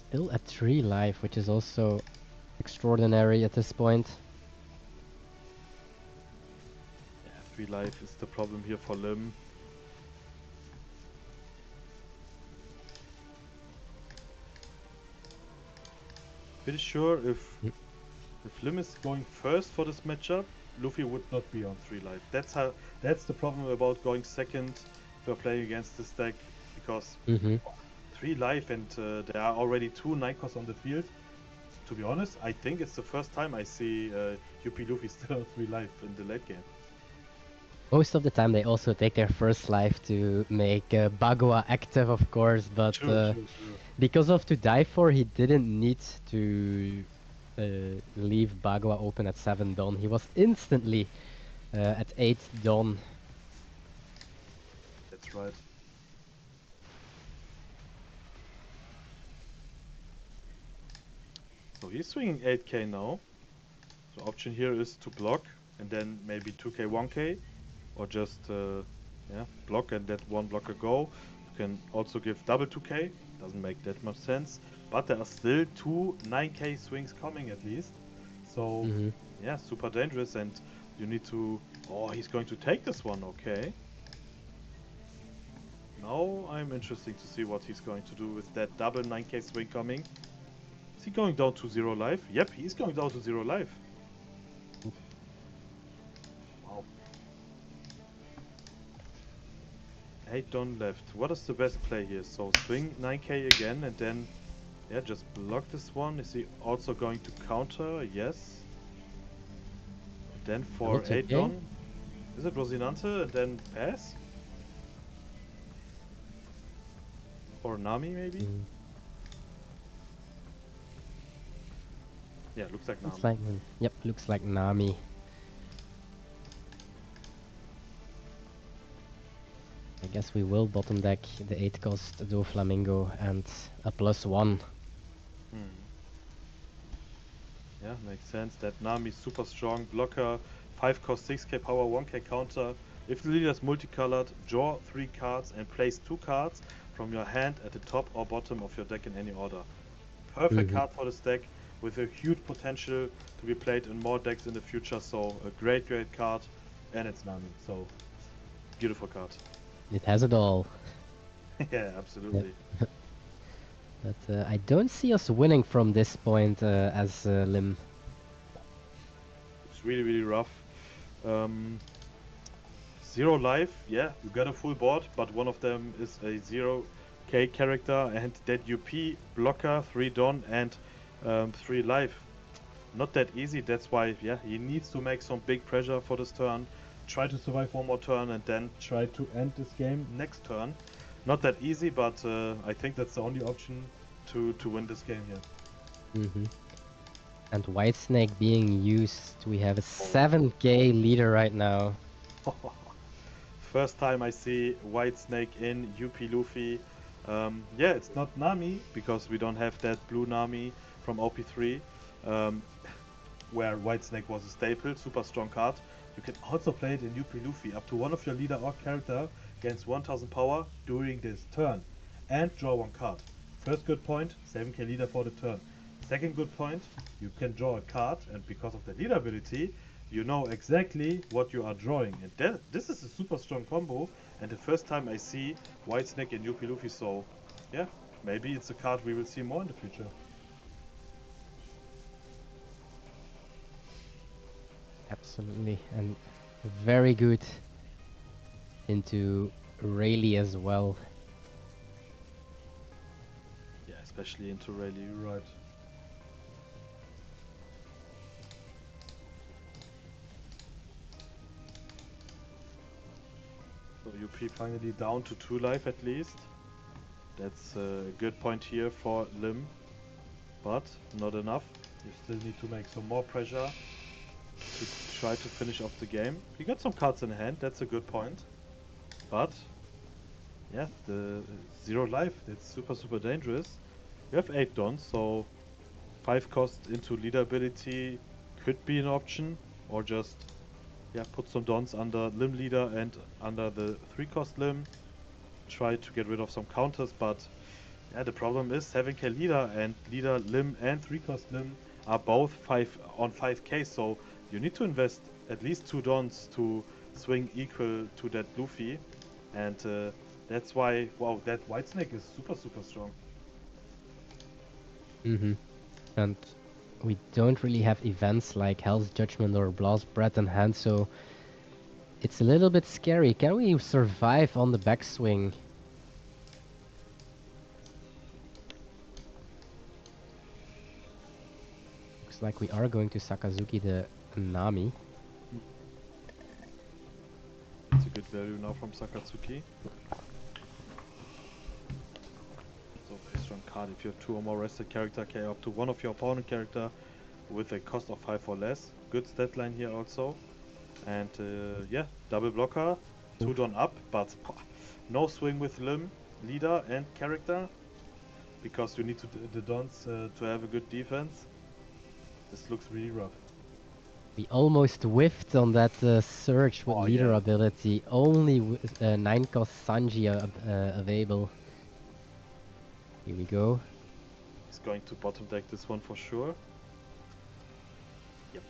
Speaker 3: Still at 3 life, which is also extraordinary at this point.
Speaker 4: 3 life is the problem here for Lim. Pretty sure if Lim is going first for this matchup, Luffy would not be on 3 life. That's the problem about going second if you're playing against this deck, because 3 life and there are already 2 Nikos on the field. To be honest, I think it's the first time I see UP Luffy still on 3 life in the late game.
Speaker 3: Most of the time they also take their first life to make Bagua active, of course, but
Speaker 4: True.
Speaker 3: because of to die for, he didn't need to leave Bagua open at 7 Dawn. He was instantly at 8 Dawn.
Speaker 4: That's right. he's swinging 8k now. So option here is to block and then maybe 2k, 1k, or just yeah, block and let one blocker go. You can also give double 2k. Doesn't make that much sense, but there are still two 9k swings coming at least. So yeah, super dangerous, and you need to. Oh, he's going to take this one. Okay. Now I'm interested to see what he's going to do with that double 9k swing coming. Is he going down to 0 life? Yep, he's going down to 0 life. Wow. 8 Don left. What is the best play here? So swing 9k again and then, yeah, just block this one. Is he also going to counter? Yes. Then for 8 Don, is it Rosinante and then pass? Or Nami maybe? Yeah, looks like Nami.
Speaker 3: Looks like, yep, looks like Nami. I guess we will bottom deck the 8 cost Do Flamingo and a +1.
Speaker 4: Yeah, makes sense. That Nami is super strong. Blocker, 5 cost, 6k power, 1k counter. If the leader is multicolored, draw 3 cards and place 2 cards from your hand at the top or bottom of your deck in any order. Perfect card for this deck with a huge potential to be played in more decks in the future. So a great card, and it's Nami. So beautiful card.
Speaker 3: It has it all.
Speaker 4: Yeah, absolutely.
Speaker 3: Yep. But I don't see us winning from this point as Lim.
Speaker 4: It's really rough. 0 life, yeah, you got a full board, but one of them is a 0k character, and that UP blocker, 3 Don and 3 life. Not that easy, that's why, yeah, he needs to make some big pressure for this turn, try to survive one more turn, and then try to end this game next turn. Not that easy, but I think that's the only option to win this game here.
Speaker 3: And Whitesnake being used, we have a 7k leader right now.
Speaker 4: First time I see Whitesnake in UP Luffy. Yeah, it's not Nami, because we don't have that blue Nami from OP3, where Whitesnake was a staple, super strong card. You can also play it in UP Luffy, up to one of your leader or character gains 1000 power during this turn, and draw 1 card. First good point, 7k leader for the turn. Second good point, you can draw a card, and because of the leader ability, you know exactly what you are drawing, and this is a super strong combo, and the first time I see Whitesnake in UP Luffy, so yeah, maybe it's a card we will see more in the future.
Speaker 3: Absolutely, and very good into Rayleigh as well.
Speaker 4: Yeah, especially into Rayleigh, you're right. So UP finally down to 2 life at least. That's a good point here for Lim, but not enough. You still need to make some more pressure to try to finish off the game. He got some cards in hand, that's a good point. But yeah, the 0 life, that's super dangerous. You have 8 Dons, so 5 cost into leader ability could be an option, or just yeah, put some Dons under Lim leader and under the 3 cost Lim. Try to get rid of some counters, but yeah, the problem is 7k leader and leader Lim and 3 cost Lim are both 5k, so you need to invest at least 2 Dons to swing equal to that Luffy, and that's why, wow, that Whitesnake is super strong.
Speaker 3: And we don't really have events like Hell's Judgment or Blast Breath in hand, so it's a little bit scary. Can we survive on the backswing? Looks like we are going to Sakazuki the Nami.
Speaker 4: It's a good value now from Sakatsuki. So very strong card. If you have 2 or more rested character, KO up to one of your opponent character with a cost of 5 or less. Good stat line here also. And yeah, double blocker, 2 Don up, but no swing with Lim, leader and character, because you need the Dons to have a good defense. This looks really rough.
Speaker 3: We almost whiffed on that surge with
Speaker 4: Oh
Speaker 3: leader
Speaker 4: yeah,
Speaker 3: ability. Only 9 cost Sanji available. Here we go.
Speaker 4: he's going to bottom deck this one for sure. Yep.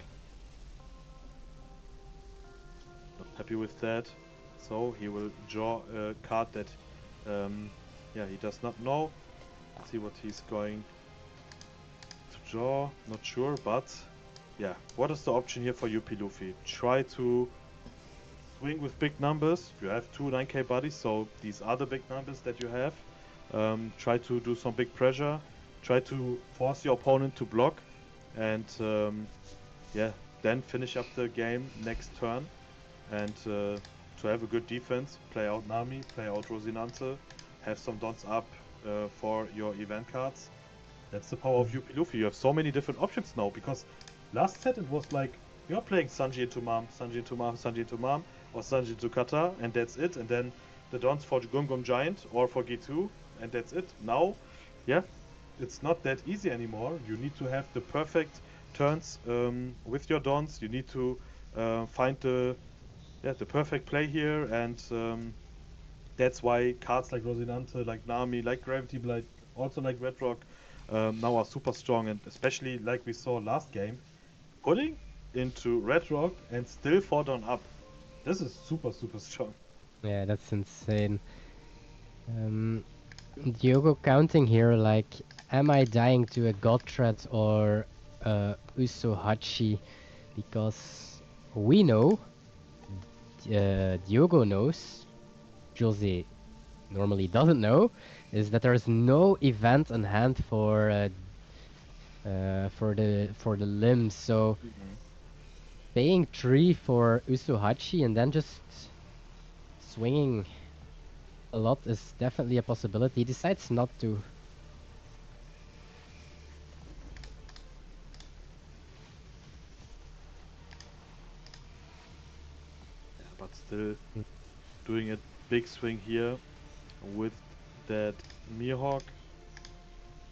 Speaker 4: Not happy with that. So he will draw a card that, yeah, he does not know. Let's see what he's going to draw. Not sure, but yeah. What is the option here for UP Luffy? Try to swing with big numbers. You have two 9k bodies, so these are the big numbers that you have. Try to do some big pressure. Try to force your opponent to block, and yeah, then finish up the game next turn. And to have a good defense, play out Nami, play out Rosinante, have some dons up for your event cards. That's the power of UP Luffy. You have so many different options now, because last set it was like you're playing Sanji into Mam, Sanji into Mam, Sanji into Mam, or Sanji into Kata, and that's it. And then the dons for Gum Gum Giant or for G2, and that's it. Now, yeah, it's not that easy anymore. You need to have the perfect turns with your dons. You need to find the perfect play here, and that's why cards like Rosinante, like Nami, like Gravity Blade, also like Red Rock, now are super strong, and especially like we saw last game, putting into Red Rock and still 4 down up. This is super strong.
Speaker 3: Yeah, that's insane. Diogo counting here like, am I dying to a God Threat or Usohachi? Because we know, Diogo knows, Jose normally doesn't know, is that there is no event on hand for the limbs. So paying 3 for Usohachi and then just swinging a lot is definitely a possibility. He decides not to.
Speaker 4: Yeah, but still doing a big swing here with that Mihawk.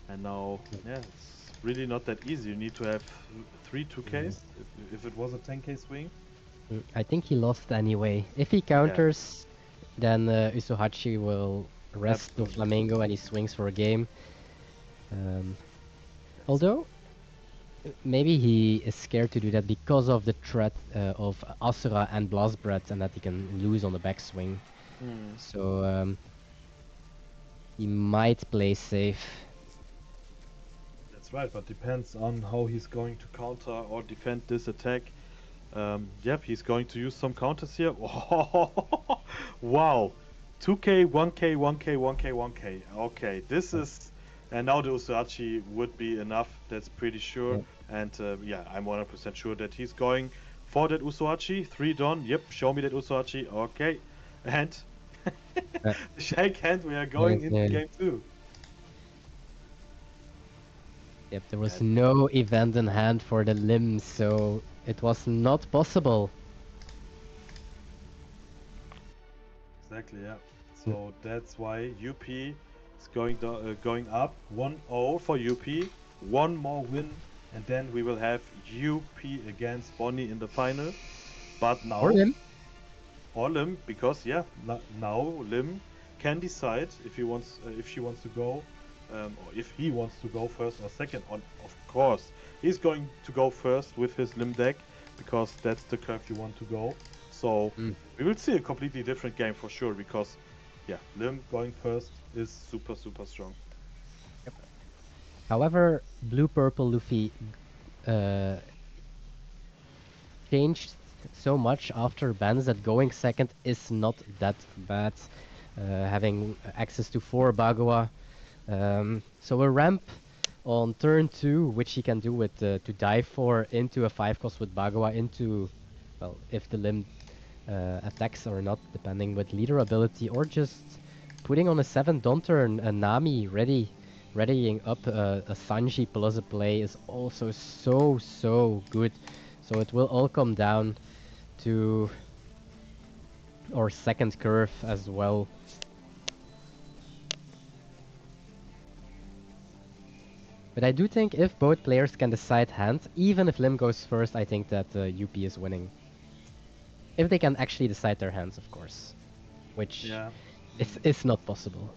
Speaker 4: And now, yeah, it's really not that easy. You need to have 3 2Ks if it was a 10k swing.
Speaker 3: I think he lost anyway. If he
Speaker 4: Yeah,
Speaker 3: counters, then Usohachi will rest the
Speaker 4: absolutely.
Speaker 3: Flamingo and he swings for a game.
Speaker 4: That's
Speaker 3: Although, maybe he is scared to do that because of the threat of Asura and Blast Breath and that he can lose on the backswing.
Speaker 4: Hmm.
Speaker 3: So he might play safe.
Speaker 4: That's right, but depends on how he's going to counter or defend this attack. Yep, he's going to use some counters here. Wow. 2k, 1k, 1k, 1k, 1k. Okay, this is... And now the Usohachi would be enough, that's pretty sure.
Speaker 3: Yep.
Speaker 4: And yeah, I'm 100% sure that he's going for that Usohachi. 3 done. Yep, show me that Usohachi. Okay. And
Speaker 3: Uh,
Speaker 4: shake hand, we are going into
Speaker 3: yeah.
Speaker 4: game 2.
Speaker 3: Yep, there was
Speaker 4: And
Speaker 3: no event in hand for the limbs, so it was not possible.
Speaker 4: exactly, yeah. So that's why UP is going up 1-0 for UP. One more win, and then we will have UP against Bonnie in the final. But now,
Speaker 3: Or him.
Speaker 4: or Lim, because yeah, now Lim can decide if he wants, if she wants to go, or if he wants to go first or second. On, of course, he's going to go first with his Lim deck because that's the curve you want to go. So we will see a completely different game for sure because, yeah, Lim going first is super strong.
Speaker 3: However, Blue Purple Luffy uh, changed so much after bans that going second is not that bad. Having access to 4 Bagua. So a ramp on turn 2, which he can do with to dive for into a 5 cost with Bagua into, well, if the limb attacks or not, depending with leader ability, or just putting on a 7 Dawn turn a Nami readying up a Sanji plus a play is also so good. So it will all come down to our second curve as well. But I do think if both players can decide hand, even if Lim goes first, I think that UP is winning. If they can actually decide their hands, of course, which
Speaker 4: Yeah,
Speaker 3: is not possible.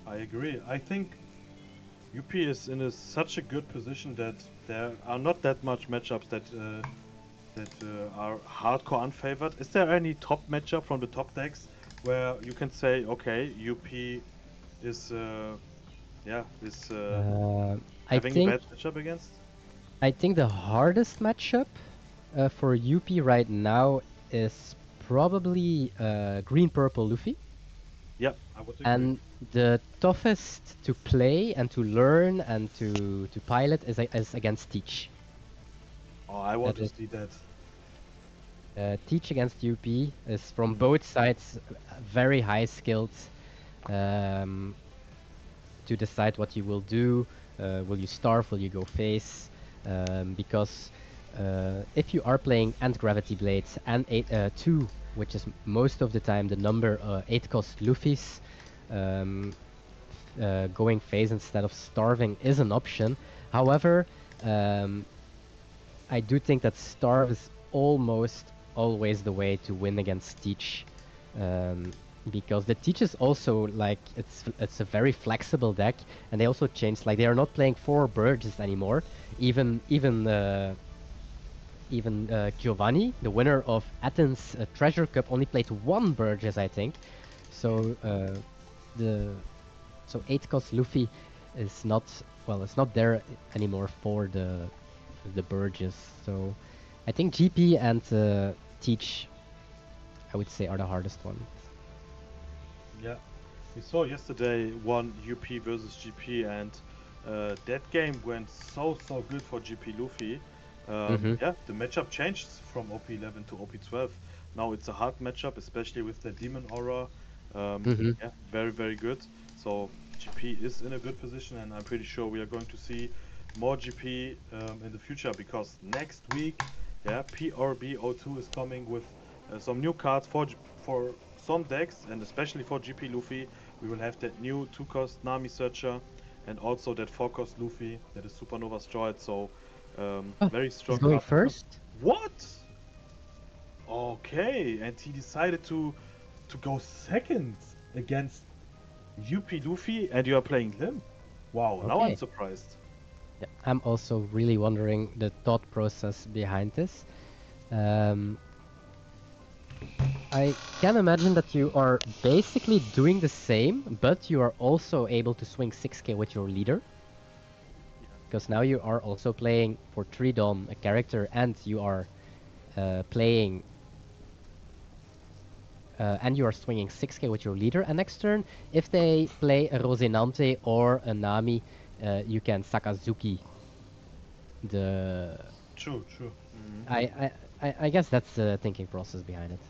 Speaker 4: I agree. I think UP is in such a good position that there are not that much matchups that are hardcore unfavored. Is there any top matchup from the top decks where you can say, okay, UP is
Speaker 3: Uh, I
Speaker 4: having a
Speaker 3: think
Speaker 4: bad matchup against?
Speaker 3: I think the hardest matchup for UP right now is probably Green Purple Luffy,
Speaker 4: Yeah, I would agree.
Speaker 3: and the toughest to play and to learn and to pilot is against Teach.
Speaker 4: Oh, I want
Speaker 3: That
Speaker 4: to
Speaker 3: is
Speaker 4: see that.
Speaker 3: Teach against UP is from
Speaker 4: Mm.
Speaker 3: both sides very high skilled um, to decide what you will do. Will you starve? Will you go face? Because if you are playing and Gravity Blades and 2, which is most of the time the number 8 cost Luffy's, um, going phase instead of starving is an option. However, um, I do think that starve is almost always the way to win against Teach. Um, because the Teach is also like it's a very flexible deck, and they also changed like they are not playing 4 Burges anymore. Even Giovanni, the winner of Athens Treasure Cup, only played 1 Burgess, I think. So the so 8 cost Luffy is not it's not there anymore for the Burgess. So I think GP and Teach, I would say, are the hardest ones.
Speaker 4: Yeah, we saw yesterday one UP versus GP, and that game went so good for GP Luffy.
Speaker 3: Mm-hmm.
Speaker 4: Yeah, the matchup changed from OP11 to OP12. Now it's a hard matchup, especially with the Demon Aura.
Speaker 3: Mm-hmm.
Speaker 4: Yeah, very good. So GP is in a good position, and I'm pretty sure we are going to see more GP in the future because next week, yeah, PRB02 is coming with some new cards for some decks, and especially for GP Luffy. We will have that new 2-cost Nami Searcher, and also that 4-cost Luffy that is Supernova Droid. So
Speaker 3: Oh,
Speaker 4: very
Speaker 3: he's
Speaker 4: strong
Speaker 3: going
Speaker 4: card.
Speaker 3: first.
Speaker 4: What? Okay, and he decided to go second against UP Luffy, and you are playing him. Wow, now I'm
Speaker 3: Okay.
Speaker 4: surprised.
Speaker 3: Yeah, I'm also really wondering the thought process behind this. Um, I can imagine that you are basically doing the same, but you are also able to swing 6k with your leader. Because now you are also playing for Tridom, a character, and you are playing and you are swinging 6k with your leader. And next turn, if they play a Rosinante or a Nami, you can Sakazuki the.
Speaker 4: True.
Speaker 3: I guess that's the thinking process behind it.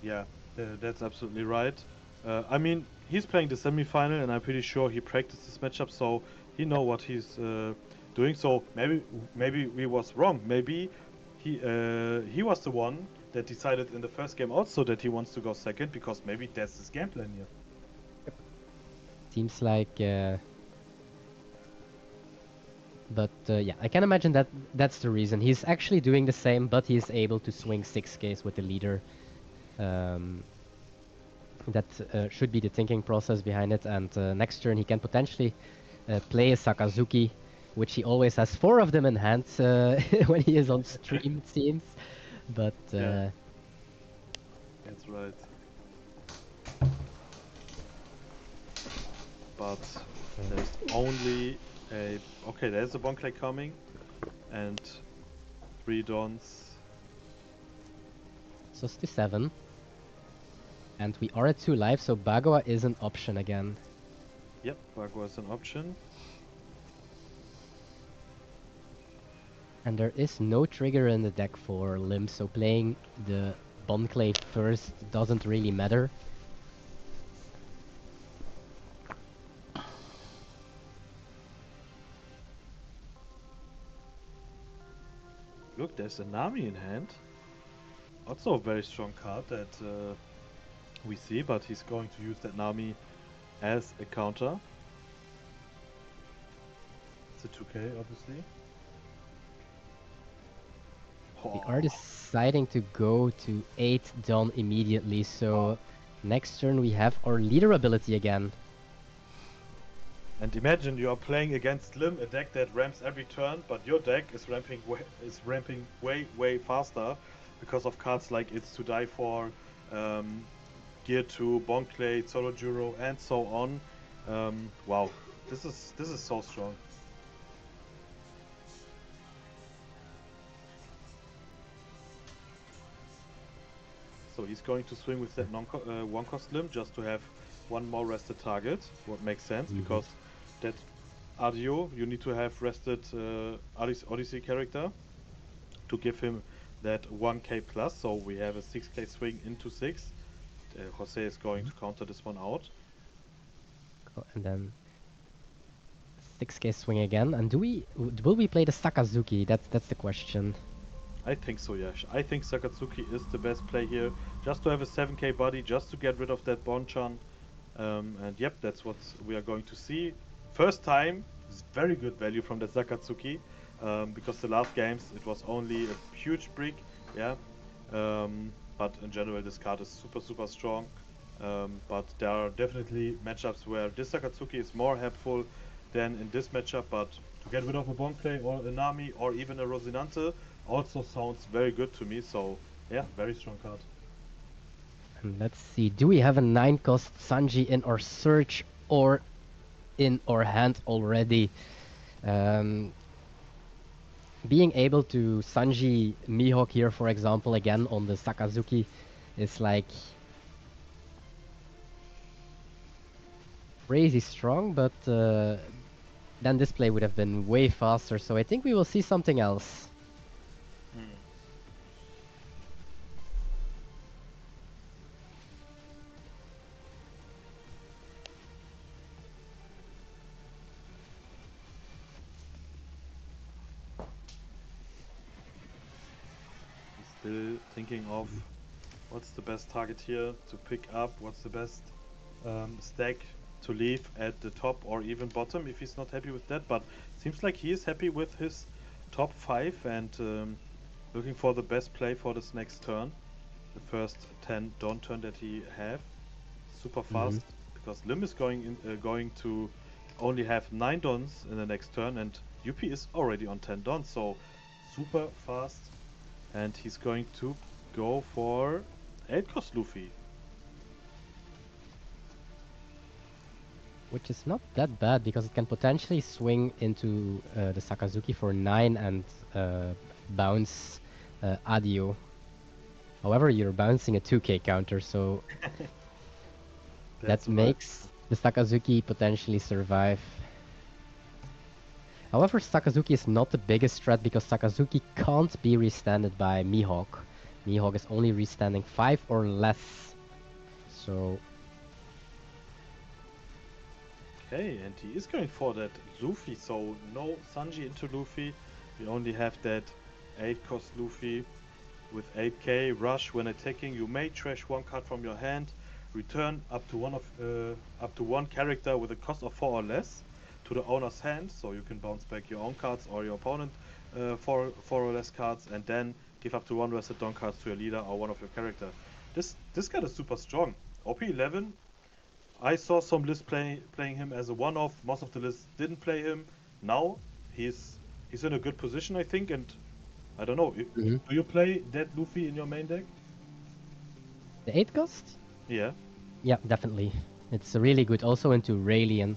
Speaker 4: Yeah, that's absolutely right. I mean, he's playing the semi-final, and I'm pretty sure he practiced this matchup, so he know what he's doing. So maybe we was wrong. Maybe he was the one that decided in the first game also that he wants to go second because maybe that's his game plan here.
Speaker 3: Seems like. But yeah, I can imagine that that's the reason. He's actually doing the same, but he's able to swing 6Ks with the leader. Um, that should be the thinking process behind it. And next turn, he can potentially play a Sakazuki, which he always has 4 of them in hand when he is on stream, it seems. But
Speaker 4: Yeah, that's right. But there's only a okay. There's a Bonclay coming, and 3 Dons.
Speaker 3: so it's to 7. And we are at 2 life, so Bagua is an option again.
Speaker 4: Yep, Bagua is an option.
Speaker 3: And there is no trigger in the deck for Lim, so playing the Bonclay first doesn't really matter.
Speaker 4: Look, there's a Nami in hand. Also a very strong card that we see, but he's going to use that Nami as a counter. It's a 2K, obviously.
Speaker 3: We are
Speaker 4: Oh,
Speaker 3: deciding to go to 8 Dawn immediately, so next turn we have our leader ability again.
Speaker 4: and imagine you are playing against Lim, a deck that ramps every turn, but your deck is ramping way faster because of cards like It's to Die For, Gear 2, Bonclay, Solo Juro, and so on. Wow, this is so strong. So he's going to swing with that one cost Lim just to have one more rested target. What makes sense because that Adio, you need to have rested Odyssey character to give him that 1k plus. So we have a 6k swing into 6. Jose is going to counter this one out.
Speaker 3: And then 6k swing again. And will we play the Sakazuki? That's the question.
Speaker 4: I think so, yeah. I think Sakatsuki is the best play here. Just to have a 7k body, just to get rid of that Bonchan. And yep, that's what we are going to see. First time, it's very good value from the Sakatsuki. Because the last games, it was only a huge brick, yeah. But in general, this card is super strong. But there are definitely matchups where this Sakatsuki is more helpful than in this matchup. But to get rid of a Bonclay or a Nami or even a Rosinante also sounds very good to me. So yeah, very strong card.
Speaker 3: And let's see, do we have a 9 cost Sanji in our search or in our hand already? Being able to Sanji Mihawk here, for example, again on the Sakazuki is like crazy strong, but then this play would have been way faster, so I think we will see something else.
Speaker 4: Still thinking of what's the best target here to pick up, what's the best stack to leave at the top or even bottom if he's not happy with that, but seems like he is happy with his top 5 and looking for the best play for this next turn. The first 10 Dawn turn that he have. Super fast because Lim is going to only have 9 Dons in the next turn and UP is already on 10 Dons, so super fast. And he's going to go for 8 cost Luffy.
Speaker 3: Which is not that bad because it can potentially swing into the Sakazuki for 9 and bounce Adio. However, you're bouncing a 2k counter, so that makes the Sakazuki potentially survive. However, Sakazuki is not the biggest threat because Sakazuki can't be restanded by Mihawk. Mihawk is only restanding 5 or less. So
Speaker 4: Okay, and he is going for that Luffy, so no Sanji into Luffy. We only have that 8 cost Luffy with 8k rush. When attacking, you may trash one card from your hand, return up to one character with a cost of 4 or less to the owner's hand, so you can bounce back your own cards or your opponent 4 or less cards, and then give up to 1 rested Dawn cards to your leader or one of your character. This card is super strong. OP 11. I saw some lists playing him as a one-off. Most of the lists didn't play him. Now he's in a good position, I think. And I don't know. Do you play that Luffy in your main deck?
Speaker 3: the 8 cost?
Speaker 4: Yeah.
Speaker 3: Yeah, definitely. It's really good also into Rayleigh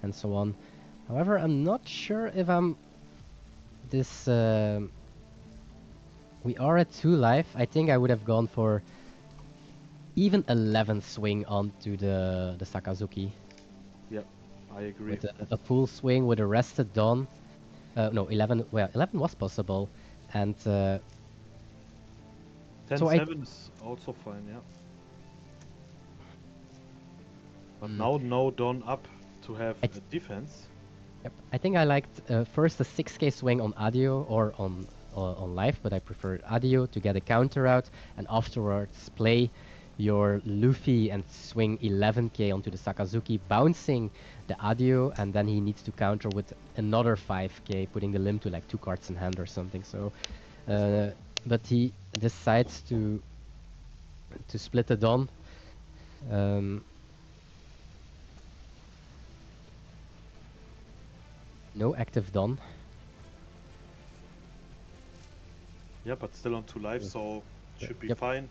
Speaker 3: and so on. However, I'm not sure if I'm this we are at 2 life. I think I would have gone for even 11 swing onto the Sakazuki.
Speaker 4: Yeah, I agree.
Speaker 3: With a full swing with a rested Dawn. No, 11. Well, 11 was possible, and
Speaker 4: 10-7 is also fine. Yeah. But now no Dawn up to have a defense.
Speaker 3: Yep. I think I liked first the 6k swing on Adio or on life, but I prefer Adio to get a counter out, and afterwards play your Luffy and swing 11k onto the Sakazuki, bouncing the Adio, and then he needs to counter with another 5k, putting the limb to like 2 cards in hand or something. So, but he decides to split the Don. No active Don.
Speaker 4: Yeah, but still on 2 lives, so should be
Speaker 3: Yep.
Speaker 4: fine.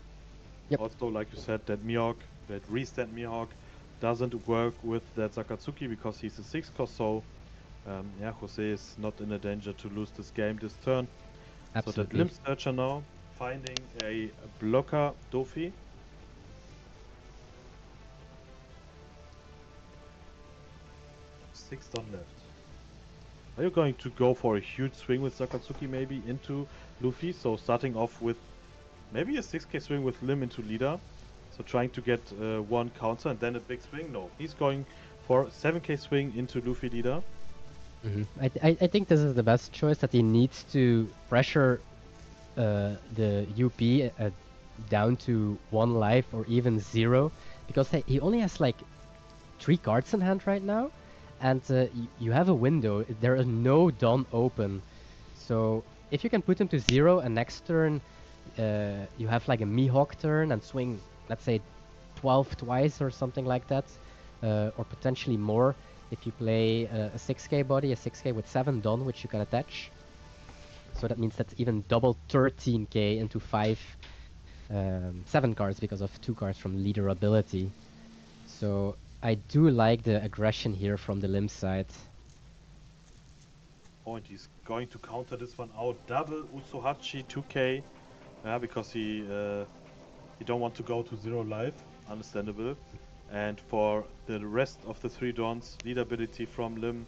Speaker 3: Yep.
Speaker 4: Also, like you said, that Mihawk, that restand Mihawk, doesn't work with that Sakatsuki because he's a 6 cost, so yeah, Jose is not in a danger to lose this game this turn. So that
Speaker 3: Absolutely.
Speaker 4: Limb Searcher now, finding a blocker Dofi. Six Don left. Are you going to go for a huge swing with Sakatsuki maybe into Luffy? So starting off with maybe a 6k swing with Lim into leader. So trying to get one counter and then a big swing. No, he's going for 7k swing into Luffy leader.
Speaker 3: I think this is the best choice, that he needs to pressure the UP down to 1 life or even 0, because he only has like 3 cards in hand right now, and you have a window. There is no Dawn open, so if you can put him to 0 and next turn you have like a Mihawk turn and swing, let's say 12 twice or something like that, or potentially more if you play a 6k body, a 6k with 7 Dawn, which you can attach. So that means that's even double 13k into 7 cards because of 2 cards from leader ability. So I do like the aggression here from the Limb side.
Speaker 4: Oh, and he's going to counter this one out. Double Utsuhachi 2k. Yeah, because he don't want to go to 0 life. Understandable. And for the rest of the 3 Dons, lead ability from Lim,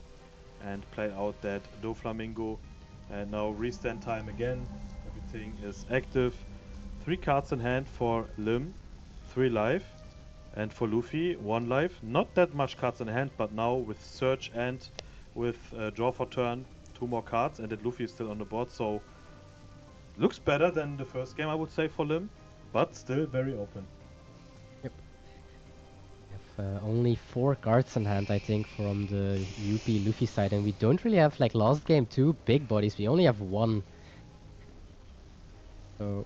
Speaker 4: and play out that Doflamingo. And now restand time again. Everything is active. 3 cards in hand for Lim, 3 life. And for Luffy, 1 life. Not that much cards in hand, but now with search and with draw for turn, 2 more cards, and that Luffy is still on the board. So looks better than the first game, I would say, for Lim, but still very open.
Speaker 3: Yep. We have only 4 cards in hand, I think, from the UP Luffy side, and we don't really have, like last game, 2 big bodies. We only have 1. So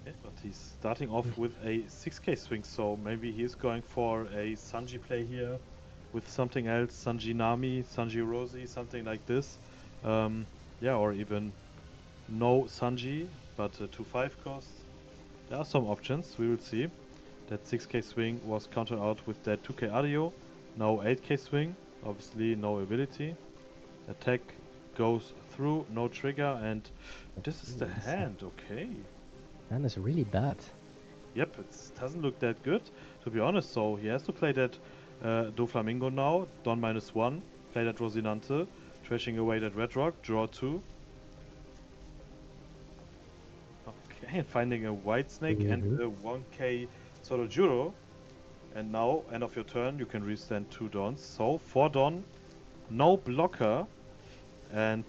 Speaker 4: Yeah, but he's starting off with a 6k swing, so maybe he's going for a Sanji play here with something else, Sanji Nami, Sanji Rosie, something like this. Yeah, or even no Sanji, but 2-5 cost. There are some options, we will see. That 6k swing was countered out with that 2k audio. Now 8k swing, obviously no ability. Attack goes through, no trigger, and this is the hand, okay.
Speaker 3: man, is really bad.
Speaker 4: Yep, it doesn't look that good, to be honest. So he has to play that Doflamingo now, Don -1, play that Rosinante, trashing away that Red Rock, draw 2. Okay, and finding a White Snake and a 1k Sorojuro. And now, end of your turn, you can restand 2 Dons. So 4 Don, no blocker, and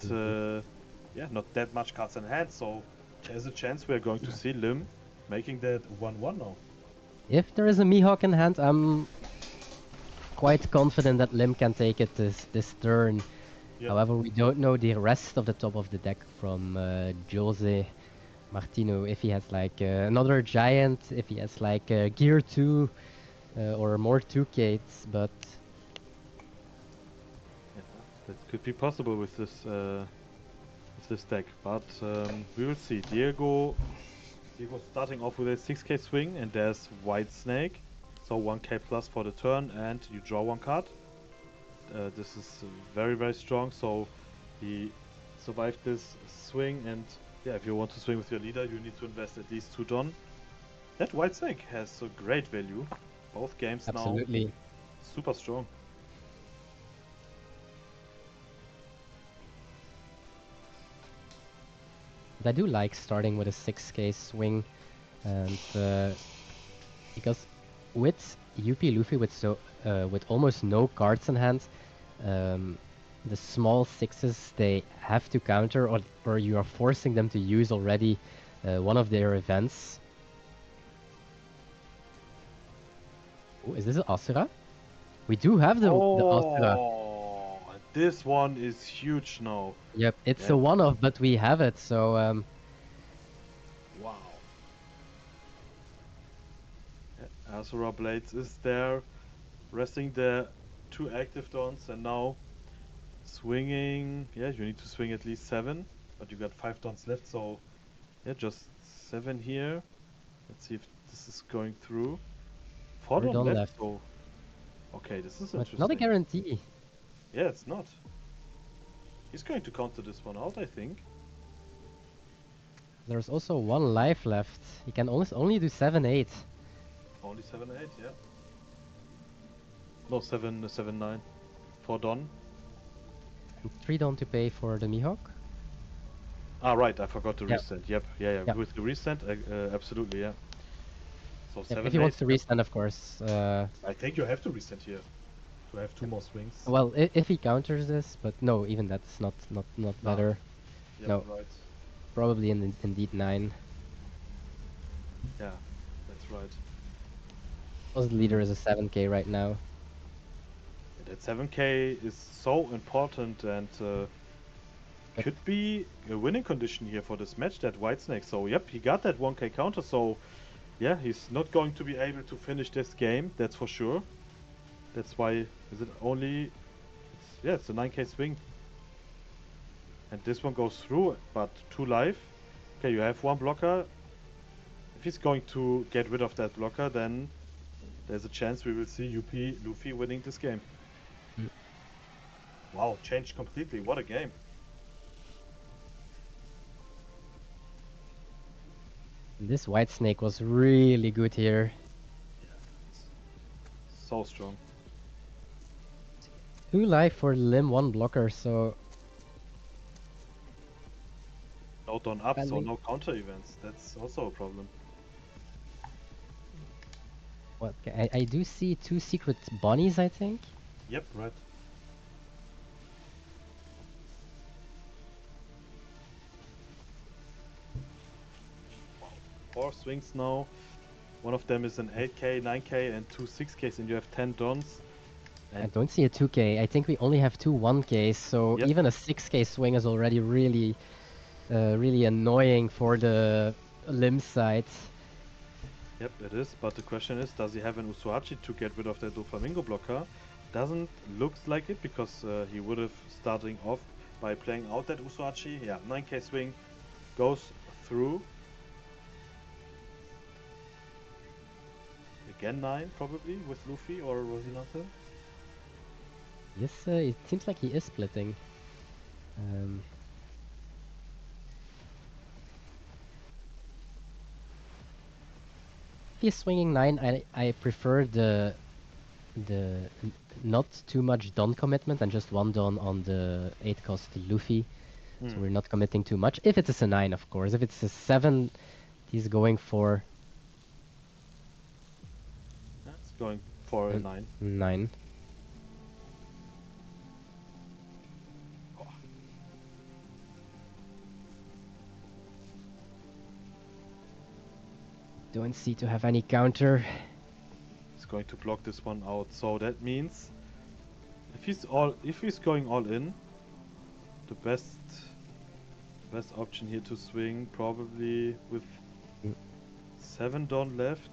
Speaker 4: yeah, not that much cards in hand. So there's a chance we're going to see Lim making that 1-1 now.
Speaker 3: If there is a Mihawk in hand, I'm quite confident that Lim can take it this turn.
Speaker 4: Yeah.
Speaker 3: However, we don't know the rest of the top of the deck from Jose Martino. If he has like another giant, if he has like gear 2 or more 2Ks, but
Speaker 4: Yeah, that could be possible with this deck, but we will see. Diego starting off with a 6k swing, and there's White Snake, so 1k plus for the turn, and you draw 1 card. This is very, very strong, so he survived this swing, and yeah, if you want to swing with your leader, you need to invest at least 2 Don. That White Snake has a great value. Both games
Speaker 3: absolutely.
Speaker 4: now super strong.
Speaker 3: But I do like starting with a 6k swing, and because with UP Luffy with almost no cards in hand, um, the small sixes they have to counter, or you are forcing them to use already one of their events. Oh, is this an Asura? We do have the Asura.
Speaker 4: Oh, this one is huge now.
Speaker 3: Yep, it's
Speaker 4: Yeah.
Speaker 3: a one-off, but we have it, so
Speaker 4: Wow. Yeah, Azura Blades is there, resting the 2 active dons, and now swinging. Yeah, you need to swing at least 7, but you got 5 dons left, so yeah, just 7 here. Let's see if this is going through. 4
Speaker 3: we're
Speaker 4: don
Speaker 3: done
Speaker 4: left,
Speaker 3: left.
Speaker 4: so okay, this is
Speaker 3: But not a
Speaker 4: interesting.
Speaker 3: guarantee.
Speaker 4: Yeah, it's not. He's going to counter this one out, I think.
Speaker 3: There's also 1 life left. He can only do 7-8.
Speaker 4: Only 7-8, yeah. No, 7-9 for Don.
Speaker 3: And 3 down to pay for the Mihawk.
Speaker 4: Ah, right, I forgot to
Speaker 3: Yeah.
Speaker 4: resend. Yep, yeah.
Speaker 3: Yeah.
Speaker 4: With the resend, absolutely, yeah. So
Speaker 3: Yep,
Speaker 4: 7,
Speaker 3: if he
Speaker 4: 8.
Speaker 3: wants to resend, of course.
Speaker 4: I think you have to resend here to have 2 more swings.
Speaker 3: Well, if he counters this, but no, even that's not
Speaker 4: Nah.
Speaker 3: better.
Speaker 4: Yep,
Speaker 3: No.
Speaker 4: right.
Speaker 3: Probably indeed 9.
Speaker 4: Yeah, that's right.
Speaker 3: Plus the leader is a 7k right now.
Speaker 4: And that 7k is so important and
Speaker 3: Yep.
Speaker 4: could be a winning condition here for this match, that Whitesnake. So, yep, he got that 1k counter, so yeah, he's not going to be able to finish this game, that's for sure. That's why, is it only, it's a 9k swing. And this one goes through, but 2 life. Okay, you have 1 blocker. If he's going to get rid of that blocker, then there's a chance we will see UP Luffy winning this game.
Speaker 3: Mm.
Speaker 4: Wow, changed completely. What a game.
Speaker 3: This white snake was really good here.
Speaker 4: So strong.
Speaker 3: 2 life for limb, 1 blocker, so
Speaker 4: No down up, so
Speaker 3: Finally.
Speaker 4: no counter events. That's also a problem.
Speaker 3: what? I do see 2 secret bunnies, I think.
Speaker 4: Yep, right. Wow. 4 swings now. One of them is an 8k, 9k, and 2 6ks, and you have 10 dons.
Speaker 3: I don't see a 2k. I think we only have 2 1ks, so
Speaker 4: Yep.
Speaker 3: even a 6k swing is already really, really annoying for the limb side.
Speaker 4: Yep, it is, but the question is, does he have an Usuachi to get rid of the Doflamingo blocker? Doesn't looks like it, because he would have starting off by playing out that Usuachi. Yeah, 9k swing goes through. Again 9 probably with Luffy or Rosinante.
Speaker 3: Yes, it seems like he is splitting. If he's swinging 9, I prefer the not too much Don commitment and just 1 Don on the 8 cost Luffy. So we're not committing too much. If it's a 9, of course. If it's a 7, he's going for
Speaker 4: That's going for a 9.
Speaker 3: 9.
Speaker 4: Oh,
Speaker 3: Don't see to have any counter.
Speaker 4: he's going to block this one out. So that means if he's going all in, the best option here to swing probably with
Speaker 3: Mm.
Speaker 4: 7 Don left.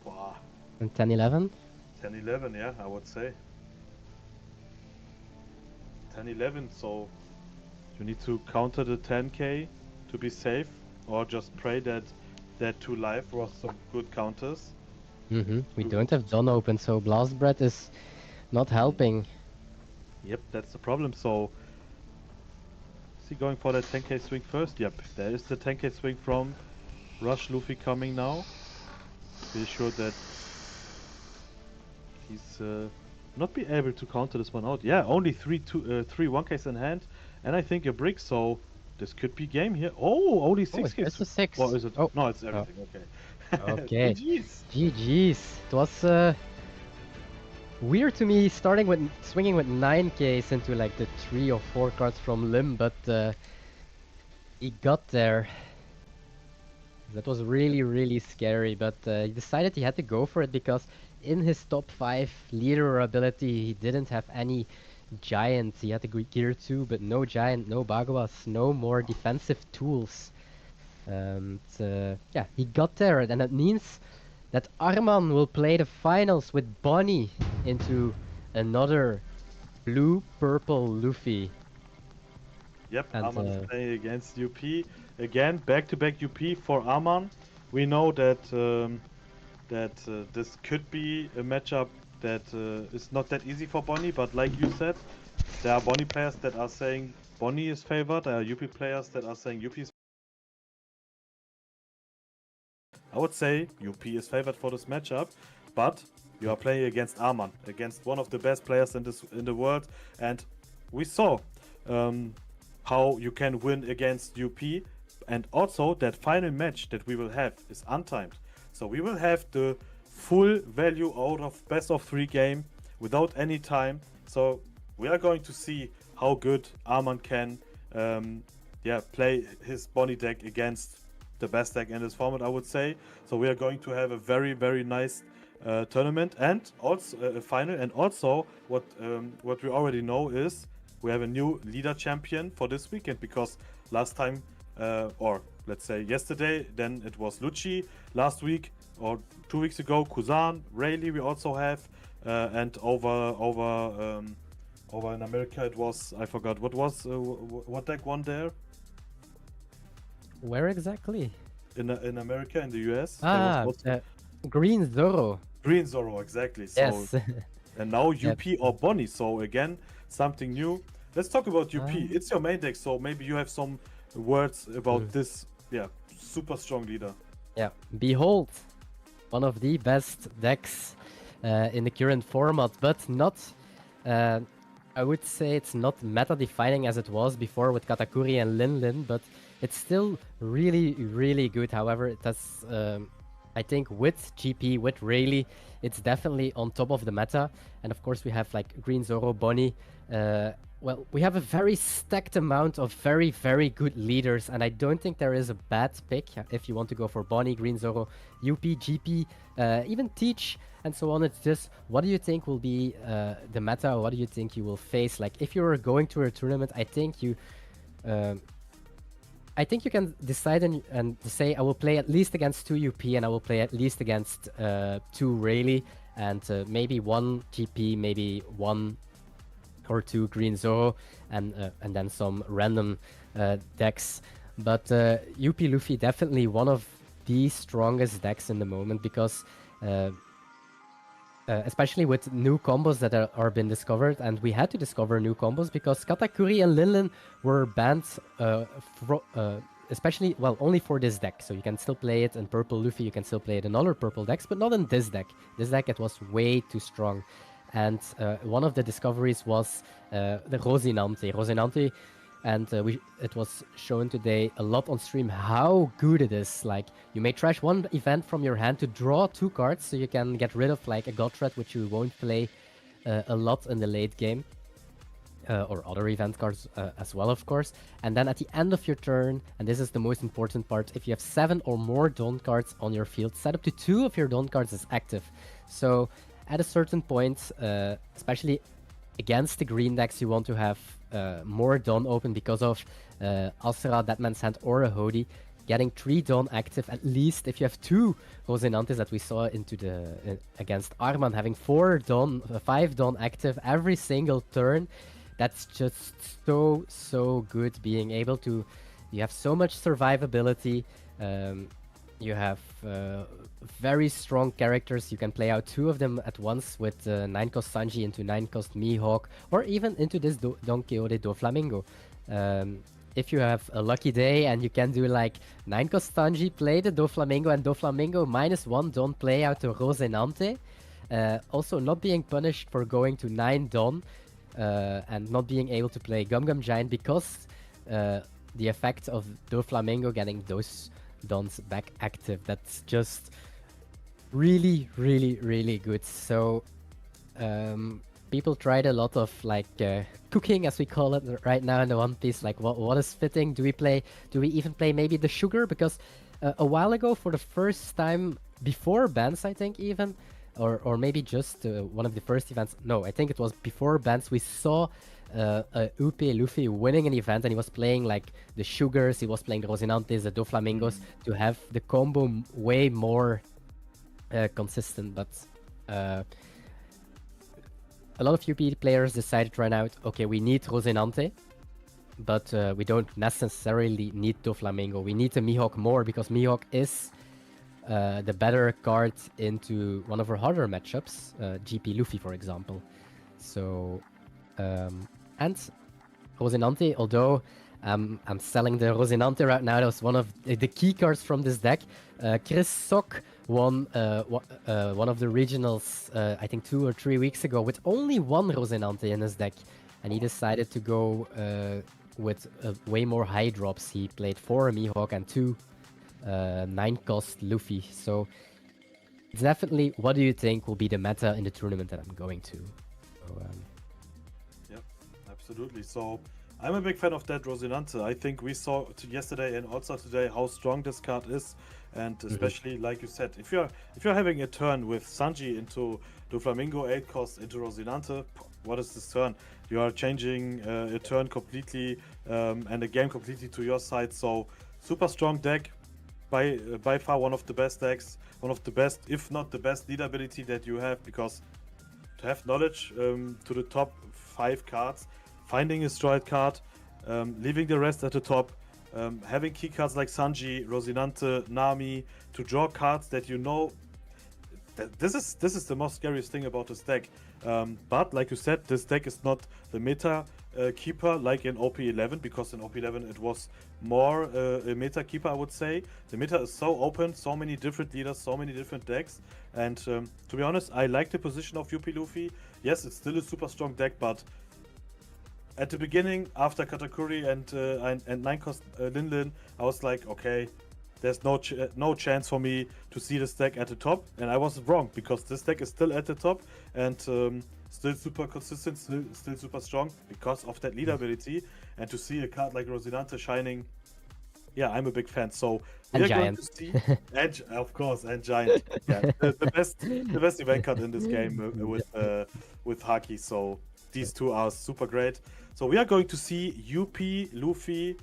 Speaker 4: Wow.
Speaker 3: And 10-11.
Speaker 4: 10-11, yeah, I would say. 10-11, so you need to counter the 10k to be safe, or just pray that that 2 life was some good counters.
Speaker 3: We don't have Don open, so Blast Breath is not helping.
Speaker 4: Yep, that's the problem. So is he going for that 10k swing first? Yep, there is the 10k swing from Rush Luffy coming now. Be sure that he's not be able to counter this one out. Yeah, only three 1ks in hand, and I think a brick. So this could be game here. Oh, only 6ks.
Speaker 3: It's a 6.
Speaker 4: Or is it?
Speaker 3: Oh,
Speaker 4: No, it's everything. Okay.
Speaker 3: okay.
Speaker 4: GG's.
Speaker 3: GG's. It was weird to me swinging with 9Ks into like the 3 or 4 cards from Lim, but he got there. That was really, really scary, but he decided he had to go for it because in his top 5 leader ability, he didn't have any giant. He had the gear 2, but no giant, no Baguas, no more defensive tools. Yeah, he got there, and that means that Arman will play the finals with Bonnie into another blue-purple Luffy.
Speaker 4: Yep,
Speaker 3: And
Speaker 4: Arman is playing against UP again. Back-to-back UP for Arman. We know that this could be a matchup that is not that easy for Bonnie, but like you said, there are Bonnie players that are saying Bonnie is favored. There are UP players that are saying UP is. I would say UP is favored for this matchup, but you are playing against Arman, against one of the best players in the world, and we saw how you can win against UP, and also that final match that we will have is untimed. So we will have the full value out of best of 3 game without any time. So we are going to see how good Arman can play his Bonnie deck against the best deck in this format, I would say. So we are going to have a very, very nice tournament and also a final. And also what we already know is we have a new leader champion for this weekend, because last time, or let's say yesterday, then it was Lucci. Last week or 2 weeks ago, Kuzan, Rayleigh we also have, and over in America it was, I forgot what deck won there.
Speaker 3: where exactly?
Speaker 4: In America, in the US.
Speaker 3: Green Zoro.
Speaker 4: Green Zoro, exactly. So,
Speaker 3: Yes.
Speaker 4: and now UP or Bonnie. So again, something new. Let's talk about UP. It's your main deck, so maybe you have some words about this. Yeah, super strong leader.
Speaker 3: Yeah, Behold, one of the best decks in the current format, but not. I would say it's not meta defining as it was before with Katakuri and Lin Lin, but it's still really, really good. However, it has, I think, with GP, with Rayleigh, it's definitely on top of the meta. And of course, we have like Green Zoro, Bonnie. Well, we have a very stacked amount of very, very good leaders, and I don't think there is a bad pick if you want to go for Bonnie, Green Zoro, UP, GP, even Teach, and so on. It's just, what do you think will be the meta? What do you think you will face? Like, if you're going to a tournament, I think you can decide and say, I will play at least against 2 UP, and I will play at least against 2 Rayleigh, and maybe 1 GP, maybe 1 or 2 Green Zoro, and then some random decks. But UP Luffy definitely one of the strongest decks in the moment, because especially with new combos that are been discovered, and we had to discover new combos because Katakuri and Linlin were banned, especially, well, only for this deck. So you can still play it in purple Luffy, you can still play it in other purple decks, but not in this deck. This deck, it was way too strong. And one of the discoveries was the Rosinante. Rosinante, and it was shown today a lot on stream how good it is. Like, you may trash one event from your hand to draw 2 cards, so you can get rid of like a God Threat, which you won't play a lot in the late game. Or other event cards as well, of course. And then at the end of your turn, and this is the most important part, if you have 7 or more Dawn cards on your field, set up to 2 of your Dawn cards as active. So at a certain point, especially against the green decks, you want to have more Dawn open because of Alcera, Deadman's Hand, or a Hody. Getting 3 Dawn active, at least if you have 2 Rosinantes that we saw into the against Arman, having 5 Dawn active every single turn. That's just so good, being able to, you have so much survivability, you have very strong characters, you can play out 2 of them at once with 9-cost Sanji into 9-cost Mihawk, or even into this Don Quixote Doflamingo. If you have a lucky day and you can do like 9-cost Sanji, play the Doflamingo, and Doflamingo -1 Don play out to Rosinante, also not being punished for going to 9 Don, and not being able to play Gum Gum Giant because the effect of Doflamingo getting those Dons back active. That's just really good. So People tried a lot of like cooking, as we call it right now in the One Piece. Like, what is fitting? Do we even play maybe the sugar? Because a while ago, for the first time before bans, I think even, or maybe just one of the first events. No, I think it was before bans. We saw UP Luffy winning an event, and he was playing like the sugars. He was playing the Rosinantes, the Doflamingos, to have the combo way more consistent. But a lot of UP players decided right now, okay, we need Rosinante, but we don't necessarily need Doflamingo. We need the Mihawk more because Mihawk is the better card into one of our harder matchups, GP Luffy, for example. So, and Rosinante, although I'm selling the Rosinante right now, that was one of the key cards from this deck. Chris Sok won one of the regionals, I think 2 or 3 weeks ago, with only one Rosinante in his deck. And he decided to go with way more high drops. He played 4 Mihawk and 2 9-cost Luffy. So it's definitely, what do you think will be the meta in the tournament that I'm going to? So,
Speaker 4: Yep, absolutely. So I'm a big fan of that Rosinante. I think we saw yesterday and also today how strong this card is, and especially like you said, if you're having a turn with Sanji into Doflamingo 8 cost into Rosinante, what is this turn? You are changing a turn completely and a game completely to your side. So super strong deck. By far one of the best decks, one of the best, if not the best lead ability that you have, because to have knowledge to the top 5 cards, finding a stride card, leaving the rest at the top, having key cards like Sanji, Rosinante, Nami, to draw cards that you know. This is the most scariest thing about this deck. But like you said, this deck is not the meta keeper like in OP11, because in OP11 it was more a meta keeper, I would say. The meta is so open, so many different leaders, so many different decks, and to be honest, I like the position of UP Luffy. Yes, it's still a super strong deck, but at the beginning, after Katakuri and 9-cost Lin Lin, I was like, okay, there's no chance for me to see this deck at the top, and I was wrong, because this deck is still at the top and still super consistent, still super strong because of that lead ability, and to see a card like Rosinante shining, yeah, I'm a big fan. So
Speaker 3: And
Speaker 4: we're going
Speaker 3: Giant.
Speaker 4: to see, and of course, and Giant, yeah, the best event card in this game with Haki. So these two are super great. So we are going to see UP Luffy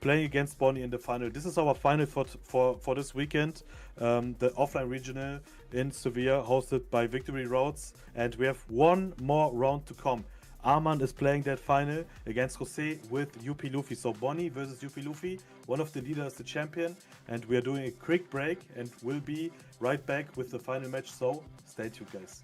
Speaker 4: playing against Bonnie in the final. This is our final for this weekend, the offline regional in Sevilla, hosted by Victory Roads, and we have one more round to come. Armand is playing that final against Jose with UP Luffy. So Bonnie versus UP Luffy. One of the leaders, the champion. And we are doing a quick break and we'll be right back with the final match. So stay tuned, guys.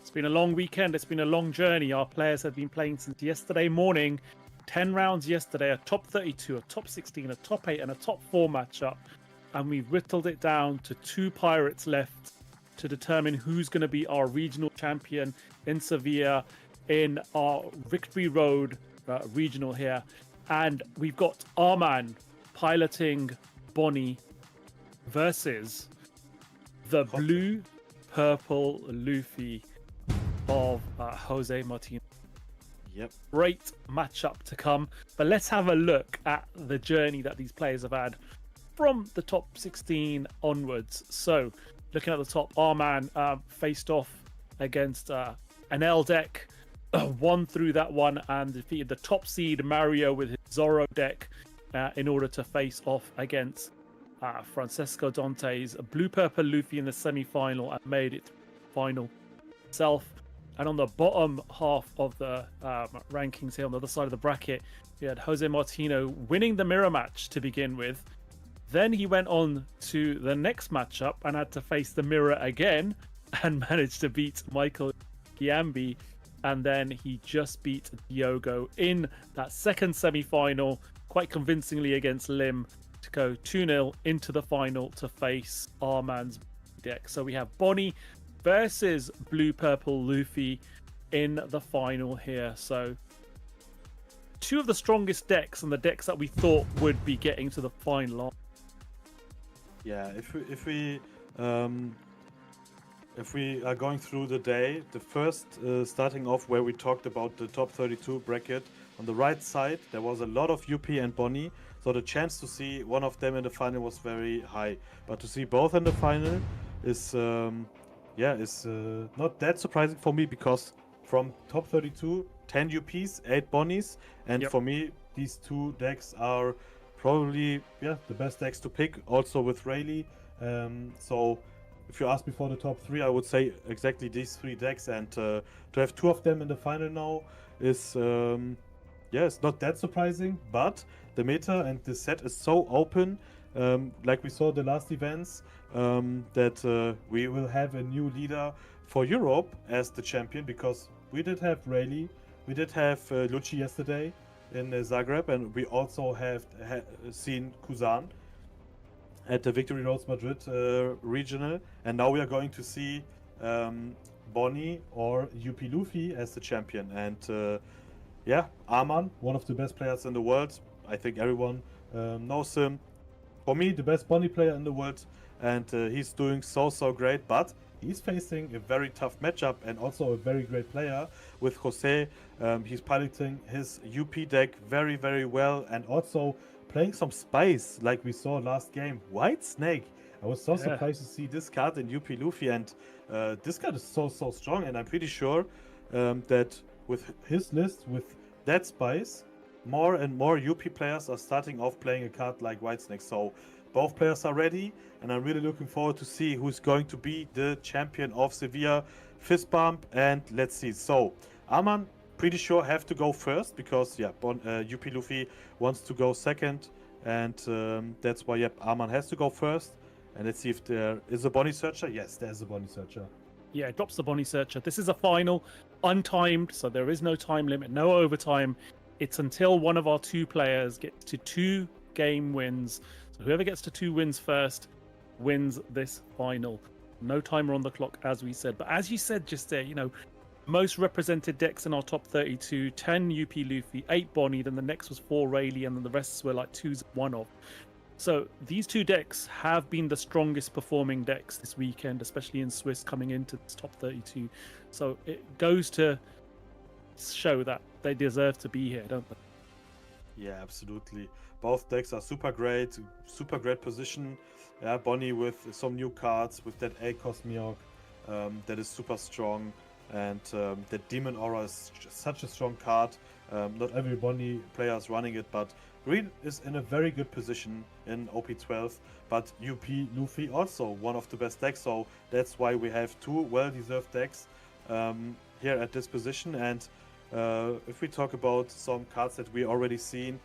Speaker 2: It's been a long weekend. It's been a long journey. Our players have been playing since yesterday morning. 10 rounds yesterday, a top 32, a top 16, a top 8, and a top 4 matchup. And we've whittled it down to 2 Pirates left to determine who's going to be our regional champion in Sevilla in our Victory Road regional here. And we've got Arman piloting Bonnie versus the blue purple Luffy of Jose Martinez.
Speaker 4: Yep.
Speaker 2: Great matchup to come. But let's have a look at the journey that these players have had from the top 16 onwards. So, looking at the top, Arman faced off against an L deck, won through that one, and defeated the top seed Mario with his Zorro deck in order to face off against Francesco Dante's blue-purple Luffy in the semi-final and made it final itself. And on the bottom half of the rankings here, on the other side of the bracket, we had Jose Martino winning the mirror match to begin with. Then he went on to the next matchup and had to face the mirror again and managed to beat Michael Giambi. And then he just beat Diogo in that second semi-final quite convincingly against Lim to go 2-0 into the final to face Arman's deck. So we have Bonnie versus blue-purple Luffy in the final here. So 2 of the strongest decks and the decks that we thought would be getting to the final.
Speaker 4: Yeah, if we are going through the day, the first starting off where we talked about the top 32 bracket, on the right side there was a lot of UP and Bonnie, so the chance to see one of them in the final was very high. But to see both in the final is not that surprising for me, because from top 32, 10 UPs, 8 Bonnies, and
Speaker 2: Yep.
Speaker 4: for me these 2 decks are probably the best decks to pick, also with Rayleigh. So if you ask me for the top 3, I would say exactly these 3 decks, and to have 2 of them in the final now is it's not that surprising. But the meta and the set is so open, like we saw the last events, that we will have a new leader for Europe as the champion, because we did have Rayleigh, we did have Lucci yesterday in Zagreb, and we also have seen Kuzan at the Victory Roads Madrid regional, and now we are going to see Bonnie or UP Luffy as the champion. And Arman, one of the best players in the world. I think everyone knows him. For me, the best Bonnie player in the world, and he's doing so great. But he's facing a very tough matchup and also a very great player with Jose. He's piloting his UP deck very, very well, and also playing some spice like we saw last game. White Snake. I was so surprised to see this card in UP Luffy, and this card is so strong, and I'm pretty sure that with his list, with that spice, more and more UP players are starting off playing a card like White Snake. So both players are ready, and I'm really looking forward to see who's going to be the champion of Sevilla. Fist bump, and let's see. So Arman, pretty sure have to go first, because UP Luffy wants to go second, and that's why Arman has to go first. And let's see if there is a Bonnie Searcher. Yes, there's a Bonnie Searcher.
Speaker 2: Yeah, it drops the Bonnie Searcher. This is a final, untimed, so there is no time limit, no overtime. It's until one of our 2 players gets to 2 game wins. So whoever gets to 2 wins first wins this final. No timer on the clock, as we said. But as you said just there, most represented decks in our top 32, 10 UP Luffy, 8 Bonnie, then the next was 4 Rayleigh, and then the rest were like 2s, 1 off. So these 2 decks have been the strongest performing decks this weekend, especially in Swiss coming into this top 32. So it goes to show that they deserve to be here, don't they?
Speaker 4: Yeah, absolutely. Both decks are super great position. Yeah, Bonnie with some new cards, with that A-Cost Miok, that is super strong. And the Demon Aura is such a strong card. Not every Bonnie player is running it, but Green is in a very good position in OP12. But UP Luffy also one of the best decks, so that's why we have 2 well-deserved decks here at this position. And if we talk about some cards that we already seen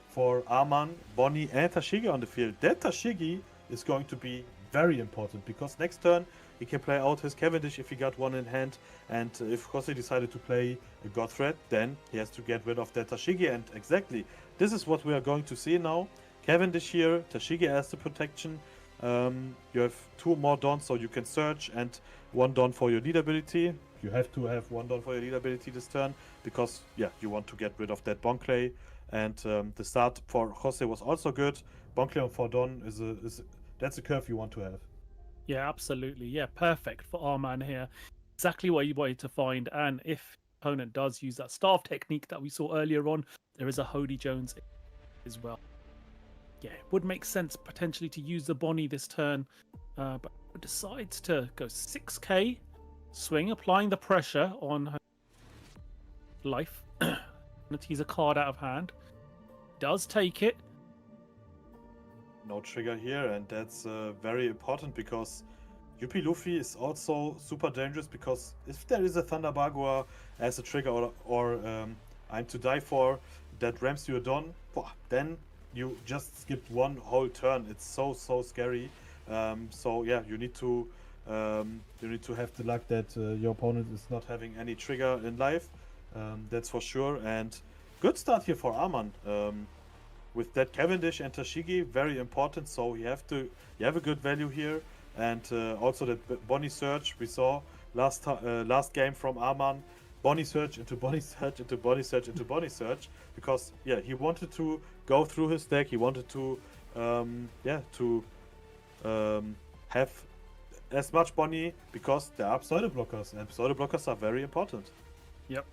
Speaker 4: for Arman, Bonnie, and Tashigi on the field, that Tashigi is going to be very important, because next turn he can play out his Cavendish if he got one in hand, and if Jose decided to play a God Threat, then he has to get rid of that Tashigi, and exactly, this is what we are going to see now. Cavendish here, Tashigi as the protection. You have 2 more Dons, so you can search, and 1 Don for your lead ability. You have to have 1 Don for your lead ability this turn, because, yeah, you want to get rid of that Bonclay. And the start for Jose was also good. Bonclay for Don that's a curve you want to have.
Speaker 2: Yeah, absolutely. Yeah, perfect for Arman here. Exactly what you wanted to find. And if opponent does use that staff technique that we saw earlier on, there is a Hody Jones as well. Yeah, it would make sense potentially to use the Bonnie this turn, but decides to go 6k swing, applying the pressure on her life. He's a card out of hand. Does take it.
Speaker 4: No trigger here, and that's very important because UP Luffy is also super dangerous, because if there is a Thunder Bagua as a trigger or I'm to die for that rams you a Don, then you just skipped 1 whole turn. It's so scary. So yeah, you need to have the luck that your opponent is not having any trigger in life. That's for sure. And good start here for Arman. With that Cavendish and Tashigi, very important. So you have a good value here, and also that Bonnie Search we saw last game from Arman. Bonnie Search into Bonnie Search into Bonnie Search into Bonnie Search, because yeah, he wanted to go through his deck. He wanted to have as much Bonnie, because there are pseudo blockers, and pseudo blockers are very important.
Speaker 2: Yep.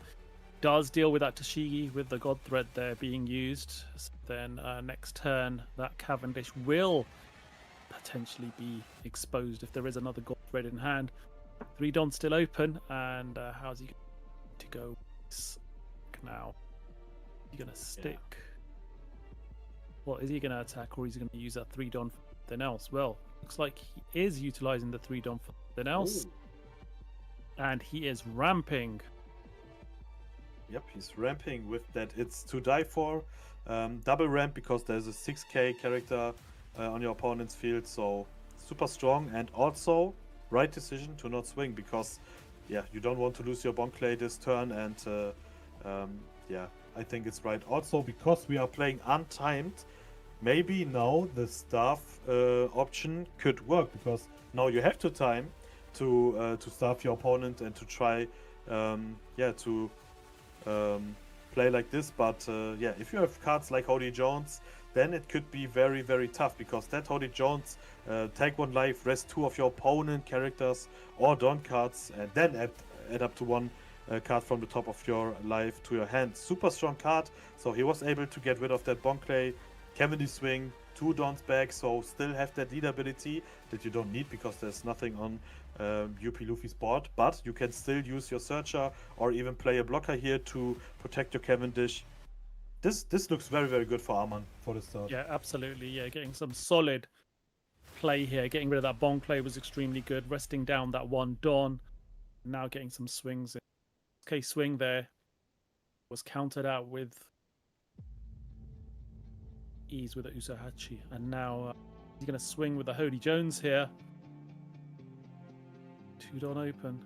Speaker 2: Does deal with that Tashigi with the God Thread there being used. So then next turn, that Cavendish will potentially be exposed if there is another God Thread in hand. 3 Dons still open, and how's he going to go now? Is he going to stick? Yeah. Well, is he going to attack, or is he going to use that 3 Don for something else? Well, looks like he is utilizing the 3 Don for something else. Ooh. And he is ramping.
Speaker 4: Yep, he's ramping with that. It's to die for. Double ramp, because there's a 6k character on your opponent's field, so super strong. And also, right decision to not swing, because yeah, you don't want to lose your Bonclay this turn, and yeah, I think it's right. Also, because we are playing untimed, maybe now the staff option could work, because now you have to time to staff your opponent and to try to play like this. But yeah, if you have cards like Hody Jones, then it could be very tough, because that Hody Jones take 1 life, rest 2 of your opponent characters or Don cards, and then add up to 1 card from the top of your life to your hand. Super strong card. So he was able to get rid of that Bonclay, Cavendish swing, 2 Dons back, so still have that lead ability that you don't need, because there's nothing on UP Luffy's board, but you can still use your Searcher or even play a blocker here to protect your Cavendish. This looks very good for Arman for the start.
Speaker 2: Yeah, absolutely. Yeah, getting some solid play here. Getting rid of that Bonclay was extremely good. Resting down that 1 Don. Now getting some swings in. Okay, swing there was countered out with ease with the Usohachi, and now he's going to swing with the Hody Jones here. 2 Don open.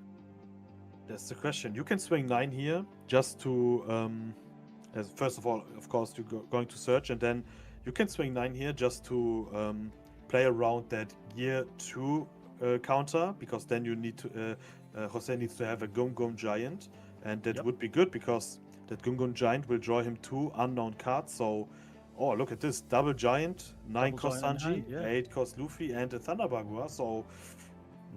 Speaker 4: That's the question. You can swing 9 here just to as first of all, of course, you're going to search, and then you can swing 9 here just to play around that Gear 2 counter, because then you need to Jose needs to have a Gum Giant, and that would be good, because that Gum Giant will draw him 2 unknown cards. So, oh, look at this, double Giant, 9 cost Sanji, 8 cost Luffy, and a Thunder Bagua. So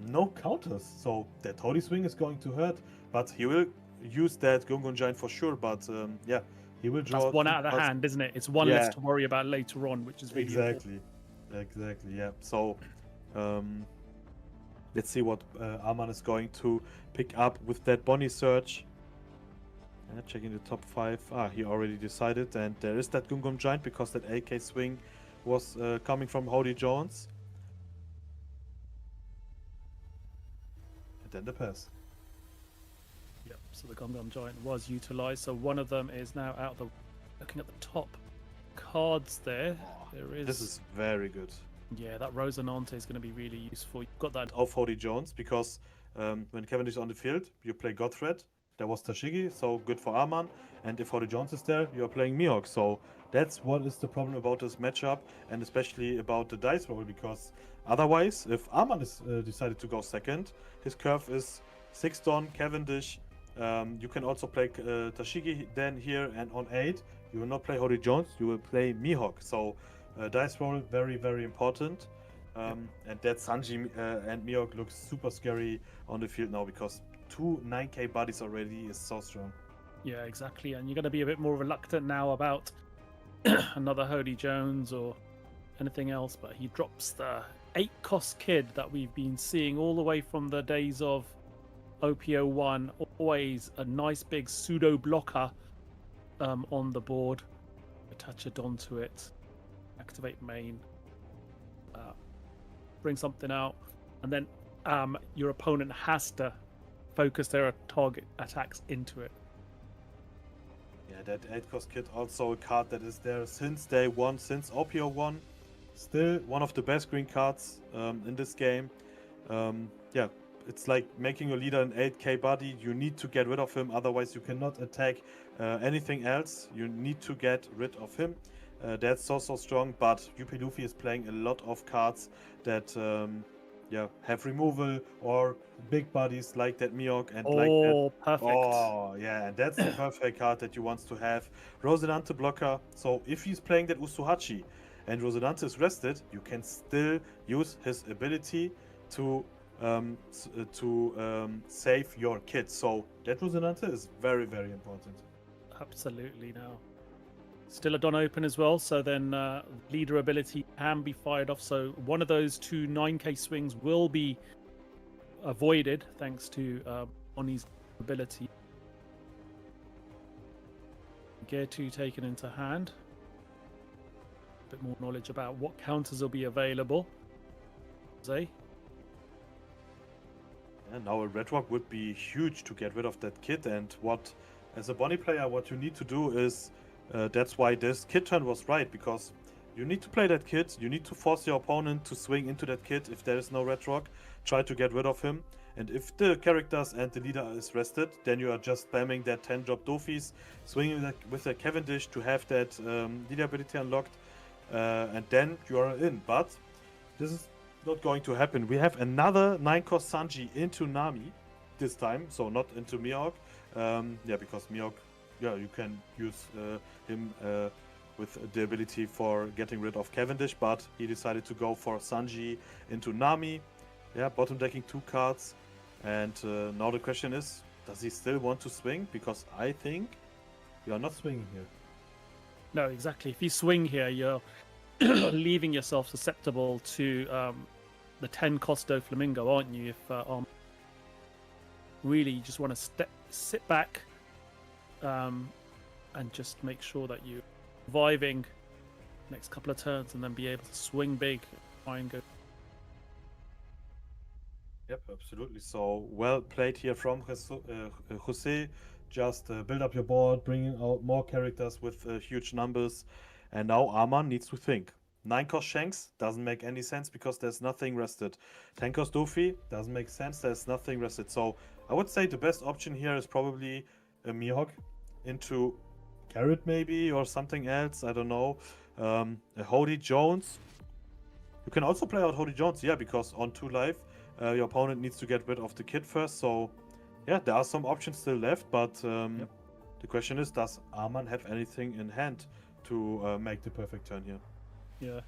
Speaker 4: no counters. So that Hody swing is going to hurt, but he will use that Gum Giant for sure. But yeah, he will draw.
Speaker 2: That's 1 out of the hand, isn't it? It's 1 less to worry about later on, which is really
Speaker 4: exactly. Yeah. So let's see what Arman is going to pick up with that Bonnie Search. Checking the top 5. He already decided, and there is that Gum Giant, because that AK swing was coming from Hody Jones. And then the pass.
Speaker 2: Yep, so the Gum Giant was utilized. So one of them is now out. Looking at the top cards there, there is.
Speaker 4: This is very good.
Speaker 2: Yeah, that Rosinante is going to be really useful. You've got that.
Speaker 4: Of Hody Jones, because when Cavendish is on the field, you play Godthread. There was Tashigi, so good for Arman. And if Hody Jones is there, you're playing Mihawk. So that's what is the problem about this matchup, and especially about the dice roll, because otherwise, if Arman is decided to go second, his curve is 6 Don, Cavendish. You can also play Tashigi then here, and on 8, you will not play Hody Jones, you will play Mihawk. So dice roll, very, very important. And that Sanji and Mihawk looks super scary on the field now, because 2 9k bodies already is so strong.
Speaker 2: Yeah, exactly. And you're going to be a bit more reluctant now about another Hody Jones or anything else, but he drops the 8-cost kid that we've been seeing all the way from the days of OPO1. Always a nice big pseudo blocker on the board. Attach a Don to it, activate main, bring something out, and then your opponent has to focus their target attacks into it.
Speaker 4: Yeah, that 8-cost kit also a card that is there since day one, since OPO1. Still one of the best green cards in this game. Yeah, it's like making your leader an 8k body. You need to get rid of him, otherwise you cannot attack anything else. You need to get rid of him. That's so strong, but UP Luffy is playing a lot of cards that have removal or big bodies like that Mihawk and like that.
Speaker 2: Perfect.
Speaker 4: Oh, yeah, and that's the perfect card that you want to have. Rosinante blocker. So if he's playing that Usuhachi and Rosinante is rested, you can still use his ability to save your kid. So that Rosinante is very, very important.
Speaker 2: Absolutely. Now, still a Don open as well, so then leader ability can be fired off. So one of those 2 9k swings will be avoided thanks to Oni's ability. Gear 2 taken into hand. A bit more knowledge about what counters will be available. Jose?
Speaker 4: And now a Red Rock would be huge to get rid of that kid. And what, as a Bonnie player, what you need to do is, that's why this kid turn was right, because you need to play that kid. You need to force your opponent to swing into that kid if there is no Red Rock. Try to get rid of him. And if the characters and the leader is rested, then you are just spamming that 10 drop Dofis, swinging with a Cavendish to have that leader ability unlocked, and then you are in. But this is not going to happen. We have another 9-cost Sanji into Nami this time, so not into Mihawk. Because Mihawk, you can use him with the ability for getting rid of Cavendish, but he decided to go for Sanji into Nami. Yeah, bottom decking 2 cards. And now the question is, does he still want to swing? Because I think you are not swinging here.
Speaker 2: No, exactly. If you swing here, you're leaving yourself susceptible to the 10 Costo Flamingo, aren't you? If really you just want to sit back and just make sure that you're surviving next couple of turns and then be able to swing big, try and go.
Speaker 4: Yep, absolutely. So well played here from Jose. Just build up your board, bringing out more characters with huge numbers. And now Arman needs to think. 9-cost Shanks doesn't make any sense because there's nothing rested. 10-cost Dofi doesn't make sense, there's nothing rested. So I would say the best option here is probably a Mihawk into Carrot maybe, or something else, I don't know. A Hody Jones. You can also play out Hody Jones, yeah, because on 2 life, your opponent needs to get rid of the kid first. So yeah, there are some options still left, but the question is, does Arman have anything in hand to make the perfect turn here?
Speaker 2: Yeah.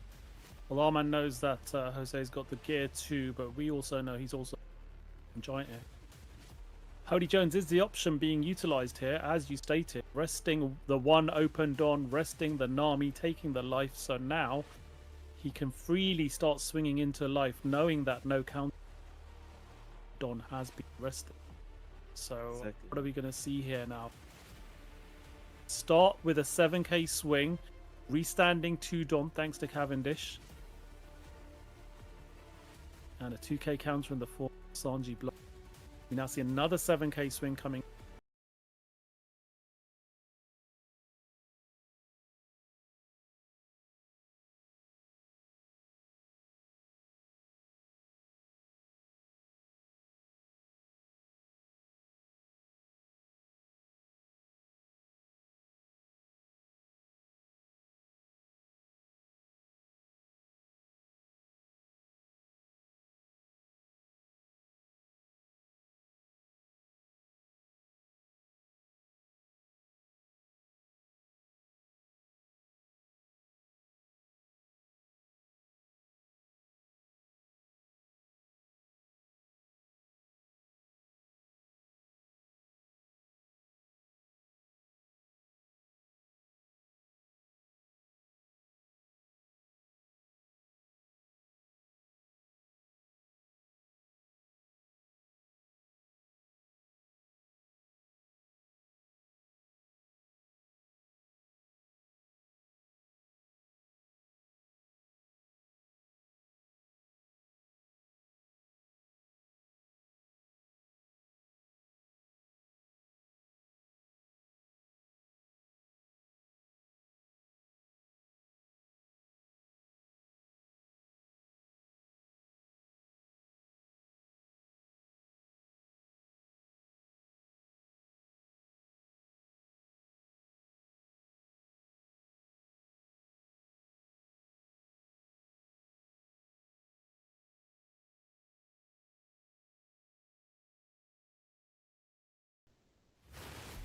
Speaker 2: Well, Arman knows that Jose's got the gear too, but we also know he's also giant here. Hody Jones is the option being utilized here, as you stated, resting the 1 open Don, resting the Nami, taking the life. So now he can freely start swinging into life, knowing that no counter Don has been rested. So exactly. What are we going to see here now? Start with a 7k swing, restanding 2 Don thanks to Cavendish, and a 2k counter in the 4 Sanji block. We now see another 7k swing coming.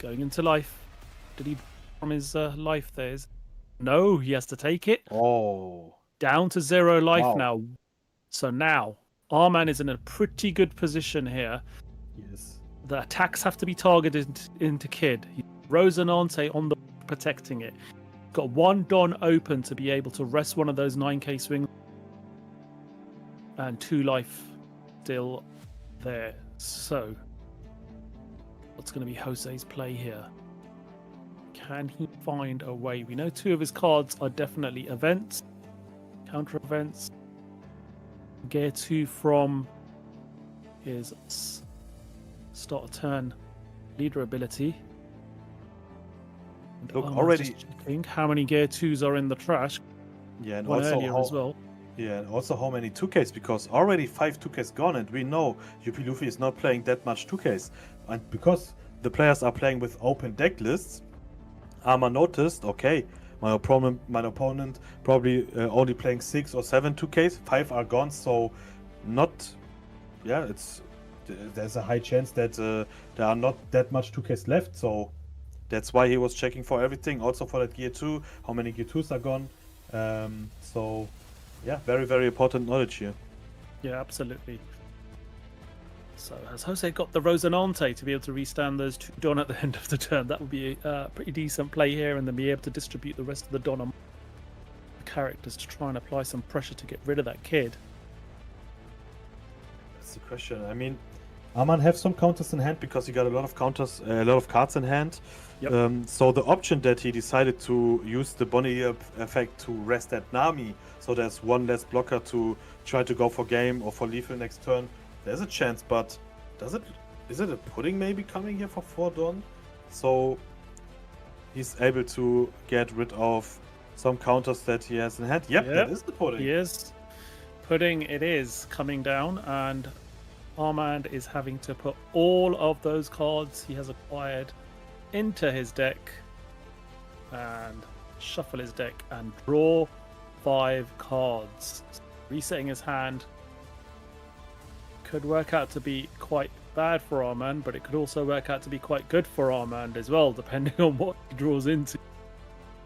Speaker 2: going into life. Did he from his life there? No, he has to take it.
Speaker 4: Oh.
Speaker 2: Down to 0 life
Speaker 4: Wow.
Speaker 2: now. So now, Arman is in a pretty good position here.
Speaker 4: Yes.
Speaker 2: The attacks have to be targeted into Kid. Rosinante on the protecting it. Got one Don open to be able to rest one of those 9k swing. And 2 life still there. So, what's going to be Jose's play here? Can he find a way? We know 2 of his cards are definitely events, counter events. Gear 2 from his start a turn leader ability. And
Speaker 4: Look,
Speaker 2: Arman's
Speaker 4: already.
Speaker 2: just checking how many Gear 2s are in the trash.
Speaker 4: Yeah, and
Speaker 2: One
Speaker 4: also
Speaker 2: earlier as well.
Speaker 4: Yeah, and also how many 2Ks, because already 5 2Ks gone, and we know UP Luffy is not playing that much 2Ks. And because the players are playing with open deck lists, Arma noticed, okay, my opponent probably only playing 6 or 7 2Ks, 5 are gone, so not, yeah, there's a high chance that there are not that much 2Ks left, so that's why he was checking for everything, also for that Gear 2, how many Gear 2s are gone. So yeah, very, very important knowledge here.
Speaker 2: Yeah, absolutely. So has Jose got the Rosinante to be able to restand those 2 Don at the end of the turn? That would be a pretty decent play here, and then be able to distribute the rest of the Don on the characters to try and apply some pressure to get rid of that Kid.
Speaker 4: That's the question. I mean, Aman have some counters in hand because he got a lot of counters, a lot of cards in hand.
Speaker 2: Yep.
Speaker 4: So the option that he decided to use the Bonnie effect to rest that Nami, so there's one less blocker to try to go for game or for lethal next turn. There's a chance, but is it a pudding maybe coming here for 4 Don? So he's able to get rid of some counters that he has in hand. Yep, that is the pudding.
Speaker 2: He is. Pudding it is coming down, and Armand is having to put all of those cards he has acquired into his deck and shuffle his deck and draw 5 cards. Resetting his hand could work out to be quite bad for Armand, but it could also work out to be quite good for Armand as well, depending on what he draws into.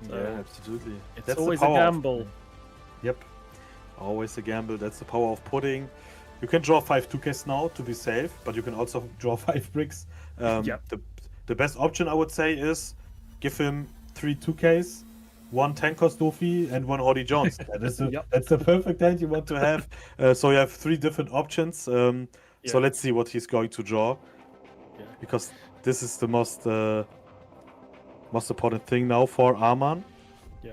Speaker 2: So
Speaker 4: yeah, absolutely.
Speaker 2: It's
Speaker 4: That's the
Speaker 2: always a
Speaker 4: power of
Speaker 2: gamble.
Speaker 4: pudding. Yep. Always a gamble. That's the power of pudding. You can draw 5 2Ks now to be safe, but you can also draw 5 bricks.
Speaker 2: Yep.
Speaker 4: The best option I would say is give him 3 2Ks, 1 10-cost Luffy, and 1 Hody Jones.
Speaker 2: Yep.
Speaker 4: That's the perfect hand you want to have. So you have 3 different options. So
Speaker 2: Yeah.
Speaker 4: let's see what he's going to draw.
Speaker 2: Yeah.
Speaker 4: Because this is the most important thing now for Arman.
Speaker 2: Yeah.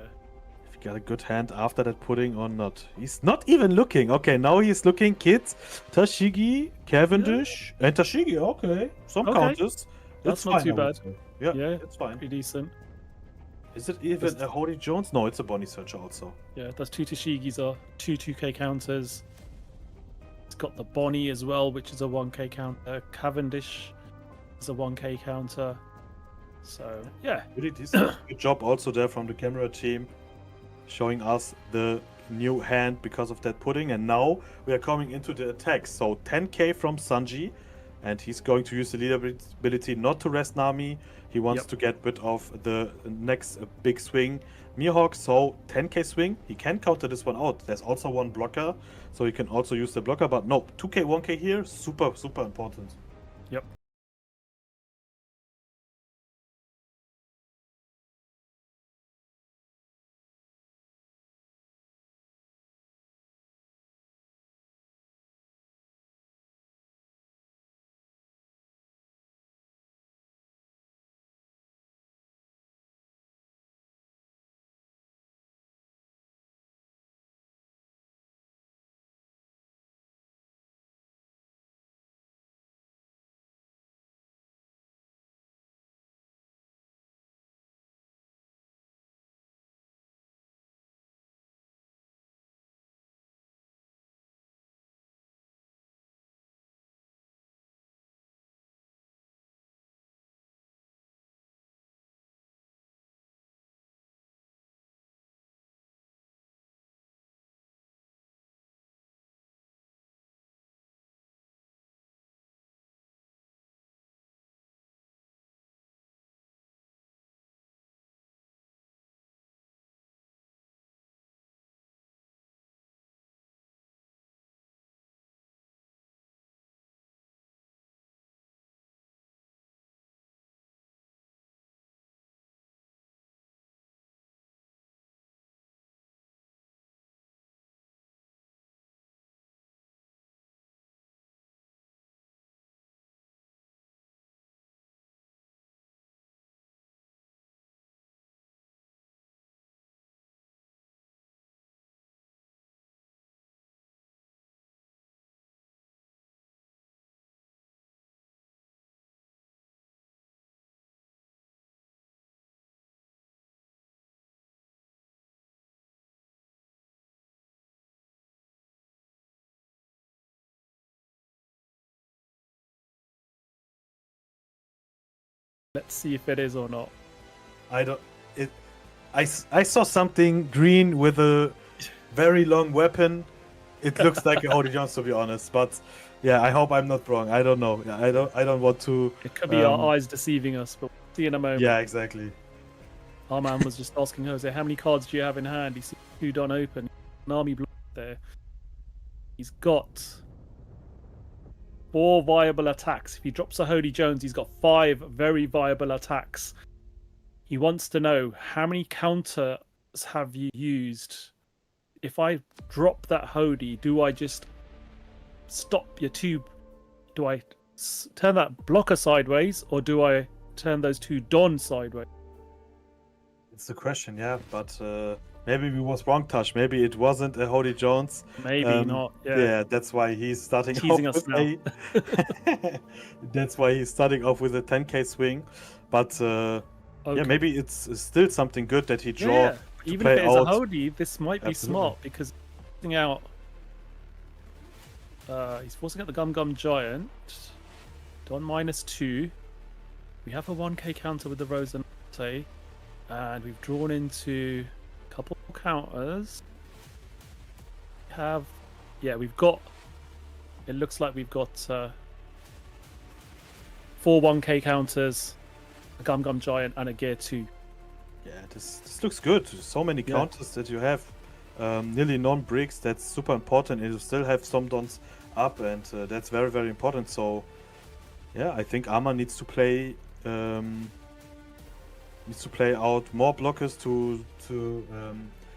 Speaker 4: If he got a good hand after that pudding or not. He's not even looking. Okay, now he's looking. Kids, Tashigi, Cavendish, and Tashigi. Okay, some
Speaker 2: Okay.
Speaker 4: counters.
Speaker 2: That's
Speaker 4: It's
Speaker 2: not
Speaker 4: fine,
Speaker 2: too
Speaker 4: I would
Speaker 2: bad.
Speaker 4: say. Yeah,
Speaker 2: Yeah.
Speaker 4: it's fine.
Speaker 2: Pretty decent.
Speaker 4: Is it even a Hody Jones? No, it's a Bonnie Searcher also.
Speaker 2: Yeah, those 2 Tashigis are 2 2k counters. It's got the Bonnie as well, which is a 1k counter. Cavendish is a 1k counter. So, yeah.
Speaker 4: Really decent. Good job also there from the camera team, showing us the new hand because of that pudding. And now we are coming into the attacks. So 10k from Sanji, and he's going to use the leader ability not to rest Nami. He wants to get rid of the next big swing, Mihawk. So 10k swing, he can counter this one out. There's also one blocker, so he can also use the blocker. But no, 2k, 1k here, super, super important.
Speaker 2: Yep. Let's see if it is or not.
Speaker 4: I don't. It. I saw something green with a very long weapon. It looks like a Hody Jones, to be honest. But yeah, I hope I'm not wrong. I don't know. Yeah, I don't want to.
Speaker 2: It could be our eyes deceiving us, but we'll see in a moment.
Speaker 4: Yeah, exactly.
Speaker 2: Our man was just asking Jose, how many cards do you have in hand? He sees two done open. An army block there. He's got 4 viable attacks. If he drops a Hody Jones, he's got 5 very viable attacks. He wants to know how many counters have you used? If I drop that Hody, do I just stop your 2? Do I turn that blocker sideways, or do I turn those 2 Don sideways?
Speaker 4: It's the question, yeah. But maybe we was wrong, Touch. Maybe it wasn't a Hody Jones.
Speaker 2: Maybe not. Yeah.
Speaker 4: Yeah, that's why he's starting
Speaker 2: Teasing
Speaker 4: off
Speaker 2: us
Speaker 4: with
Speaker 2: now.
Speaker 4: That's why he's starting off with a 10k swing. But
Speaker 2: Okay.
Speaker 4: yeah, maybe it's still something good that he draw.
Speaker 2: Yeah. Even
Speaker 4: play
Speaker 2: if it is
Speaker 4: out.
Speaker 2: a Hody, this might be
Speaker 4: Absolutely.
Speaker 2: smart because forcing out. He's forcing out the Gum Gum Giant. Don -2. We have a 1k counter with the Rose and Latte, and we've drawn into a couple counters. We've got. It looks like we've got 4 1k counters, a Gum Gum Giant, and a Gear 2.
Speaker 4: Yeah, this looks good. So many
Speaker 2: Yeah.
Speaker 4: counters that you have. Nearly non-bricks. That's super important. And you still have some dons up, and that's very, very important. So yeah, I think Arma needs to play out more blockers to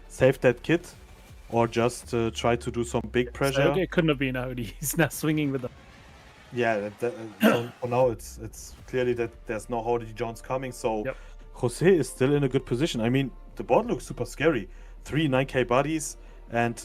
Speaker 4: save that kit, or just try to do some big pressure.
Speaker 2: So it couldn't have been a Hody. He's now swinging with them.
Speaker 4: Yeah, so for now it's clearly that there's no Hody Jones coming. So
Speaker 2: Yep.
Speaker 4: Jose is still in a good position. I mean, the board looks super scary. 3 9k bodies, and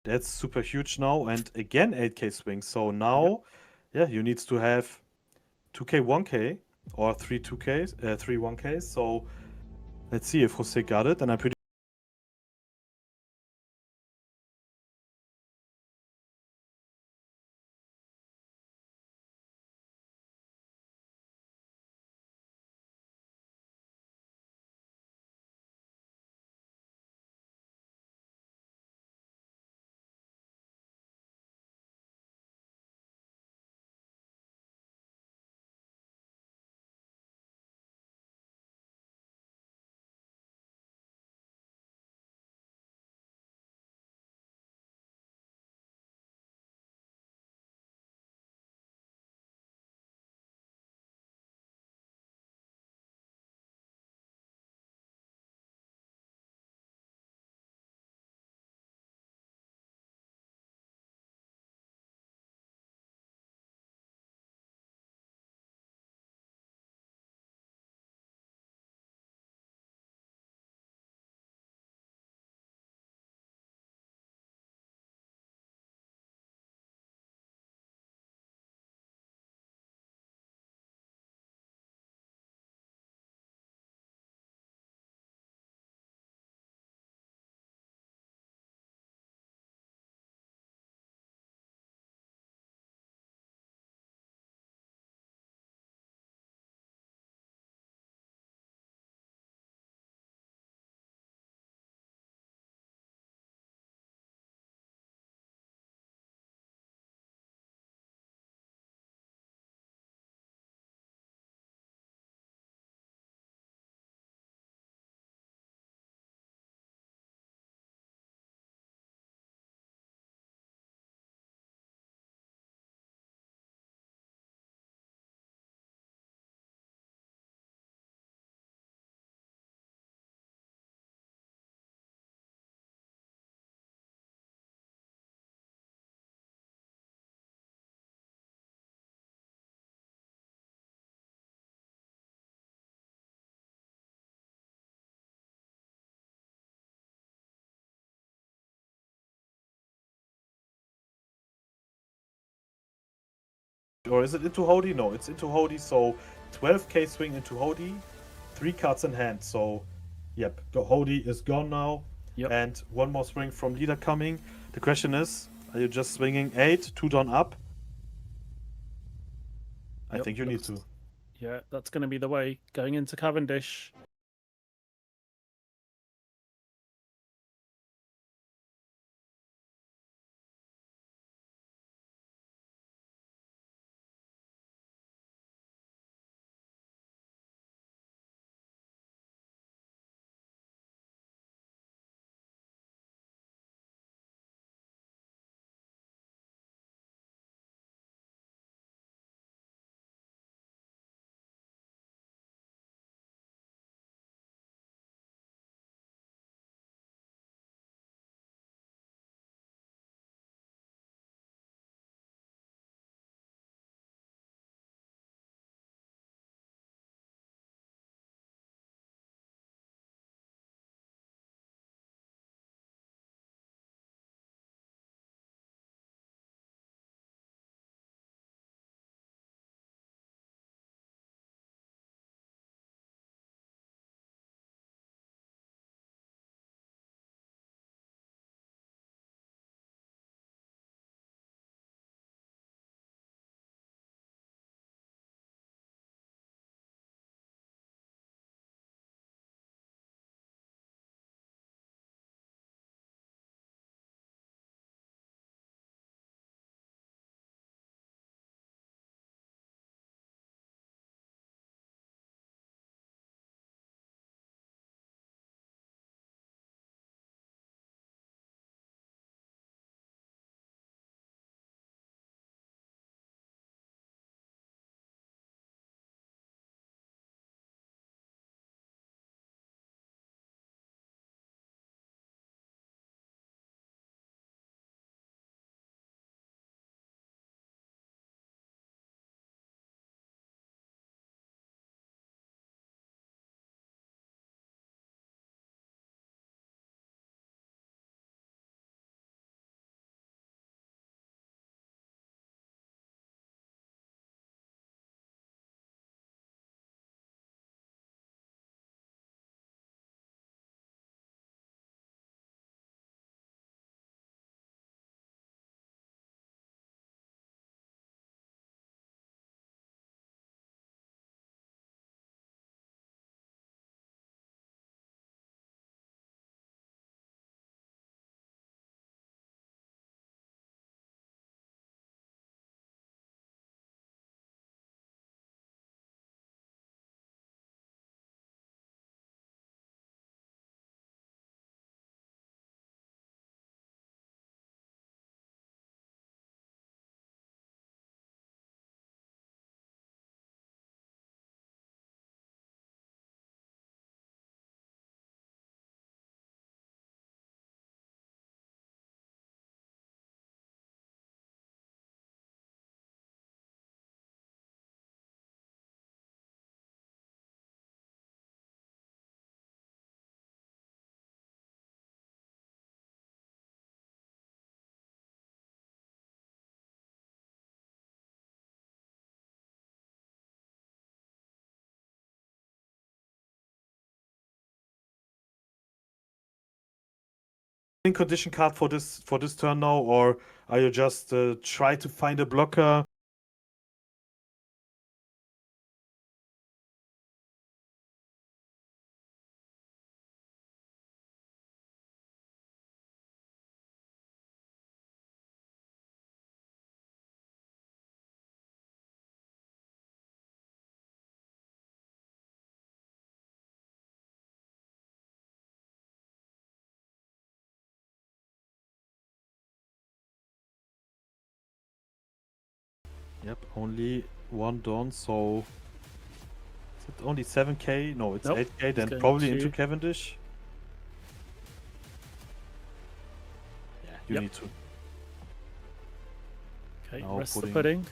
Speaker 4: that's super huge now. And again, 8k swing. So now, yeah, you need to have 2k 1k or 3 2ks, 3 1ks. So let's see if Jose got it. And I'm pretty Or is it into Hody? No, it's into Hody, so 12k swing into Hody, 3 cards in hand, so yep, Hody is gone now.
Speaker 2: Yep.
Speaker 4: And one more swing from leader coming. The question is, are you just swinging 8, 2 down up? I
Speaker 2: Yep,
Speaker 4: think you need to.
Speaker 2: Yeah, that's going to be the way going into Cavendish.
Speaker 4: Condition card for this turn now, or are you just try to find a blocker? Yep, only one Dawn, so is it only 7k? No, it's
Speaker 2: Nope,
Speaker 4: 8k,
Speaker 2: it's
Speaker 4: then
Speaker 2: going
Speaker 4: probably
Speaker 2: to-
Speaker 4: into Cavendish. Yeah, you
Speaker 2: Yep.
Speaker 4: need to.
Speaker 2: Okay,
Speaker 4: Now
Speaker 2: rest the
Speaker 4: putting-
Speaker 2: pudding.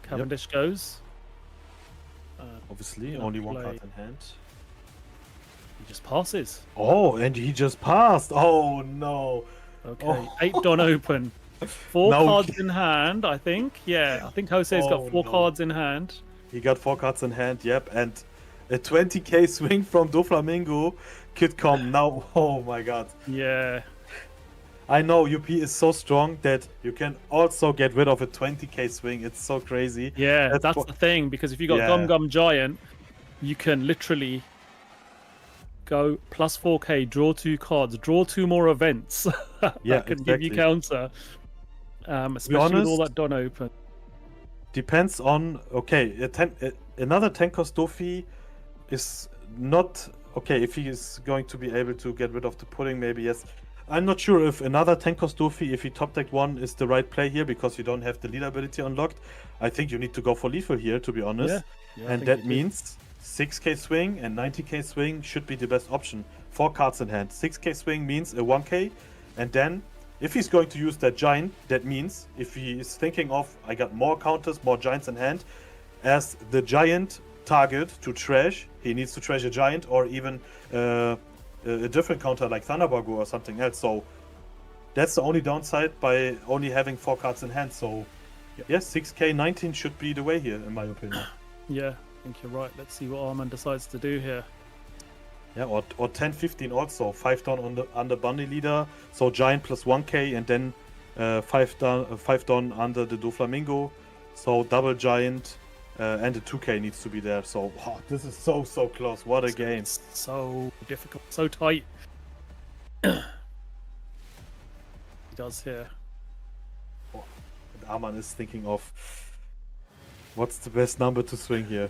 Speaker 2: Cavendish goes.
Speaker 4: Obviously,
Speaker 2: gonna
Speaker 4: only one
Speaker 2: play-
Speaker 4: card in hand.
Speaker 2: He just passes.
Speaker 4: Oh, and he just passed. Oh no.
Speaker 2: Okay,
Speaker 4: Oh.
Speaker 2: 8 Don open. Four
Speaker 4: Now
Speaker 2: cards in hand, I think. Yeah, I think Jose's got
Speaker 4: Oh,
Speaker 2: four
Speaker 4: no.
Speaker 2: cards in hand.
Speaker 4: he got 4 cards in hand, yep, and a 20k swing from Doflamingo could come now. Oh my god.
Speaker 2: Yeah.
Speaker 4: I know UP is so strong that you can also get rid of a 20k swing. It's so crazy.
Speaker 2: Yeah, that's
Speaker 4: what-
Speaker 2: the thing, because if you got
Speaker 4: Yeah.
Speaker 2: Gum Gum Giant, you can literally go plus 4k, draw 2 cards, draw 2 more events that
Speaker 4: Yeah,
Speaker 2: can give you
Speaker 4: exactly.
Speaker 2: counter. Especially with all
Speaker 4: honest,
Speaker 2: that Don open.
Speaker 4: Depends on, okay, another 10 cost Dofi is not okay. If he is going to be able to get rid of the pudding, maybe yes. I'm not sure if another 10 cost Dofi, if he top deck one, is the right play here because you don't have the leader ability unlocked. I think you need to go for lethal here, to be honest.
Speaker 2: Yeah, I
Speaker 4: And
Speaker 2: think
Speaker 4: that
Speaker 2: you do.
Speaker 4: means 6k swing and 90k swing should be the best option. 4 cards in hand. 6k swing means a 1k, and then if he's going to use that giant, that means if he is thinking of I got more counters, more giants in hand, as the giant target to trash, he needs to trash a giant or even a different counter like Thunderbargo or something else. So that's the only downside by only having 4 cards in hand. So yes, 6k 19 should be the way here, in my opinion.
Speaker 2: Yeah, I think you're right. Let's see what Arman decides to do here.
Speaker 4: Yeah, or 10-15 also. 5 down on the bunny leader, so giant plus 1k, and then 5 down under the Doflamingo, so double giant, and the 2k needs to be there. So this is so close. What a game!
Speaker 2: It's so difficult, so tight. He does here.
Speaker 4: And Arman is thinking of what's the best number to swing here.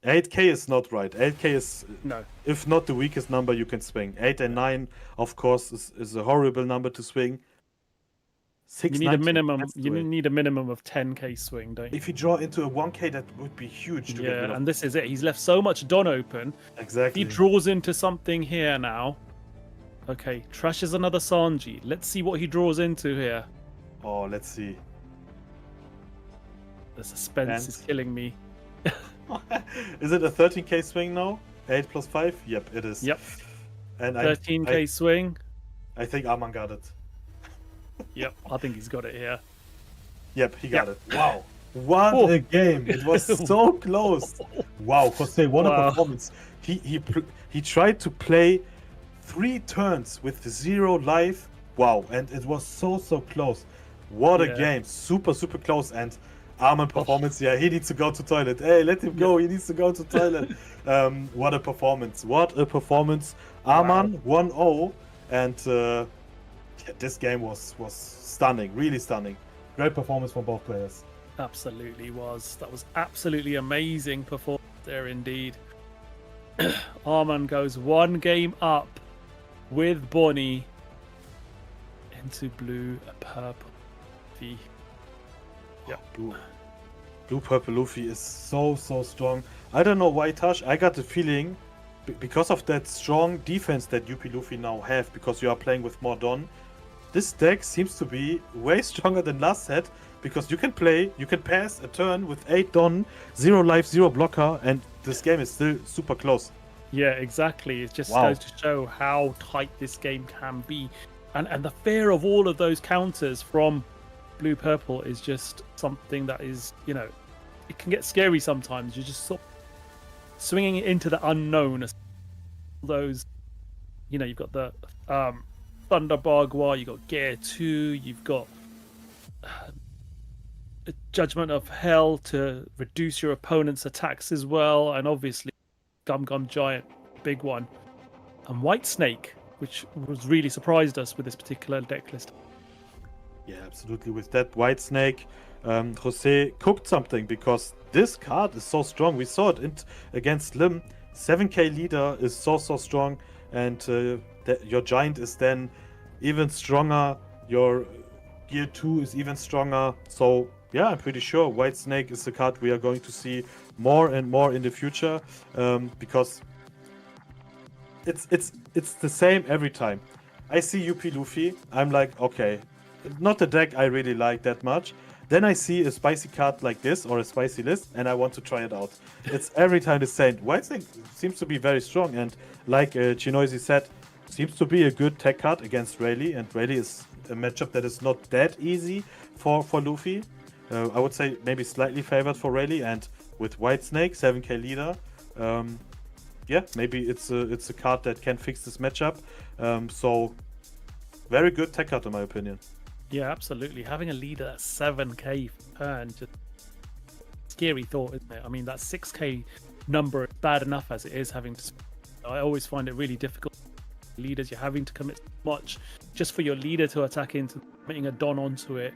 Speaker 4: 8k is not right. 8k is,
Speaker 2: No.
Speaker 4: if not the weakest number you can swing. 8 and 9, of course, is a horrible number to swing.
Speaker 2: You need a
Speaker 4: 690,
Speaker 2: minimum.
Speaker 4: that's the
Speaker 2: You
Speaker 4: way.
Speaker 2: need a minimum of 10k swing, don't you?
Speaker 4: If you draw into a 1k, that would be huge to get rid
Speaker 2: Yeah,
Speaker 4: of.
Speaker 2: and this is it. He's left so much Don open. If
Speaker 4: Exactly.
Speaker 2: he draws into something here now. Okay, trashes another Sanji. Let's see what he draws into here.
Speaker 4: Oh, let's see.
Speaker 2: The suspense is
Speaker 4: And-
Speaker 2: killing me.
Speaker 4: Is it a 13k swing now? 8 plus 5? Yep, it is.
Speaker 2: Yep.
Speaker 4: And
Speaker 2: 13k swing.
Speaker 4: I think Arman got it.
Speaker 2: Yep, I think he's got it here.
Speaker 4: Yep, he got
Speaker 2: Yep.
Speaker 4: it. Wow. What
Speaker 2: Oh.
Speaker 4: a game. It was so close. Wow, Jose, what
Speaker 2: Wow.
Speaker 4: a performance. He tried to play 3 turns with 0 life. Wow, and it was so close. What a
Speaker 2: Yeah.
Speaker 4: game. Super close. And Arman performance, yeah, he needs to go to toilet. Hey, let him go. He needs to go to toilet. What a performance. What a performance. Arman 1-0, and this game was stunning, really stunning. Great performance from both players.
Speaker 2: Absolutely was. That was absolutely amazing performance there indeed. Arman goes 1 game up with Bonnie into blue and purple. Yeah.
Speaker 4: Blue Purple Luffy is so strong. I don't know why, Tash. I got the feeling because of that strong defense that UP Luffy now have, because you are playing with more Don. This deck seems to be way stronger than last set, because you can pass a turn with 8 Don, 0 life, 0 blocker, and this game is still super close.
Speaker 2: Yeah, exactly. It just
Speaker 4: Wow.
Speaker 2: goes to show how tight this game can be. And the fear of all of those counters from blue purple is just something that is, it can get scary sometimes. You're just sort of swinging it into the unknown. Those, you've got the Thunder Bagua, you've got Gear 2, you've got Judgment of Hell to reduce your opponent's attacks as well, and obviously Gum Gum Giant, big one, and White Snake, which was really surprised us with this particular deck list.
Speaker 4: Yeah, absolutely. With that White Snake, Jose cooked something, because this card is so strong. We saw it against Lim. 7k leader is so strong, and your giant is then even stronger. Your gear 2 is even stronger. So yeah, I'm pretty sure White Snake is the card we are going to see more and more in the future, because it's the same every time. I see UP Luffy, I'm like, okay, not a deck I really like that much. Then I see a spicy card like this, or a spicy list, and I want to try it out. It's every time the same. White Snake seems to be very strong, and like Chinoisi said, seems to be a good tech card against Rayleigh, and Rayleigh is a matchup that is not that easy for Luffy. I would say maybe slightly favored for Rayleigh, and with Whitesnake, 7k leader, yeah, maybe it's a card that can fix this matchup. So very good tech card in my opinion.
Speaker 2: Yeah, absolutely. Having a leader at 7k per turn, just scary thought, isn't it? I mean, that 6k number is bad enough as it is. I always find it really difficult. Leaders, you're having to commit much just for your leader to attack into putting a Don onto it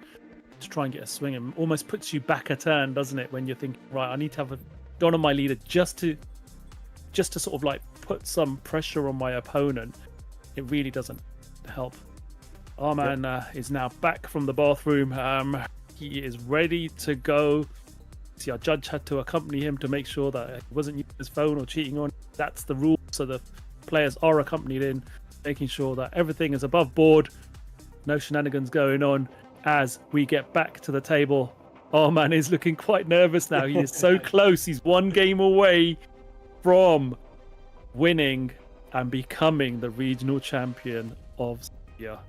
Speaker 2: to try and get a swing, and almost puts you back a turn, doesn't it? When you're thinking, right, I need to have a Don on my leader just to sort of like put some pressure on my opponent. It really doesn't help. Our man is now back from the bathroom. He is ready to go. See, our judge had to accompany him to make sure that he wasn't using his phone or cheating on. That's the rule. So the players are accompanied in, making sure that everything is above board. No shenanigans going on as we get back to the table. Our man is looking quite nervous now. He is so close. He's one game away from winning and becoming the regional champion of Sevilla.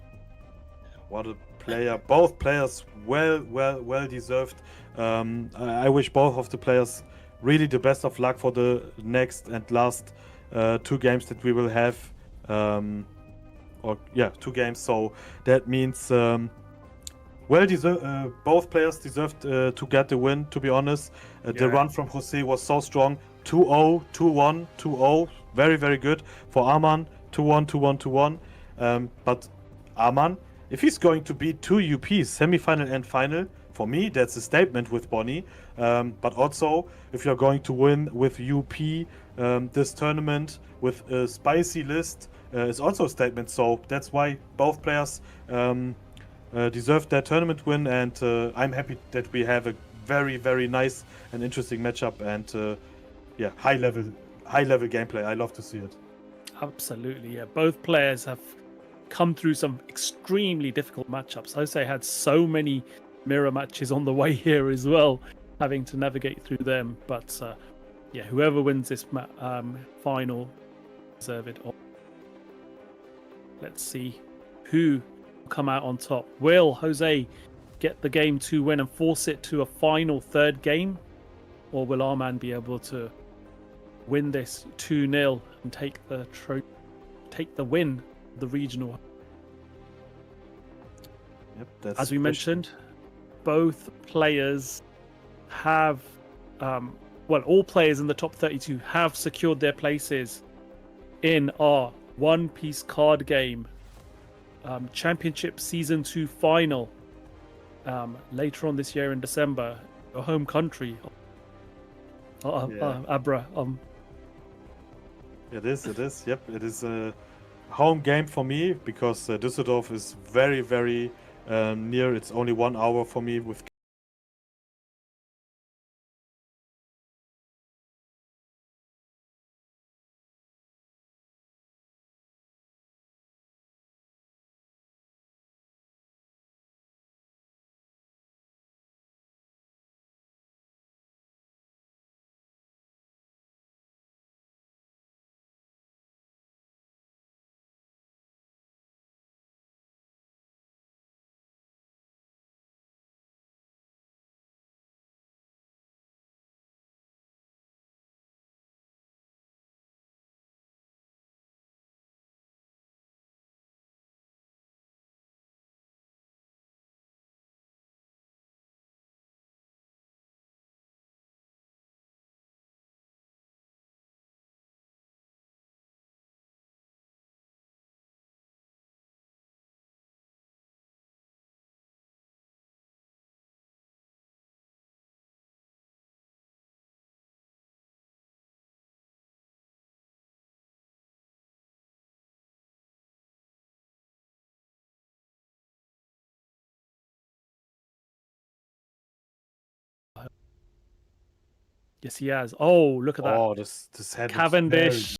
Speaker 4: What a player! Both players well deserved. I wish both of the players really the best of luck for the next and last 2 games that we will have. 2 games. So that means both players deserved to get the win. To be honest, the run from Jose was so strong. 2-0, 2-1, 2-0. Very good for Arman. 2-1, 2-1, 2-1. But Arman, if he's going to beat 2 UPs, semi-final and final, for me that's a statement with Bonnie. But also, if you're going to win with UP this tournament with a spicy list, is also a statement. So that's why both players deserved their tournament win, and I'm happy that we have a very nice and interesting matchup, and high level gameplay. I love to see it.
Speaker 2: Absolutely, yeah. Both players have come through some extremely difficult matchups. Jose had so many mirror matches on the way here as well, having to navigate through them. But whoever wins this final deserve it all. Let's see who will come out on top. Will Jose get the game 2 win and force it to a final 3rd game? Or will our man be able to win this 2-0 and take the win, the regional?
Speaker 4: Yep, that's
Speaker 2: as we mentioned, both players have all players in the top 32 have secured their places in our One Piece card game championship season 2 final later on this year in December, your home country. Abra.
Speaker 4: It is. Yep, it is a home game for me because Düsseldorf is very near. It's only 1 hour for me with
Speaker 2: Yes, he has. Oh, look at that.
Speaker 4: Oh, this head looks very
Speaker 2: Cavendish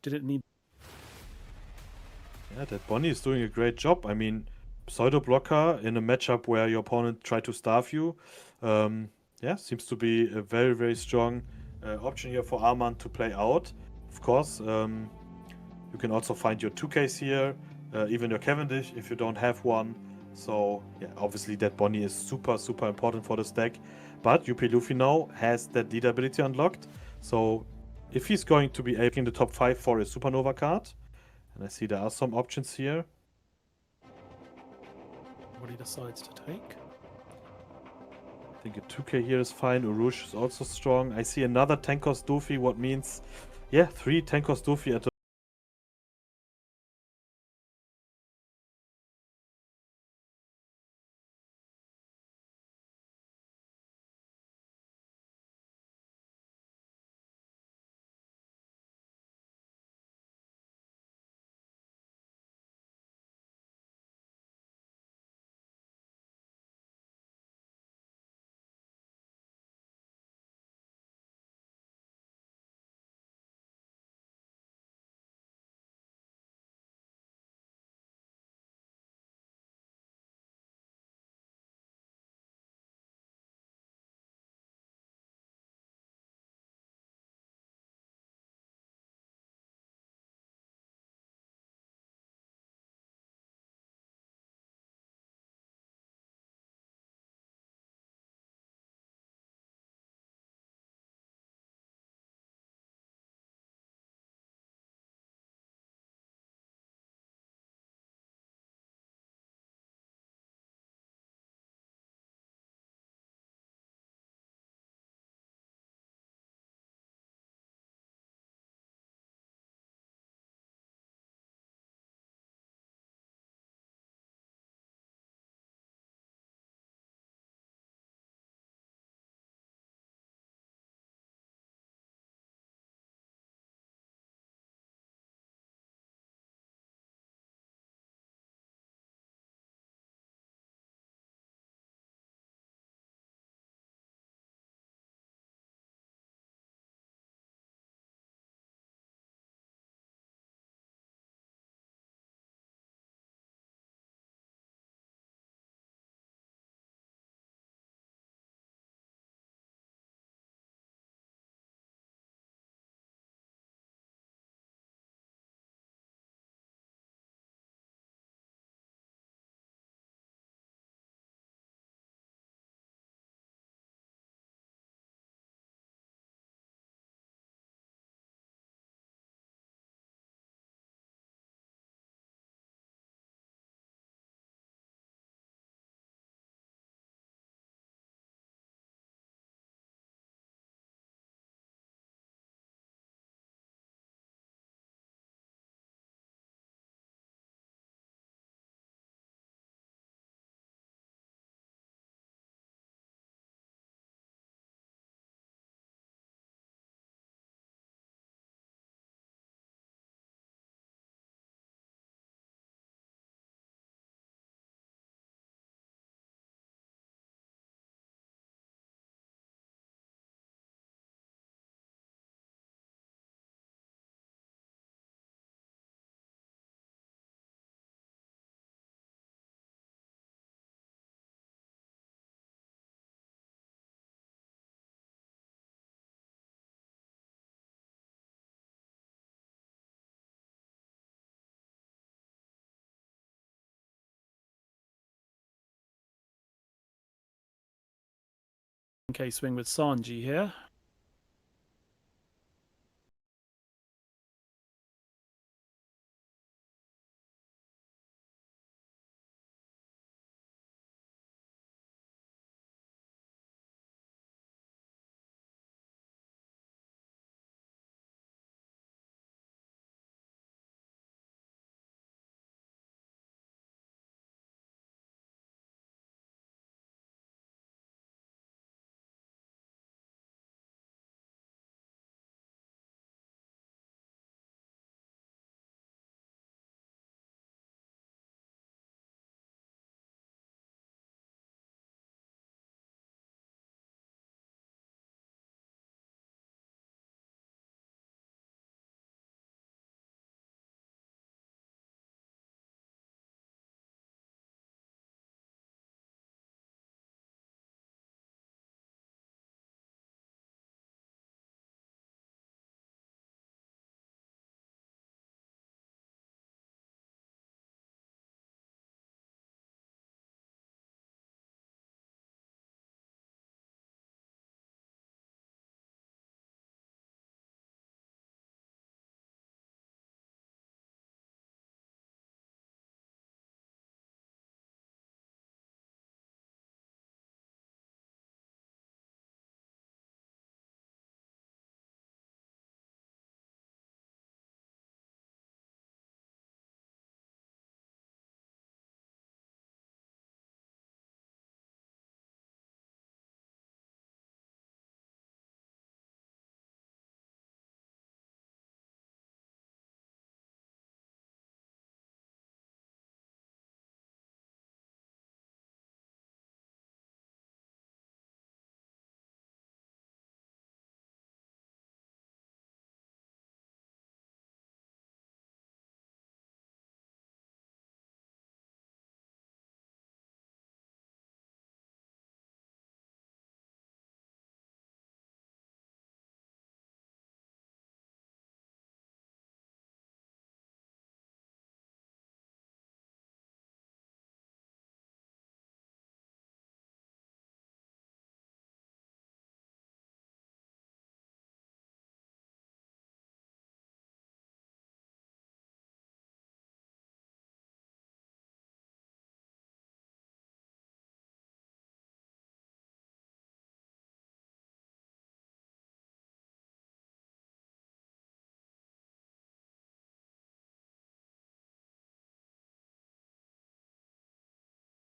Speaker 2: didn't need.
Speaker 4: Yeah, that Bonnie is doing a great job. I mean, pseudo blocker in a matchup where your opponent try to starve you. Yeah, seems to be a very, very strong option here for Arman to play out. Of course, you can also find your 2Ks here, even your Cavendish if you don't have one. So, yeah, obviously that Bonnie is super, super important for the stack. But UP Luffy now has that leader ability unlocked. So, if he's going to be making the top 5 for a Supernova card, and I see there are some options here.
Speaker 2: What he decides to take.
Speaker 4: I think a 2K here is fine. Urush is also strong. I see another Tankos Doofy, what means, yeah, 3 Tankos Doofy at
Speaker 2: Okay, swing with Sanji here.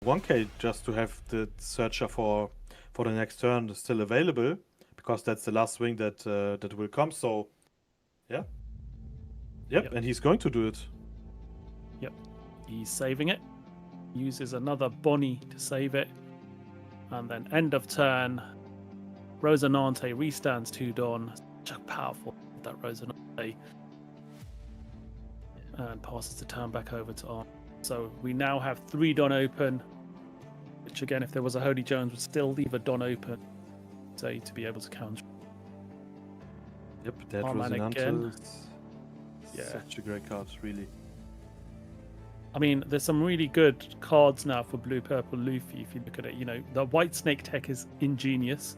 Speaker 4: 1k just to have the searcher for the next turn still available, because that's the last swing that that will come. So, yeah, yep,
Speaker 2: Yep.
Speaker 4: and he's going to do it.
Speaker 2: Yep. He's saving it. Uses another Bonnie to save it. And then end of turn, Rosinante restands 2 Don. Such a powerful that Rosinante. And passes the turn back over to Arm. So we now have 3 Don open, which again, if there was a Holy Jones, would still leave a Don open, say, to be able to counter.
Speaker 4: Yep, that
Speaker 2: Arman
Speaker 4: Rosinante
Speaker 2: again.
Speaker 4: is
Speaker 2: Yeah.
Speaker 4: such a great card, really.
Speaker 2: I mean, there's some really good cards now for blue purple Luffy. If you look at it, you know, the white snake tech is ingenious.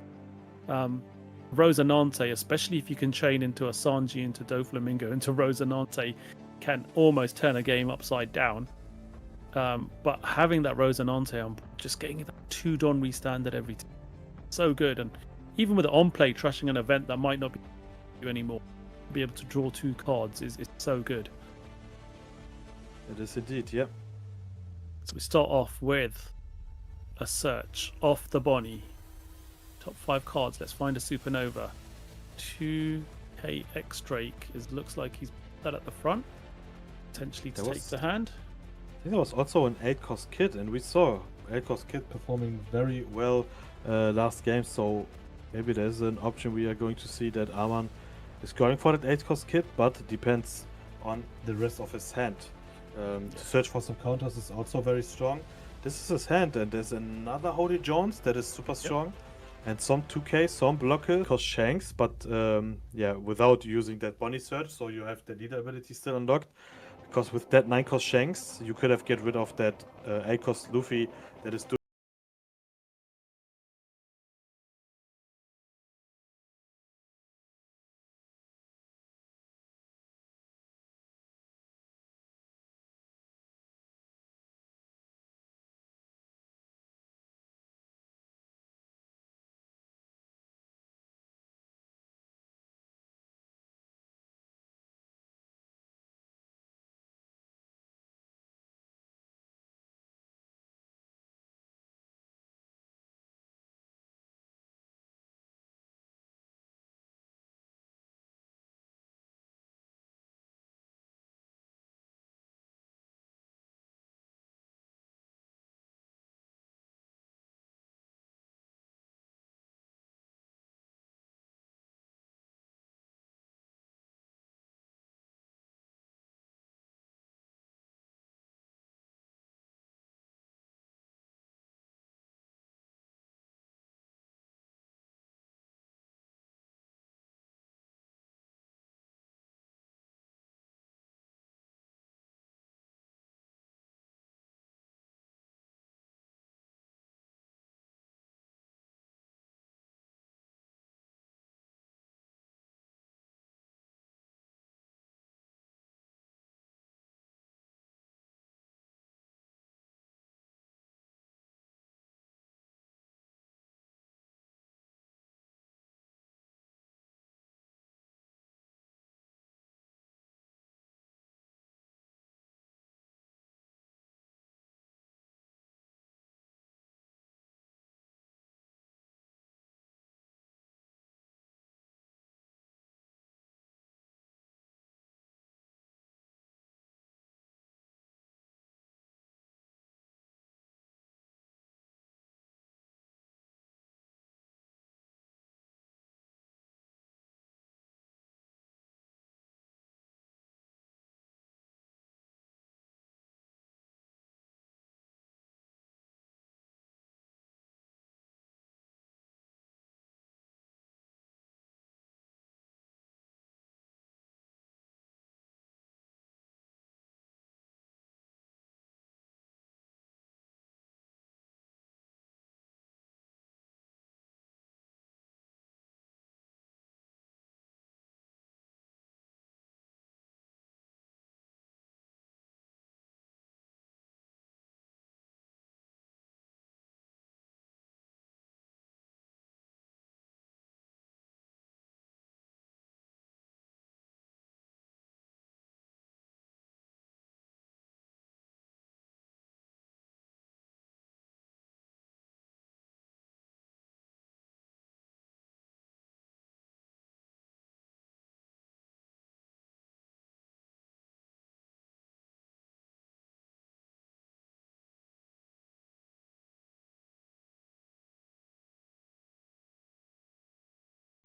Speaker 2: Rosinante, especially if you can chain into a Sanji, into Doflamingo, into Rosinante, can almost turn a game upside down. But having that Rosinante on, just getting that 2 Don restand at every time, so good. And even with the on play trashing an event that might not be you anymore, be able to draw 2 cards is so good.
Speaker 4: It is indeed, yeah.
Speaker 2: So we start off with a search off the Bonnie. Top 5 cards. Let's find a supernova. 2k X Drake looks like he's that at the front. Potentially to
Speaker 4: There
Speaker 2: take
Speaker 4: was-
Speaker 2: the hand.
Speaker 4: I think there was also an 8-cost kit, and we saw 8-cost kit performing very well last game, so maybe there's an option we are going to see that Arman is going for that 8-cost kit, but it depends on the rest of his hand. To search for some counters is also very strong. This is his hand, and there's another Holy Jones that is super strong. And some 2k, some blocker, cost Shanks, but yeah, without using that Bonnie search, so you have the leader ability still unlocked. Because with that 9-cost Shanks, you could have get rid of that 8-cost Luffy that is doing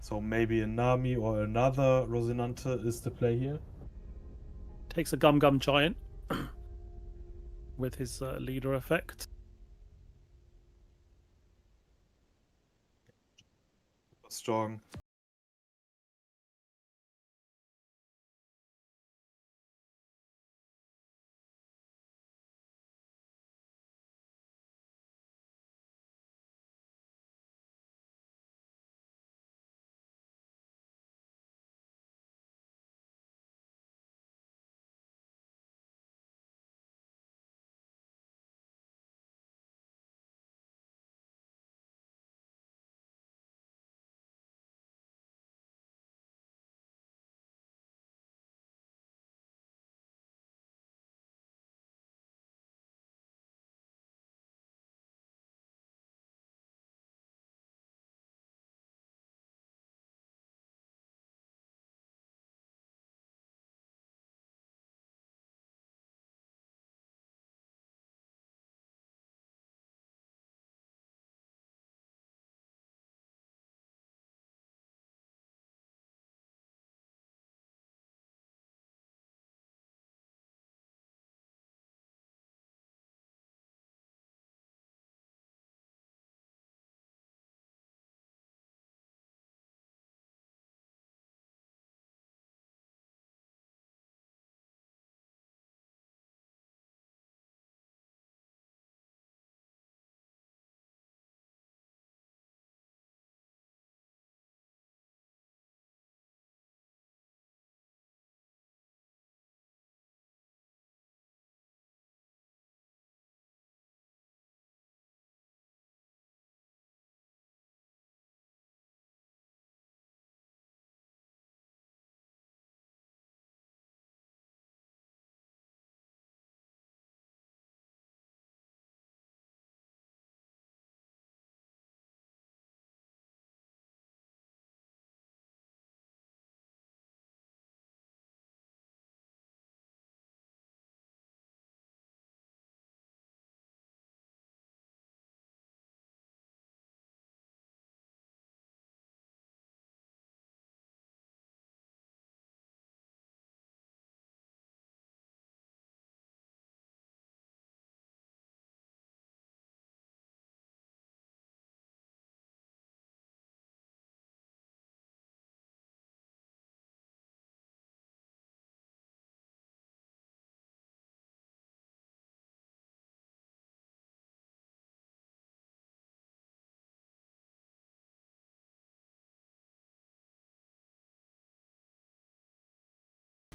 Speaker 4: So maybe a Nami or another Rosinante is the play here.
Speaker 2: Takes a Gum Gum Giant with his leader effect.
Speaker 4: Strong.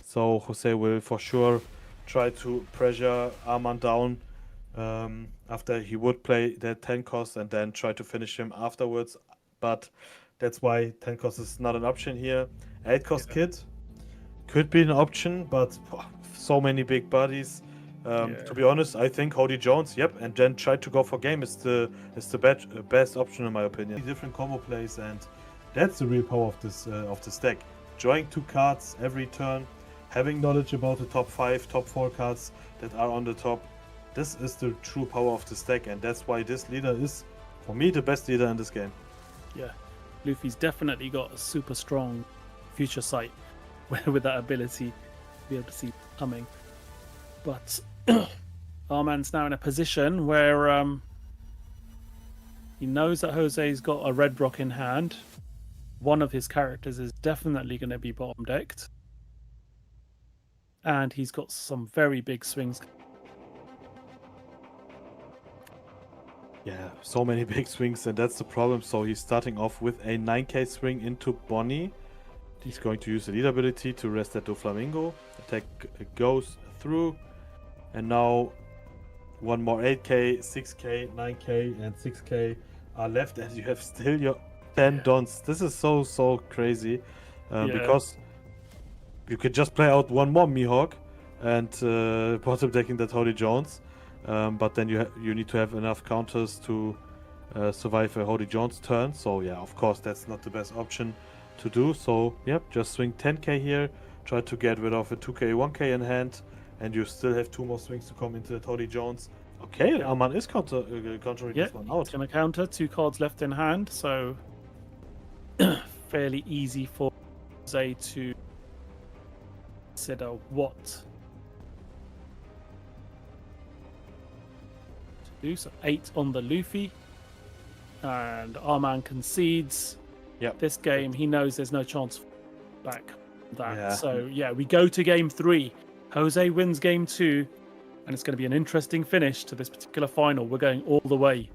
Speaker 4: So Jose will for sure try to pressure Arman down after he would play that 10 cost and then try to finish him afterwards. But that's why 10 cost is not an option here. 8 cost kid could be an option, but so many big bodies. To be honest, I think Hody Jones, yep, and then try to go for game is the best option in my opinion. Different combo plays, and that's the real power of this deck. Drawing 2 cards every turn, having knowledge about the top 5, top 4 cards that are on the top. This is the true power of this deck, and that's why this leader is, for me, the best leader in this game.
Speaker 2: Yeah, Luffy's definitely got a super strong future sight with that ability to be able to see coming. But Arman's now in a position where he knows that Jose's got a red rock in hand. One of his characters is definitely going to be bottom decked. And he's got some very big swings.
Speaker 4: Yeah, so many big swings, and that's the problem. So he's starting off with a 9k swing into Bonnie. He's going to use the lead ability to rest that Doflamingo. Attack goes through. And now one more 8k, 6k, 9k, and 6k are left, and you have still your 10 dons. This is so crazy. Because you could just play out one more Mihawk and bottom decking that Hody Jones. But then you need to have enough counters to survive a Hody Jones turn. So yeah, of course that's not the best option to do. So yep, just swing 10k here, try to get rid of a 2k, 1k in hand, and you still have 2 more swings to come into the Hody Jones. Okay, Arman is countering this one out.
Speaker 2: It's going to counter, 2 cards left in hand, so fairly easy for Jose to consider what to do. So 8 on the Luffy, and Arman concedes.
Speaker 4: Yeah.
Speaker 2: This game, he knows there's no chance back that.
Speaker 4: Yeah.
Speaker 2: So yeah, we go to game 3. Jose wins game 2, and it's going to be an interesting finish to this particular final. We're going all the way.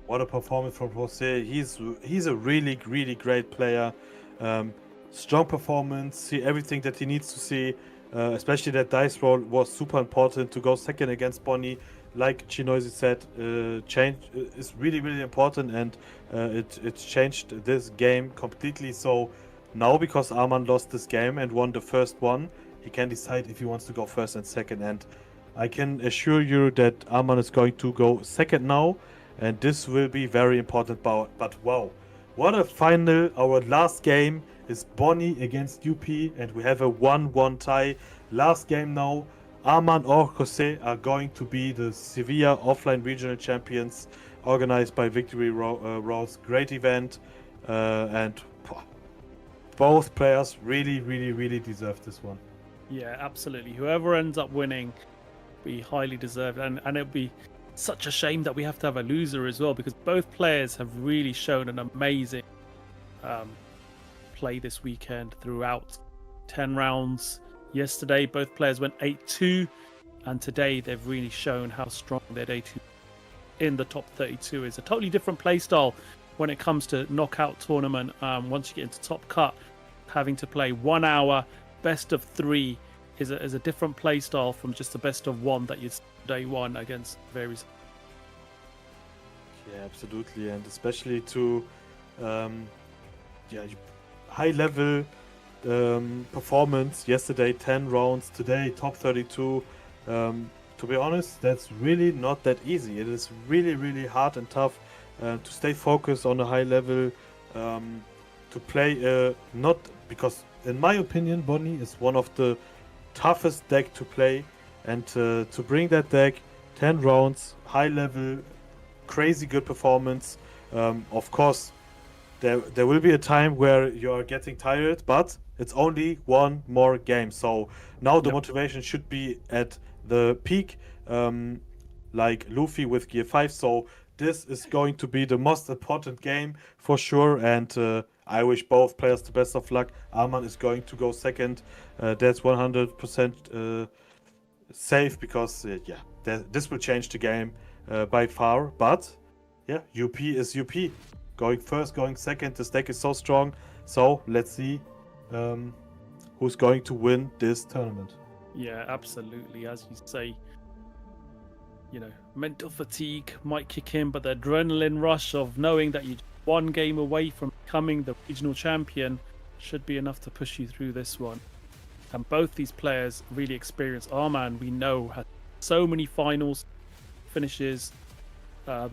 Speaker 4: What a performance from Jose. He's a really, really great player. Strong performance, see everything that he needs to see. Especially that dice roll was super important to go second against Bonnie. Like Chinoise said, change is really, really important, and it changed this game completely. So now, because Arman lost this game and won the first one, he can decide if he wants to go first and second. And I can assure you that Arman is going to go second now, and this will be very important. But wow, what a final! Our last game is Bonnie against UP, and we have a 1-1 tie. Last game now. Arman or Jose are going to be the Sevilla offline regional champions, organized by Victory Rose. Great event, and both players really, really, really deserve this one.
Speaker 2: Yeah, absolutely. Whoever ends up winning, be highly deserved, and it'll be such a shame that we have to have a loser as well, because both players have really shown an amazing play this weekend throughout 10 rounds. Yesterday, both players went 8-2, and today they've really shown how strong their day 2 in the top 32 is. A totally different play style when it comes to knockout tournament. Once you get into top cut, having to play 1 hour, best of 3 is a different play style from just the best of 1 that you day 1 against various.
Speaker 4: Yeah, absolutely, and especially to high level performance yesterday, 10 rounds, today top 32. To be honest, that's really not that easy. It is really, really hard and tough to stay focused on a high level, to play not because in my opinion Bonnie is one of the toughest deck to play, and to bring that deck 10 rounds, high level, crazy good performance. Of course there will be a time where you're getting tired, but it's only one more game. So now the motivation should be at the peak, like Luffy with Gear 5. So this is going to be the most important game for sure. And I wish both players the best of luck. Arman is going to go second. That's 100% safe, because this will change the game by far. But yeah, UP is UP. Going first, going second. This deck is so strong. So let's see who's going to win this tournament.
Speaker 2: Yeah, absolutely. As you say, mental fatigue might kick in, but the adrenaline rush of knowing that you're 1 game away from becoming the regional champion should be enough to push you through this one. And both these players really experienced. Arman, we know, has so many finals finishes. We're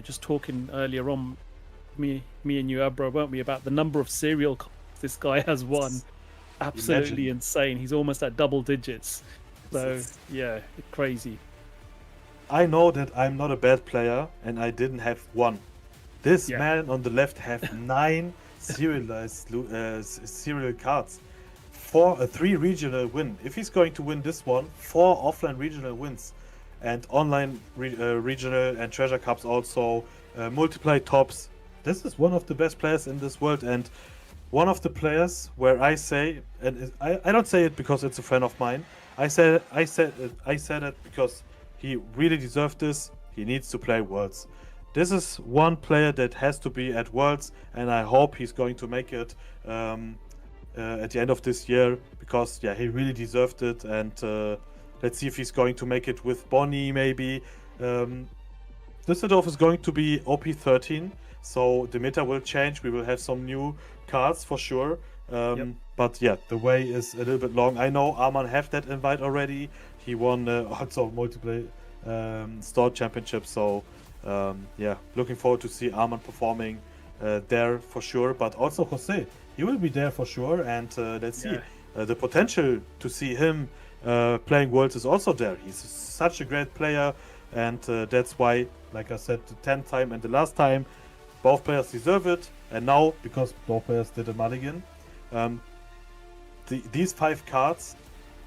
Speaker 2: just talking earlier on, me and you, Abra, weren't we, about the number of serial comps this guy has won. Absolutely insane. He's almost at double digits. So yeah, crazy.
Speaker 4: I know that I'm not a bad player, and I didn't have 1. This man on the left have 9 serial cards. 3 regional win. If he's going to win this one, 4 offline regional wins, and online regional and treasure cups also, multiply tops. This is one of the best players in this world, and one of the players where I say, and I don't say it because it's a friend of mine. I said it because he really deserved this. He needs to play Worlds. This is one player that has to be at Worlds, and I hope he's going to make it at the end of this year, because he really deserved it. And let's see if he's going to make it with Bonnie maybe. Düsseldorf is going to be OP 13, so the meta will change. We will have some new cards for sure. But the way is a little bit long. I know Arman have that invite already. He won also multiple store championships. So looking forward to see Arman performing there for sure. But also Jose, he will be there for sure. And let's see, the potential to see him playing Worlds is also there. He's such a great player, and that's why, like I said, the 10th time and the last time, both players deserve it. And now, because both players did a mulligan, um, these 5 cards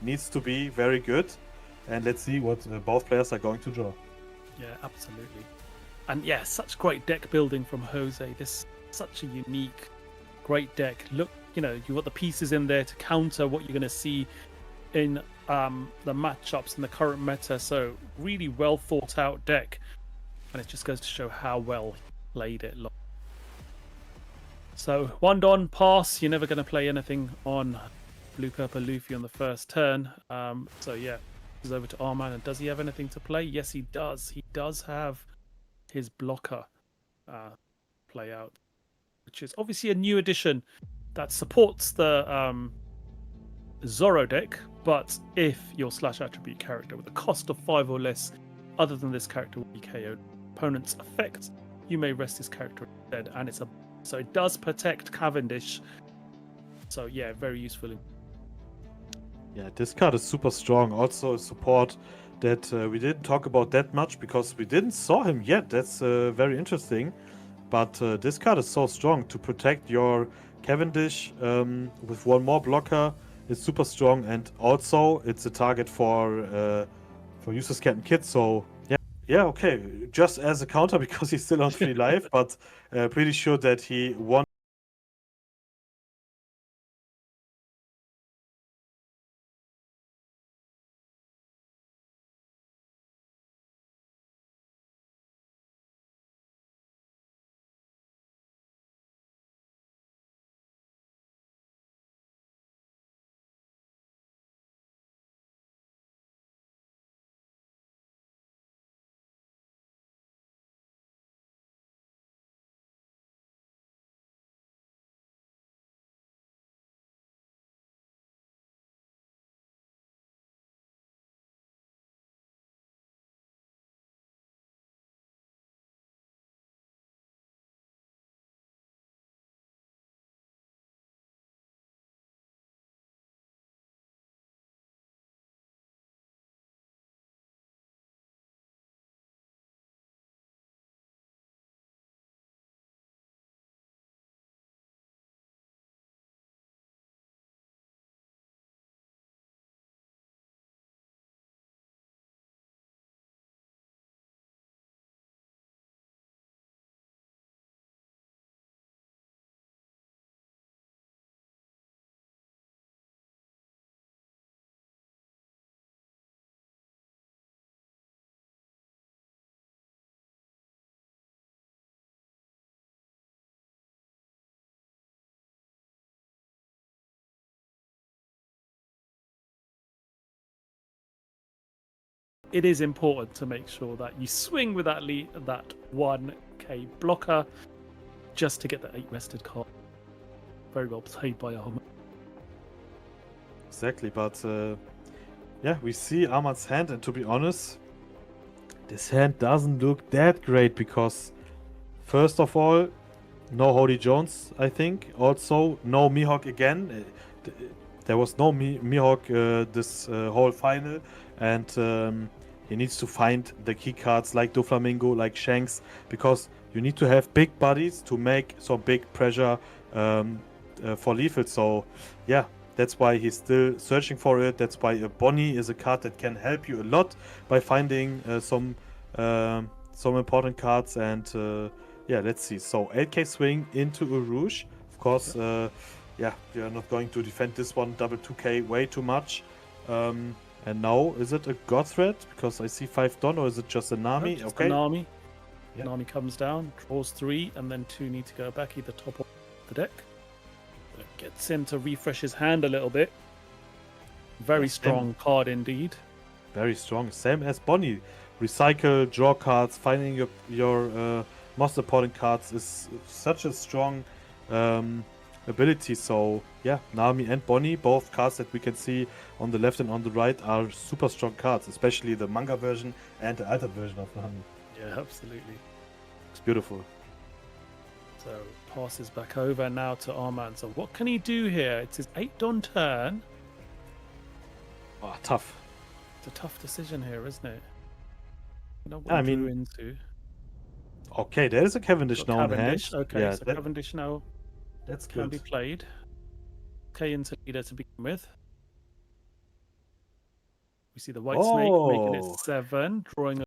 Speaker 4: needs to be very good. And let's see what both players are going to draw.
Speaker 2: Yeah, absolutely. And yeah, such great deck building from Jose. This is such a unique, great deck. Look, you know, you got the pieces in there to counter what you're going to see in the matchups in the current meta. So really well thought out deck, and it just goes to show how well he played it. So 1-Don pass. You're never going to play anything on blue purple Luffy on the first turn. So yeah, he's over to Arman. And does he have anything to play? Yes, he does. He does have his blocker play out, which is obviously a new addition that supports the Zoro deck. But if your slash attribute character with a cost of 5 or less, other than this character, will be KO'd opponent's effect, you may rest this character instead, and it's a so it does protect Cavendish. So yeah, very useful.
Speaker 4: Yeah, this card is super strong. Also a support that we didn't talk about that much because we didn't saw him yet. That's very interesting. But this card is so strong to protect your Cavendish with one more blocker. It's super strong, and also it's a target for useless Captain Kid. So yeah, okay. Just as a counter because he's still on 3 life, but pretty sure that he won.
Speaker 2: It is important to make sure that you swing with that 1k blocker just to get the 8 rested card. Very well played by Arman.
Speaker 4: Exactly, but yeah, we see Ahmad's hand, and to be honest, this hand doesn't look that great because, first of all, no Hody Jones, I think. Also, no Mihawk again. There was no Mihawk this whole final, and he needs to find the key cards like Doflamingo, like Shanks, because you need to have big bodies to make some big pressure for lethal. So, yeah, that's why he's still searching for it. That's why Bonnie is a card that can help you a lot by finding some important cards. And yeah, let's see. So 8k swing into a Rouge. Of course, yeah, you're not going to defend this one. Double 2k, way too much. And now, is it a God Threat? Because I see 5 Don, or is it just a Nami?
Speaker 2: No, just
Speaker 4: okay.
Speaker 2: a Nami.
Speaker 4: Yeah.
Speaker 2: Nami comes down, draws 3, and then 2 need to go back either top or the deck. It gets him to refresh his hand a little bit. Very strong card indeed.
Speaker 4: Very strong. Same as Bonnie. Recycle, draw cards, finding your most important cards is such a strong ability. So yeah, Nami and Bonnie, both cards that we can see on the left and on the right, are super strong cards, especially the manga version and the altered version of Nami.
Speaker 2: Yeah, absolutely.
Speaker 4: It's beautiful.
Speaker 2: So passes back over now to Arman. So what can he do here? It's his 8 Don turn.
Speaker 4: Oh, tough.
Speaker 2: It's a tough decision here, isn't it? You know what
Speaker 4: I
Speaker 2: he drew
Speaker 4: mean,
Speaker 2: into.
Speaker 4: Okay, there is a Cavendish
Speaker 2: Got
Speaker 4: now in hand.
Speaker 2: Cavendish. Okay,
Speaker 4: Yeah,
Speaker 2: so Cavendish now
Speaker 4: that's
Speaker 2: can
Speaker 4: good.
Speaker 2: be played. K into leader to begin with. We see the white snake making it
Speaker 4: Oh,
Speaker 2: 7, drawing a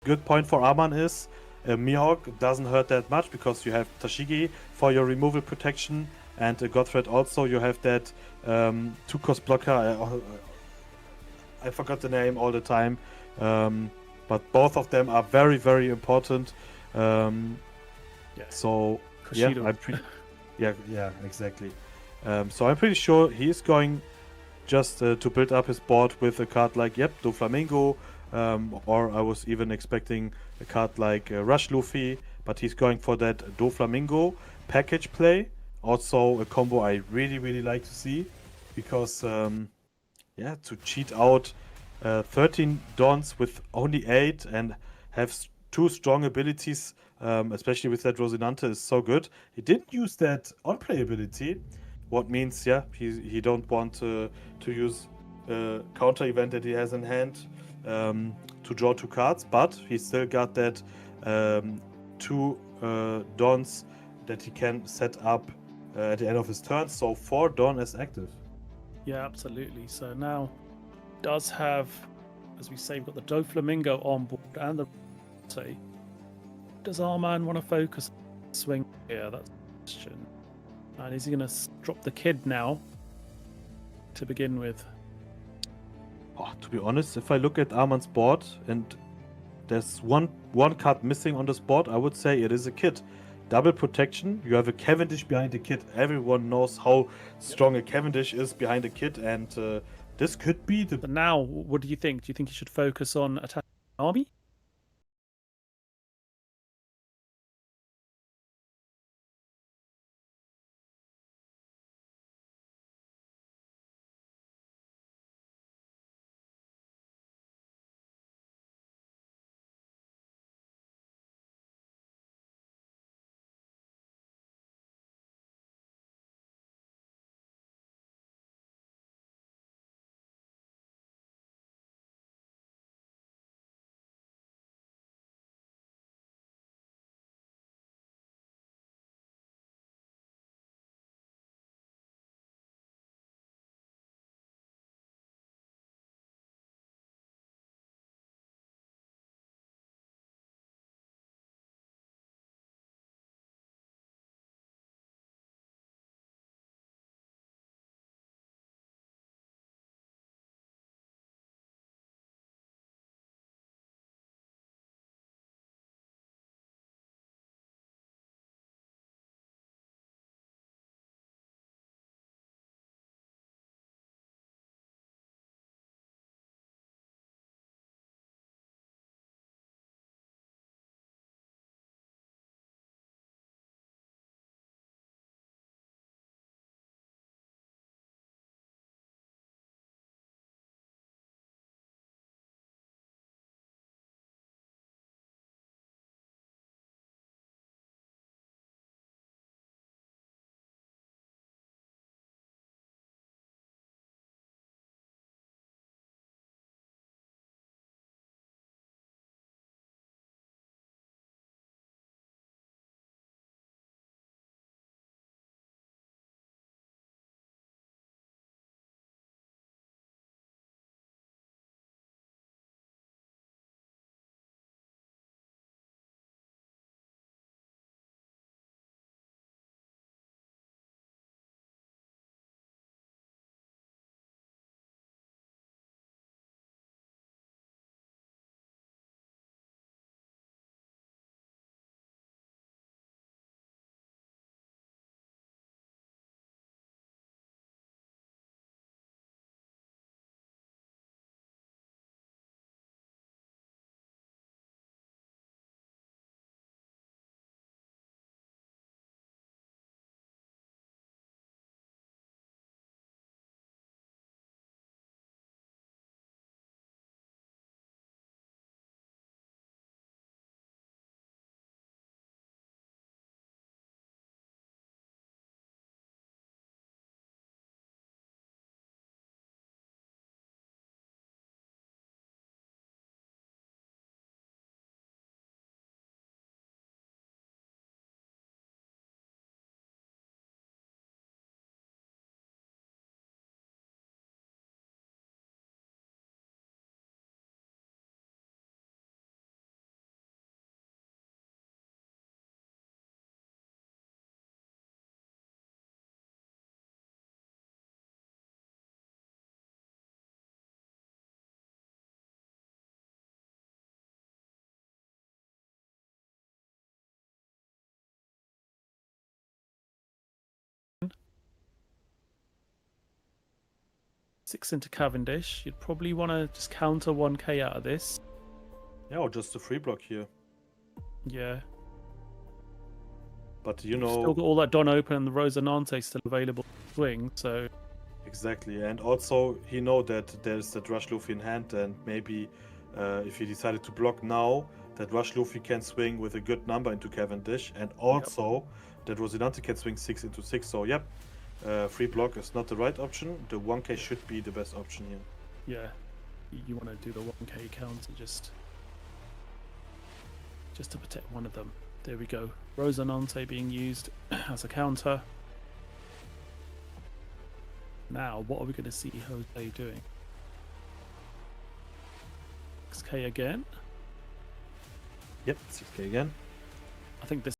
Speaker 4: good point for Arman is Mihawk doesn't hurt that much because you have Tashigi for your removal protection, and Godthread also you have that 2-cost blocker. I forgot the name all the time, but both of them are very, very important.
Speaker 2: yeah,
Speaker 4: So yeah,
Speaker 2: Kushido.
Speaker 4: I'm pretty. Yeah, exactly. So I'm pretty sure he's going just to build up his board with a card like Doflamingo, or I was even expecting a card like Rush Luffy, but he's going for that Doflamingo package play. Also a combo I really, really like to see, because to cheat out 13 Dons with only 8 and have two strong abilities, especially with that Rosinante, is so good. He didn't use that on play ability, what means he don't want to use counter event that he has in hand to draw 2 cards, but he still got that 2 Dons that he can set up at the end of his turn. So 4 Don is active.
Speaker 2: Yeah, absolutely. So now does have, as we say, we've got the Doflamingo on board and the say. Does Arman want to focus on swing here? That's the question. And is he going to drop the kid now to begin with?
Speaker 4: To be honest, if I look at Arman's board and there's one card missing on this board, I would say it is a kit. Double protection. You have a Cavendish behind the kit. Everyone knows how strong a Cavendish is behind a kit, and this could be the.
Speaker 2: But now, what do you think? Do you think he should focus on attacking the army? 6 into Cavendish. You'd probably want to just counter 1k out of this.
Speaker 4: Yeah, or just a free block here.
Speaker 2: Yeah.
Speaker 4: But you
Speaker 2: You've
Speaker 4: know,
Speaker 2: still got all that Don open and the Rosanante still available to swing, so
Speaker 4: exactly. And also, he know that there's that Rush Luffy in hand, and maybe if he decided to block now, that Rush Luffy can swing with a good number into Cavendish, and also that Rosinante can swing 6 into 6. So, yep, free block is not the right option. The 1k should be the best option here.
Speaker 2: yeah. You want to do the 1k counter just to protect one of them. There we go. Rosanante being used as a counter. Now, what are we going to see Jose doing? 6k again.
Speaker 4: Yep, 6k again.
Speaker 2: I think this.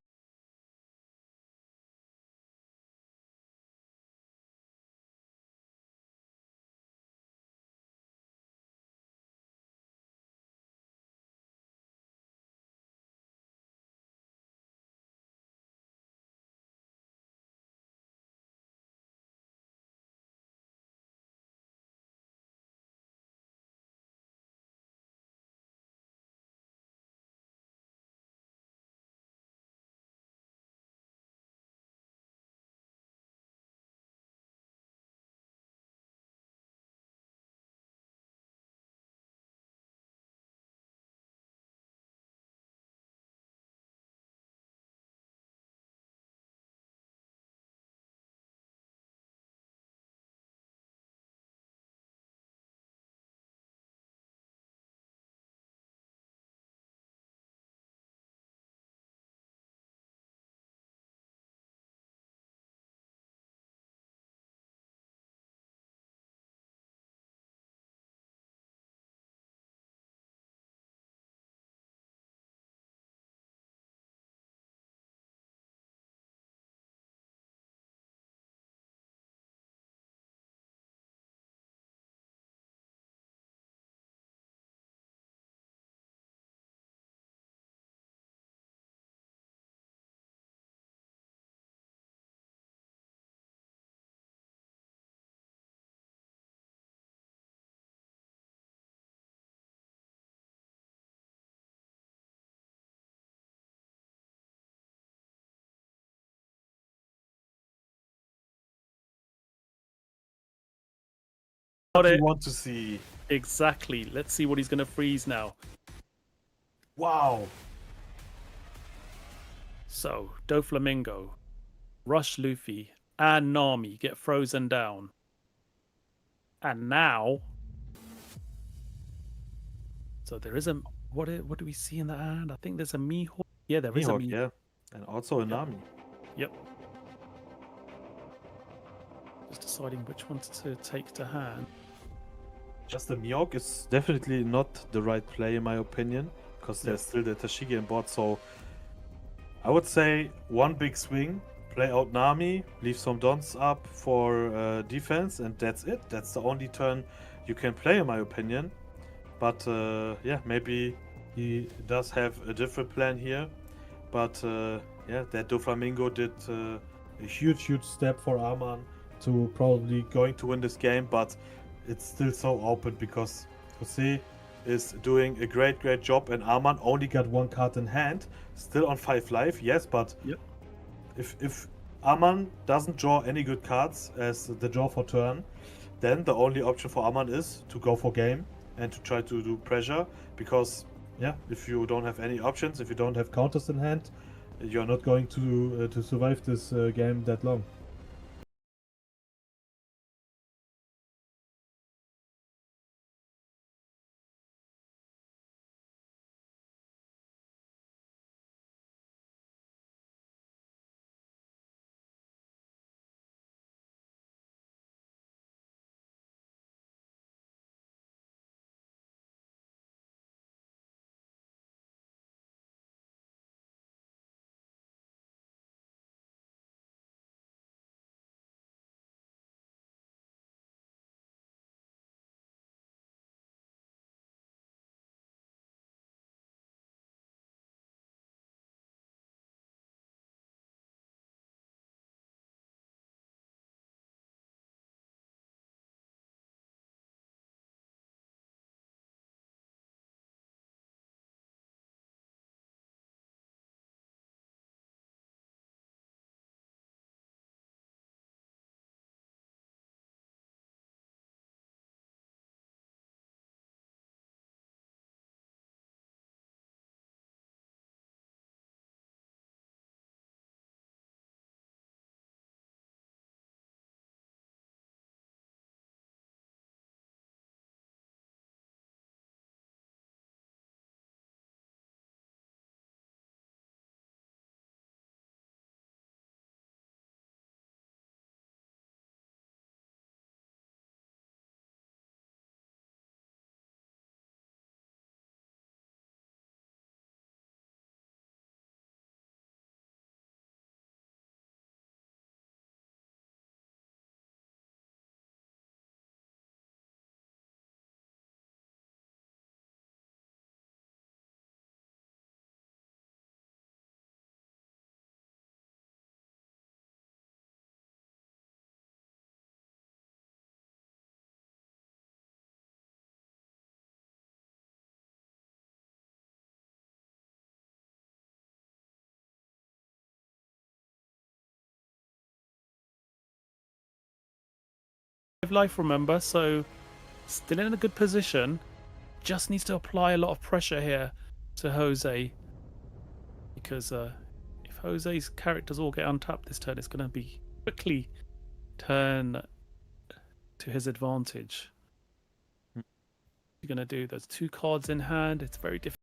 Speaker 2: Got
Speaker 4: What
Speaker 2: it.
Speaker 4: you want to see?
Speaker 2: Exactly. Let's see what he's going to freeze now.
Speaker 4: Wow.
Speaker 2: So, Doflamingo, Rush Luffy, and Nami get frozen down. And now, so there is a what do we see in the hand? I think there's a Mihawk. Yeah, there is a
Speaker 4: Mihawk,
Speaker 2: Mihawk.
Speaker 4: yeah. And also a
Speaker 2: Yep.
Speaker 4: Nami.
Speaker 2: Yep. Just deciding which one to take to hand.
Speaker 4: Just the Mihawk is definitely not the right play in my opinion, because there's
Speaker 2: Yep.
Speaker 4: still the Tashigi on board. So I would say one big swing, play out Nami, leave some Dons up for defense, and that's it. That's the only turn you can play in my opinion. But yeah, maybe he does have a different plan here. But yeah, that Doflamingo did a huge step for Arman to probably going to win this game. But it's still so open because Jose is doing a great job, and Arman only got one card in hand, still on 5 life. Yes, but
Speaker 2: Yep.
Speaker 4: if Arman doesn't draw any good cards as the draw for turn, then the only option for Arman is to go for game and to try to do pressure, because yeah, if you don't have any options, if you don't have counters in hand, you're not going to survive this game that long.
Speaker 2: life, remember, so still in a good position. Just needs to apply a lot of pressure here to Jose, because if Jose's characters all get untapped this turn, it's going to be quickly turn to his advantage. You're going to do those 2 cards in hand. It's very difficult.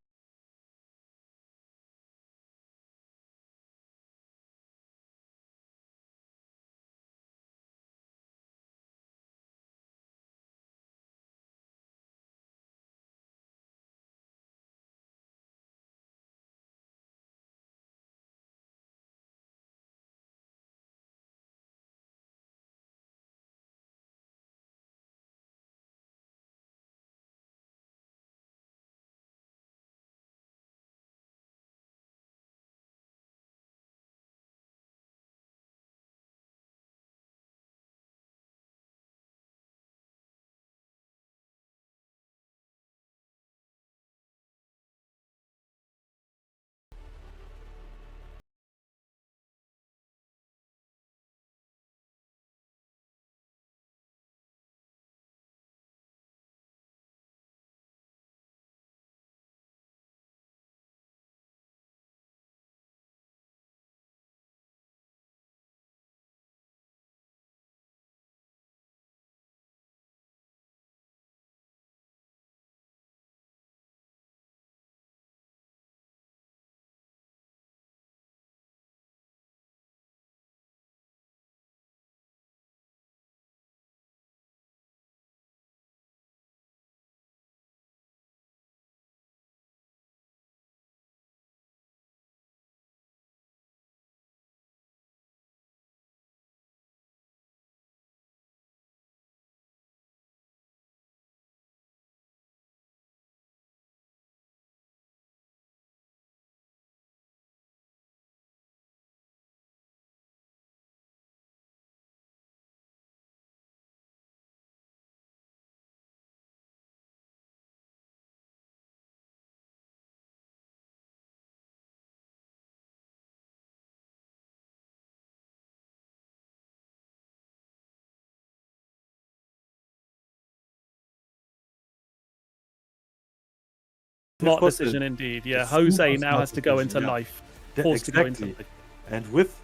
Speaker 2: Smart
Speaker 4: was
Speaker 2: decision indeed. Yeah,
Speaker 4: a
Speaker 2: Jose
Speaker 4: super
Speaker 2: now
Speaker 4: smart
Speaker 2: has to go
Speaker 4: decision,
Speaker 2: into
Speaker 4: yeah.
Speaker 2: life. Forced to go into
Speaker 4: Exactly.
Speaker 2: life.
Speaker 4: And with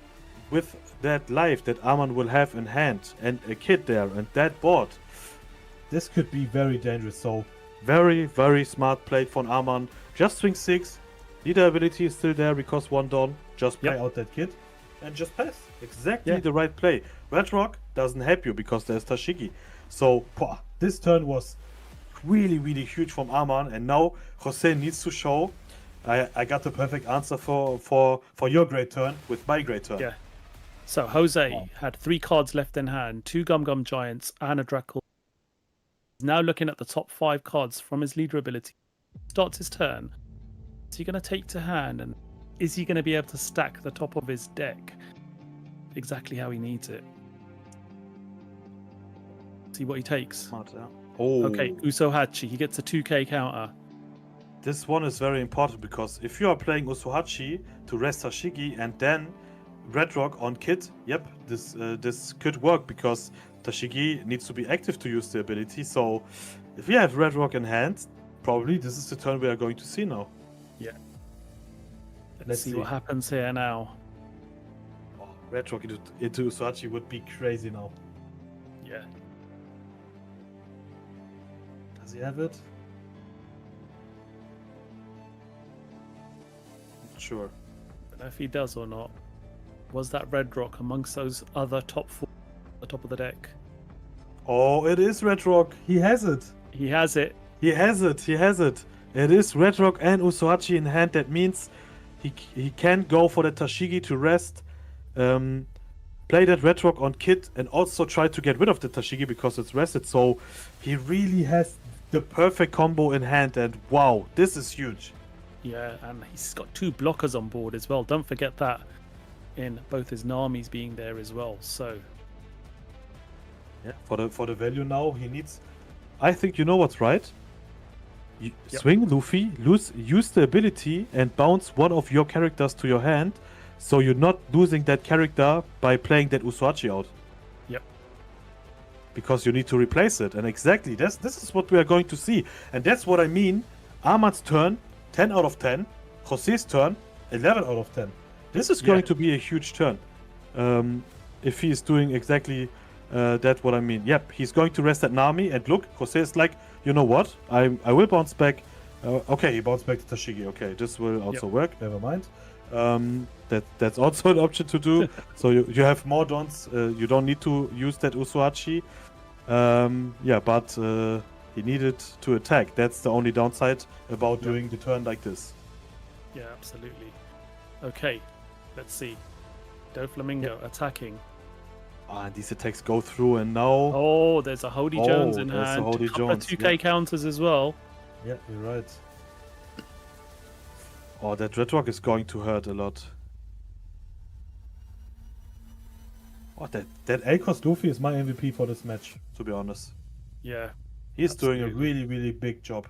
Speaker 4: that life that Arman will have in hand and a kid there and that board, this could be very dangerous. So very, very smart play from Arman. Just swing 6. Leader ability is still there because 1 down. Just play
Speaker 2: Yep.
Speaker 4: out that kid and just pass. Exactly
Speaker 2: Yeah.
Speaker 4: the right play. Red Rock doesn't help you because there's Tashigi. So this turn was really, really huge from Arman, and now Jose needs to show I got the perfect answer for your great turn with my great turn.
Speaker 2: Yeah. So Jose had 3 cards left in hand, 2 Gum Gum Giants and a Draco. Now looking at the top 5 cards from his leader ability. Starts his turn. Is he going to take to hand, and is he going to be able to stack the top of his deck exactly how he needs it? See what he takes.
Speaker 4: Smart, yeah. Oh,
Speaker 2: Okay, Usohachi, he gets a 2k counter.
Speaker 4: this one is very important because if you are playing Usohachi to rest Tashigi and then Red Rock on Kid, yep, this could work because Tashigi needs to be active to use the ability. So if we have Red Rock in hand, probably this is the turn we are going to see now.
Speaker 2: Yeah. Let's
Speaker 4: Let's
Speaker 2: see
Speaker 4: see.
Speaker 2: what happens here now.
Speaker 4: Oh, Red Rock into Usohachi would be crazy now.
Speaker 2: Yeah.
Speaker 4: Does he have it? Not sure.
Speaker 2: Don't know if he does or not. Was that Red Rock amongst those other top 4 at the top of the deck?
Speaker 4: Oh, it is Red Rock. He has it.
Speaker 2: He has it.
Speaker 4: He has it. He has it. It is Red Rock and Usohachi in hand. That means he can go for the Tashigi to rest. Play that Red Rock on Kid and also try to get rid of the Tashigi because it's rested. So he really has the perfect combo in hand. And wow, this is huge.
Speaker 2: Yeah, and he's got 2 blockers on board as well. Don't forget that, in both his Namis being there as well. So
Speaker 4: Yeah. For the value now, he needs. I think you know what's right. You
Speaker 2: Yep.
Speaker 4: swing Luffy, use the ability and bounce one of your characters to your hand, so you're not losing that character by playing that Usohachi out.
Speaker 2: Yep.
Speaker 4: because you need to replace it. And exactly, this is what we are going to see. And that's what I mean. Ahmad's turn, 10 out of 10. Jose's turn, 11 out of 10. This is going to be a huge turn. If he is doing exactly that, what I mean. Yep, he's going to rest at Nami. And look, Jose is like, you know what? I will bounce back. Okay, he bounced back to Tashigi. Okay, this will also work. Never mind. That's also an option to do. So you have more dons. You don't need to use that Usuachi. Yeah, but he needed to attack. That's the only downside about doing the turn like this.
Speaker 2: Yeah, absolutely. Okay, let's see. Doflamingo attacking.
Speaker 4: And these attacks go through, and now...
Speaker 2: Oh, there's a Hody Jones in
Speaker 4: there's a
Speaker 2: hand.
Speaker 4: Hody
Speaker 2: A couple
Speaker 4: Jones,
Speaker 2: of 2k counters as well.
Speaker 4: Yeah, you're right. Oh, that Dreadrock is going to hurt a lot. Oh, that A-Cost Luffy is my MVP for this match, to be honest.
Speaker 2: Yeah.
Speaker 4: He's doing a
Speaker 2: absolutely.
Speaker 4: really, really big job.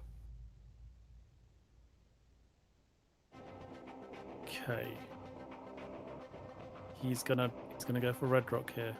Speaker 2: Okay. He's gonna go for Red Rock here.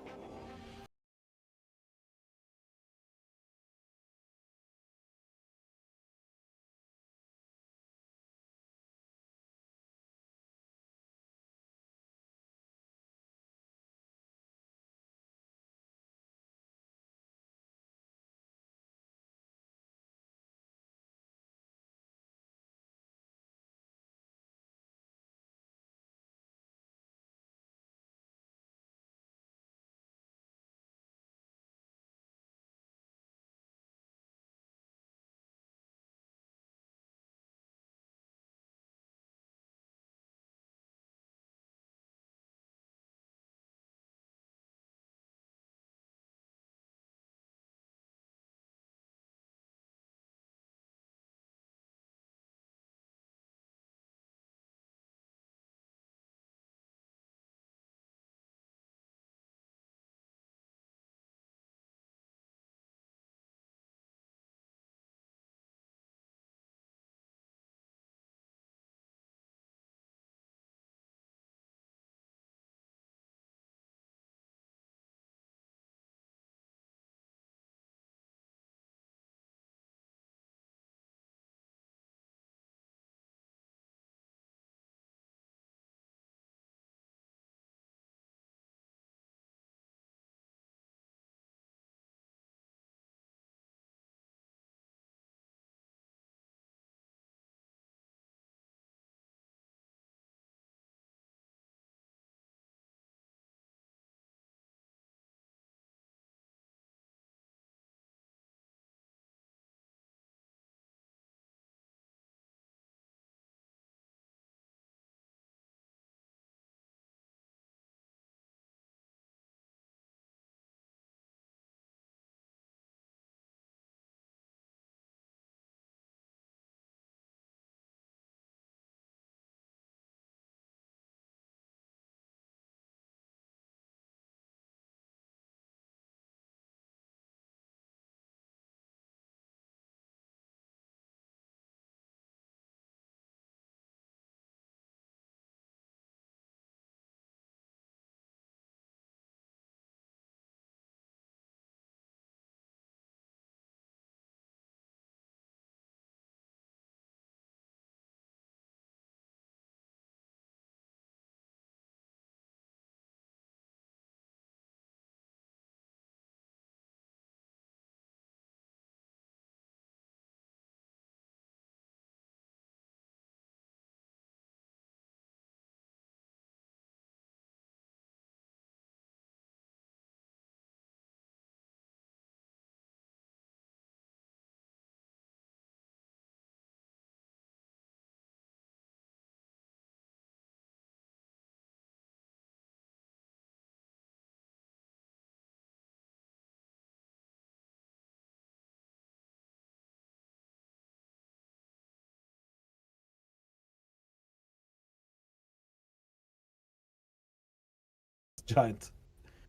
Speaker 4: Giant.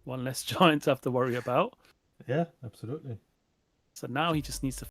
Speaker 2: One less giant to have to worry about.
Speaker 4: Yeah, absolutely.
Speaker 2: So now he just needs to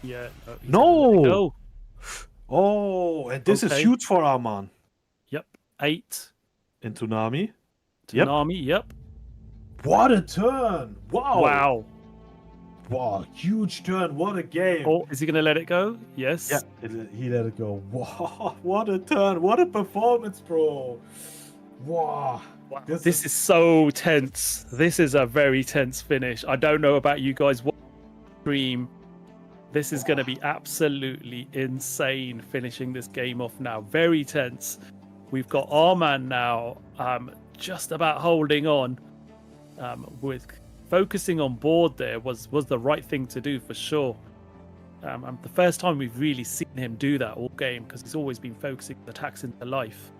Speaker 2: Yeah. He's
Speaker 4: No!
Speaker 2: gonna let it go.
Speaker 4: Oh, and this is
Speaker 2: Okay.
Speaker 4: huge for Arman.
Speaker 2: Yep. 8
Speaker 4: Into Nami.
Speaker 2: to
Speaker 4: Yep.
Speaker 2: Nami. Yep.
Speaker 4: What a turn! Wow!
Speaker 2: Wow.
Speaker 4: Wow, huge turn. What a game.
Speaker 2: Oh, is he gonna let it go? Yes.
Speaker 4: Yeah, he let it go. Wow, what a turn. What a performance, bro. Wow.
Speaker 2: Wow. This is so tense. This is a very tense finish. I don't know about you guys. What stream? This is going to be absolutely insane. Finishing this game off now, very tense. We've got Arman now, just about holding on. With focusing on board there was the right thing to do for sure. The first time we've really seen him do that all game because he's always been focusing attacks into life.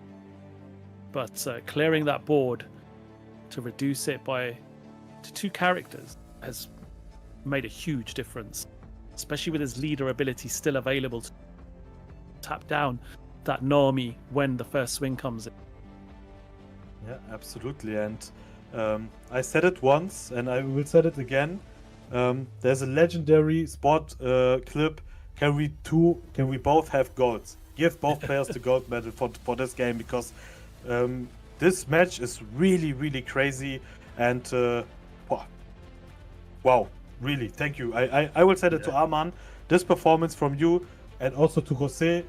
Speaker 2: But clearing that board to reduce it to 2 characters has made a huge difference, especially with his leader ability still available to tap down that Nami when the first swing comes in.
Speaker 4: Yeah, absolutely. And I said it once, and I will say it again. There's a legendary spot clip. Can we both have golds? Give both players the gold medal for this game, because this match is really, really crazy. And wow, really, thank you. I will say it to Arman. This performance from you, and also to Jose,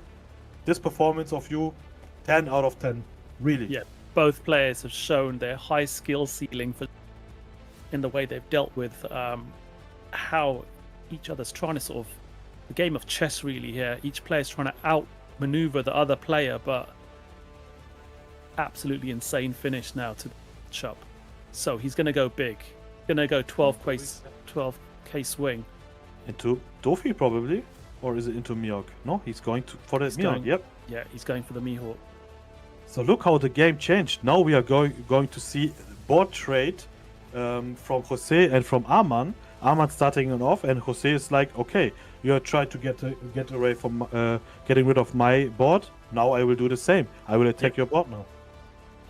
Speaker 4: this performance of you, 10 out of 10. Really.
Speaker 2: Yeah, both players have shown their high skill ceiling in the way they've dealt with how each other's trying to sort of the game of chess really here. Each player's trying to outmaneuver the other player, but absolutely insane finish now to Chubb. So he's going to go big. Going to go 12k swing.
Speaker 4: Into Dofi probably, or is it into Mihawk? No, he's going for the Mihawk. Yep.
Speaker 2: Yeah, he's going for the Mihawk.
Speaker 4: So look how the game changed. Now we are going to see board trade from Jose and from Arman. Arman starting it off, and Jose is like, okay, you are trying to get away from getting rid of my board. Now I will do the same. I will attack your board now.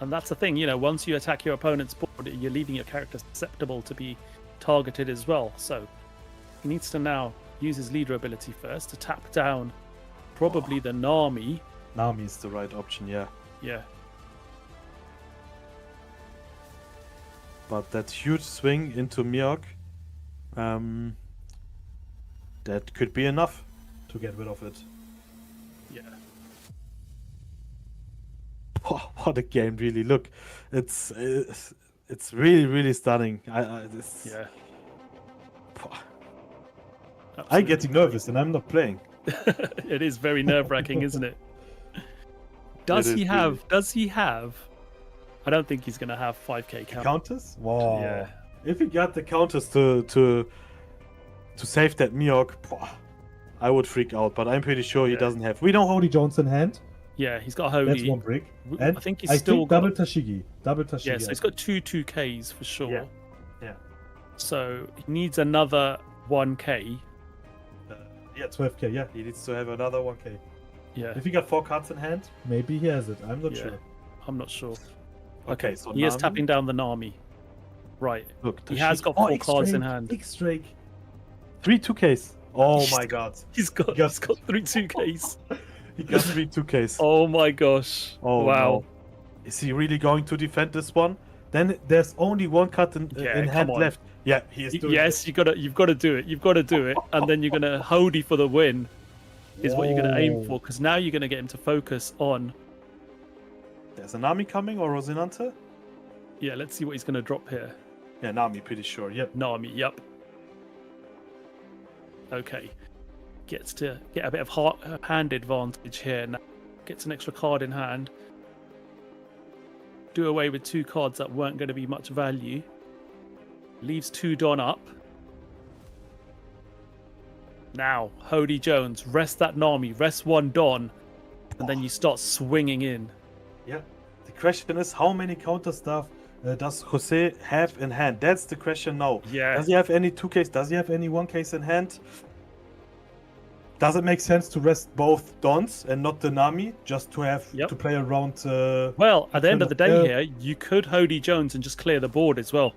Speaker 2: And that's the thing, once you attack your opponent's board, you're leaving your character susceptible to be targeted as well. So he needs to now use his leader ability first to tap down probably the Nami.
Speaker 4: Nami is the right option, yeah.
Speaker 2: Yeah.
Speaker 4: But that huge swing into Mihawk, that could be enough to get rid of it.
Speaker 2: Yeah.
Speaker 4: Oh, what a game, really. Look, it's really, really stunning.
Speaker 2: Yeah.
Speaker 4: I'm getting nervous and I'm not playing.
Speaker 2: It is very nerve-wracking, isn't it? Does he have? I don't think he's going to have 5k
Speaker 4: counters. Wow.
Speaker 2: Yeah.
Speaker 4: If he got the counters to save that Mihawk, I would freak out. But I'm pretty sure he doesn't have. We know Hody Jones in hand.
Speaker 2: Yeah, he's got Hody.
Speaker 4: That's one brick. And
Speaker 2: I think he's still
Speaker 4: got double Tashigi.
Speaker 2: Yeah, so he's got 2Ks for sure.
Speaker 4: Yeah.
Speaker 2: So he needs another 1k.
Speaker 4: Yeah, 12k. Yeah, he needs to have another 1k.
Speaker 2: Yeah.
Speaker 4: If he got 4 cards in hand, maybe he has it. I'm not sure.
Speaker 2: I'm not sure.
Speaker 4: Okay, so
Speaker 2: he is tapping down the Nami. Right.
Speaker 4: Look,
Speaker 2: he has got 4 cards in hand.
Speaker 4: X-Drake. 3 2Ks. Oh my god.
Speaker 2: He's got 3 2Ks.
Speaker 4: He got 3 2Ks.
Speaker 2: Oh my gosh.
Speaker 4: Oh
Speaker 2: wow.
Speaker 4: No. Is he really going to defend this one? Then there's only 1 card in hand left. Yeah, he is doing
Speaker 2: it. You've got to do it. You've got to do it. And then you're going to Hody for the win. Is what you're going to aim for, because now you're going to get him to focus on.
Speaker 4: There's a Nami coming, or Rosinante?
Speaker 2: Yeah, let's see what he's going to drop here.
Speaker 4: Yeah, Nami, pretty sure. Yep.
Speaker 2: Nami, yep. Okay. Gets to get a bit of hand advantage here now. Gets an extra card in hand. Do away with 2 cards that weren't going to be much value. Leaves 2 Don up. Now, Hody Jones, rest that Nami, rest 1 Don, and then you start swinging in.
Speaker 4: Yeah. The question is, how many counter stuff does Jose have in hand? That's the question now.
Speaker 2: Yeah.
Speaker 4: Does he have any 2Ks? Does he have any 1Ks in hand? Does it make sense to rest both Dons and not the Nami, just to have to play around?
Speaker 2: Well, at the end of the day here, you could Hody Jones and just clear the board as well.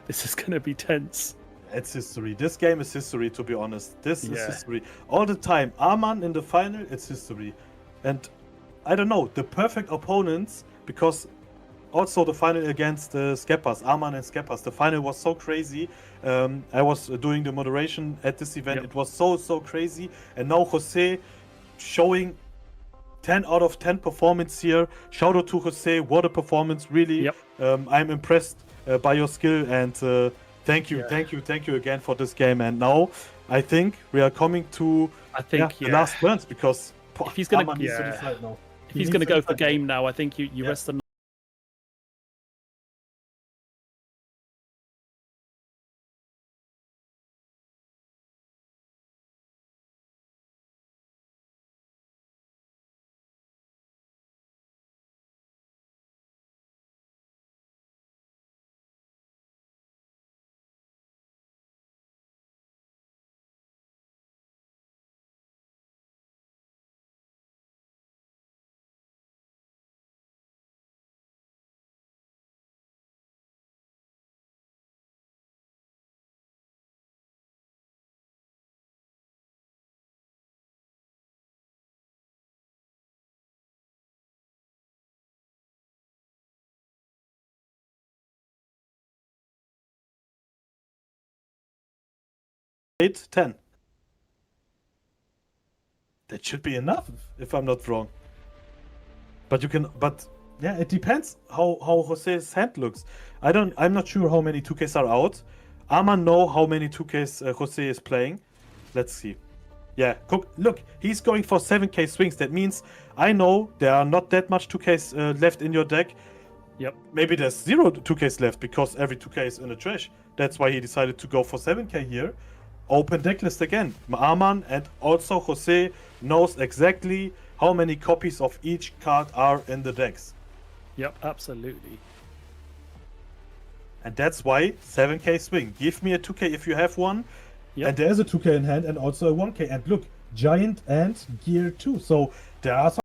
Speaker 2: This is going to be tense.
Speaker 4: It's history. This game is history, to be honest. This is
Speaker 2: Yeah.
Speaker 4: history. All the time. Arman in the final, it's history. And I don't know, the perfect opponents, because also the final against Skeppers, Arman and Skeppers, the final was so crazy. I was doing the moderation at this event.
Speaker 2: Yep.
Speaker 4: It was so crazy. And now Jose showing 10 out of 10 performance here. Shout out to Jose. What a performance, really.
Speaker 2: Yep.
Speaker 4: I'm impressed by your skill, and thank you,
Speaker 2: Yeah.
Speaker 4: thank you again for this game. And now I think we are coming to
Speaker 2: I think
Speaker 4: the last turns, because
Speaker 2: If he's gonna-
Speaker 4: Arman needs to
Speaker 2: yeah.
Speaker 4: decide now.
Speaker 2: if
Speaker 4: He
Speaker 2: he's
Speaker 4: needs
Speaker 2: going to
Speaker 4: to
Speaker 2: go for
Speaker 4: decide now.
Speaker 2: game now, I think you
Speaker 4: Yeah.
Speaker 2: rest the.
Speaker 4: Eight, 10. That should be enough, if I'm not wrong. But you can, but yeah, it depends how Jose's hand looks. I'm not sure how many 2Ks are out. Arman know how many 2Ks Jose is playing. Let's see. Yeah, look, he's going for 7K swings. That means I know there are not that much 2Ks left in your deck.
Speaker 2: Yep.
Speaker 4: Maybe there's 0 2Ks left because every 2K is in the trash. That's why he decided to go for 7K here. Open deck list again. Arman and also Jose knows exactly how many copies of each card are in the decks.
Speaker 2: Yep, absolutely.
Speaker 4: And that's why 7K swing. Give me a 2K if you have one.
Speaker 2: Yep.
Speaker 4: And there's a 2K in hand and also a 1K. And look, Giant and Gear 2. So there are some.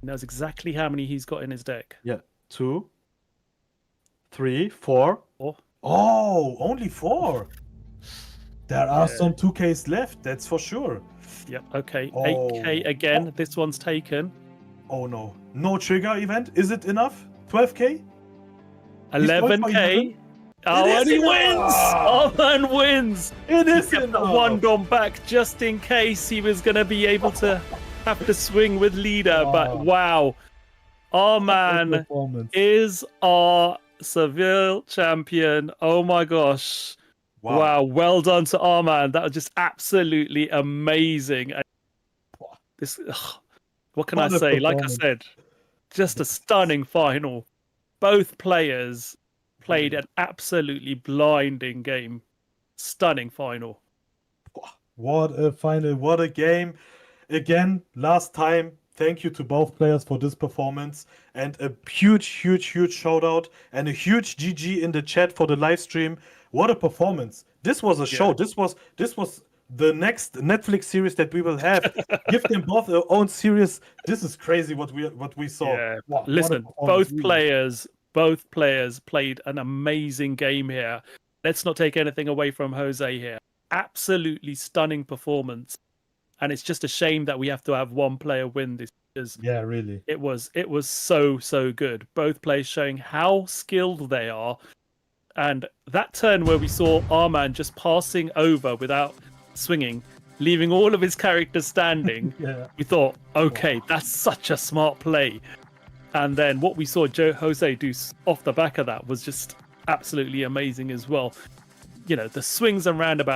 Speaker 2: He knows exactly how many he's got in his deck.
Speaker 4: Yeah, 2, 3, 4.
Speaker 2: Or
Speaker 4: Oh, only 4. There are
Speaker 2: Yeah.
Speaker 4: some 2Ks left, that's for sure.
Speaker 2: yep, okay.
Speaker 4: Oh.
Speaker 2: 8K again.
Speaker 4: Oh.
Speaker 2: This one's taken.
Speaker 4: Oh no. No trigger event? Is it enough? 12K?
Speaker 2: 11K. Oh,
Speaker 4: It
Speaker 2: and
Speaker 4: is
Speaker 2: he
Speaker 4: enough!
Speaker 2: wins! Oh, and wins!
Speaker 4: It is
Speaker 2: Kept
Speaker 4: enough!
Speaker 2: one gone back just in case he was going to be able to have to swing with leader. But wow. Our
Speaker 5: What a
Speaker 2: man
Speaker 5: performance.
Speaker 2: is our Seville champion. Oh my gosh. Wow. Well done to our man. That was just absolutely amazing. And this, what can I
Speaker 5: What a
Speaker 2: say? Like I
Speaker 5: performance.
Speaker 2: said, just a stunning final. Both players played an absolutely blinding game. Stunning final.
Speaker 4: What a final, what a game. Again, last time, thank you to both players for this performance. And a huge, huge, huge shout out and a huge GG in the chat for the live stream. What a performance. This was a show. This was the next Netflix series that we will have. Give them both their own series. This is crazy what we saw.
Speaker 2: Yeah.
Speaker 4: Wow, what a
Speaker 2: Listen,
Speaker 4: performance,
Speaker 2: both players played an amazing game here. Let's not take anything away from Jose here. Absolutely stunning performance. And it's just a shame that we have to have one player win this because
Speaker 5: Yeah, really.
Speaker 2: it was so good. Both players showing how skilled they are. And that turn where we saw Arman just passing over without swinging, leaving all of his characters standing,
Speaker 5: Yeah.
Speaker 2: we thought, okay, that's such a smart play. And then what we saw Jose do off the back of that was just absolutely amazing as well. You know, the swings and roundabouts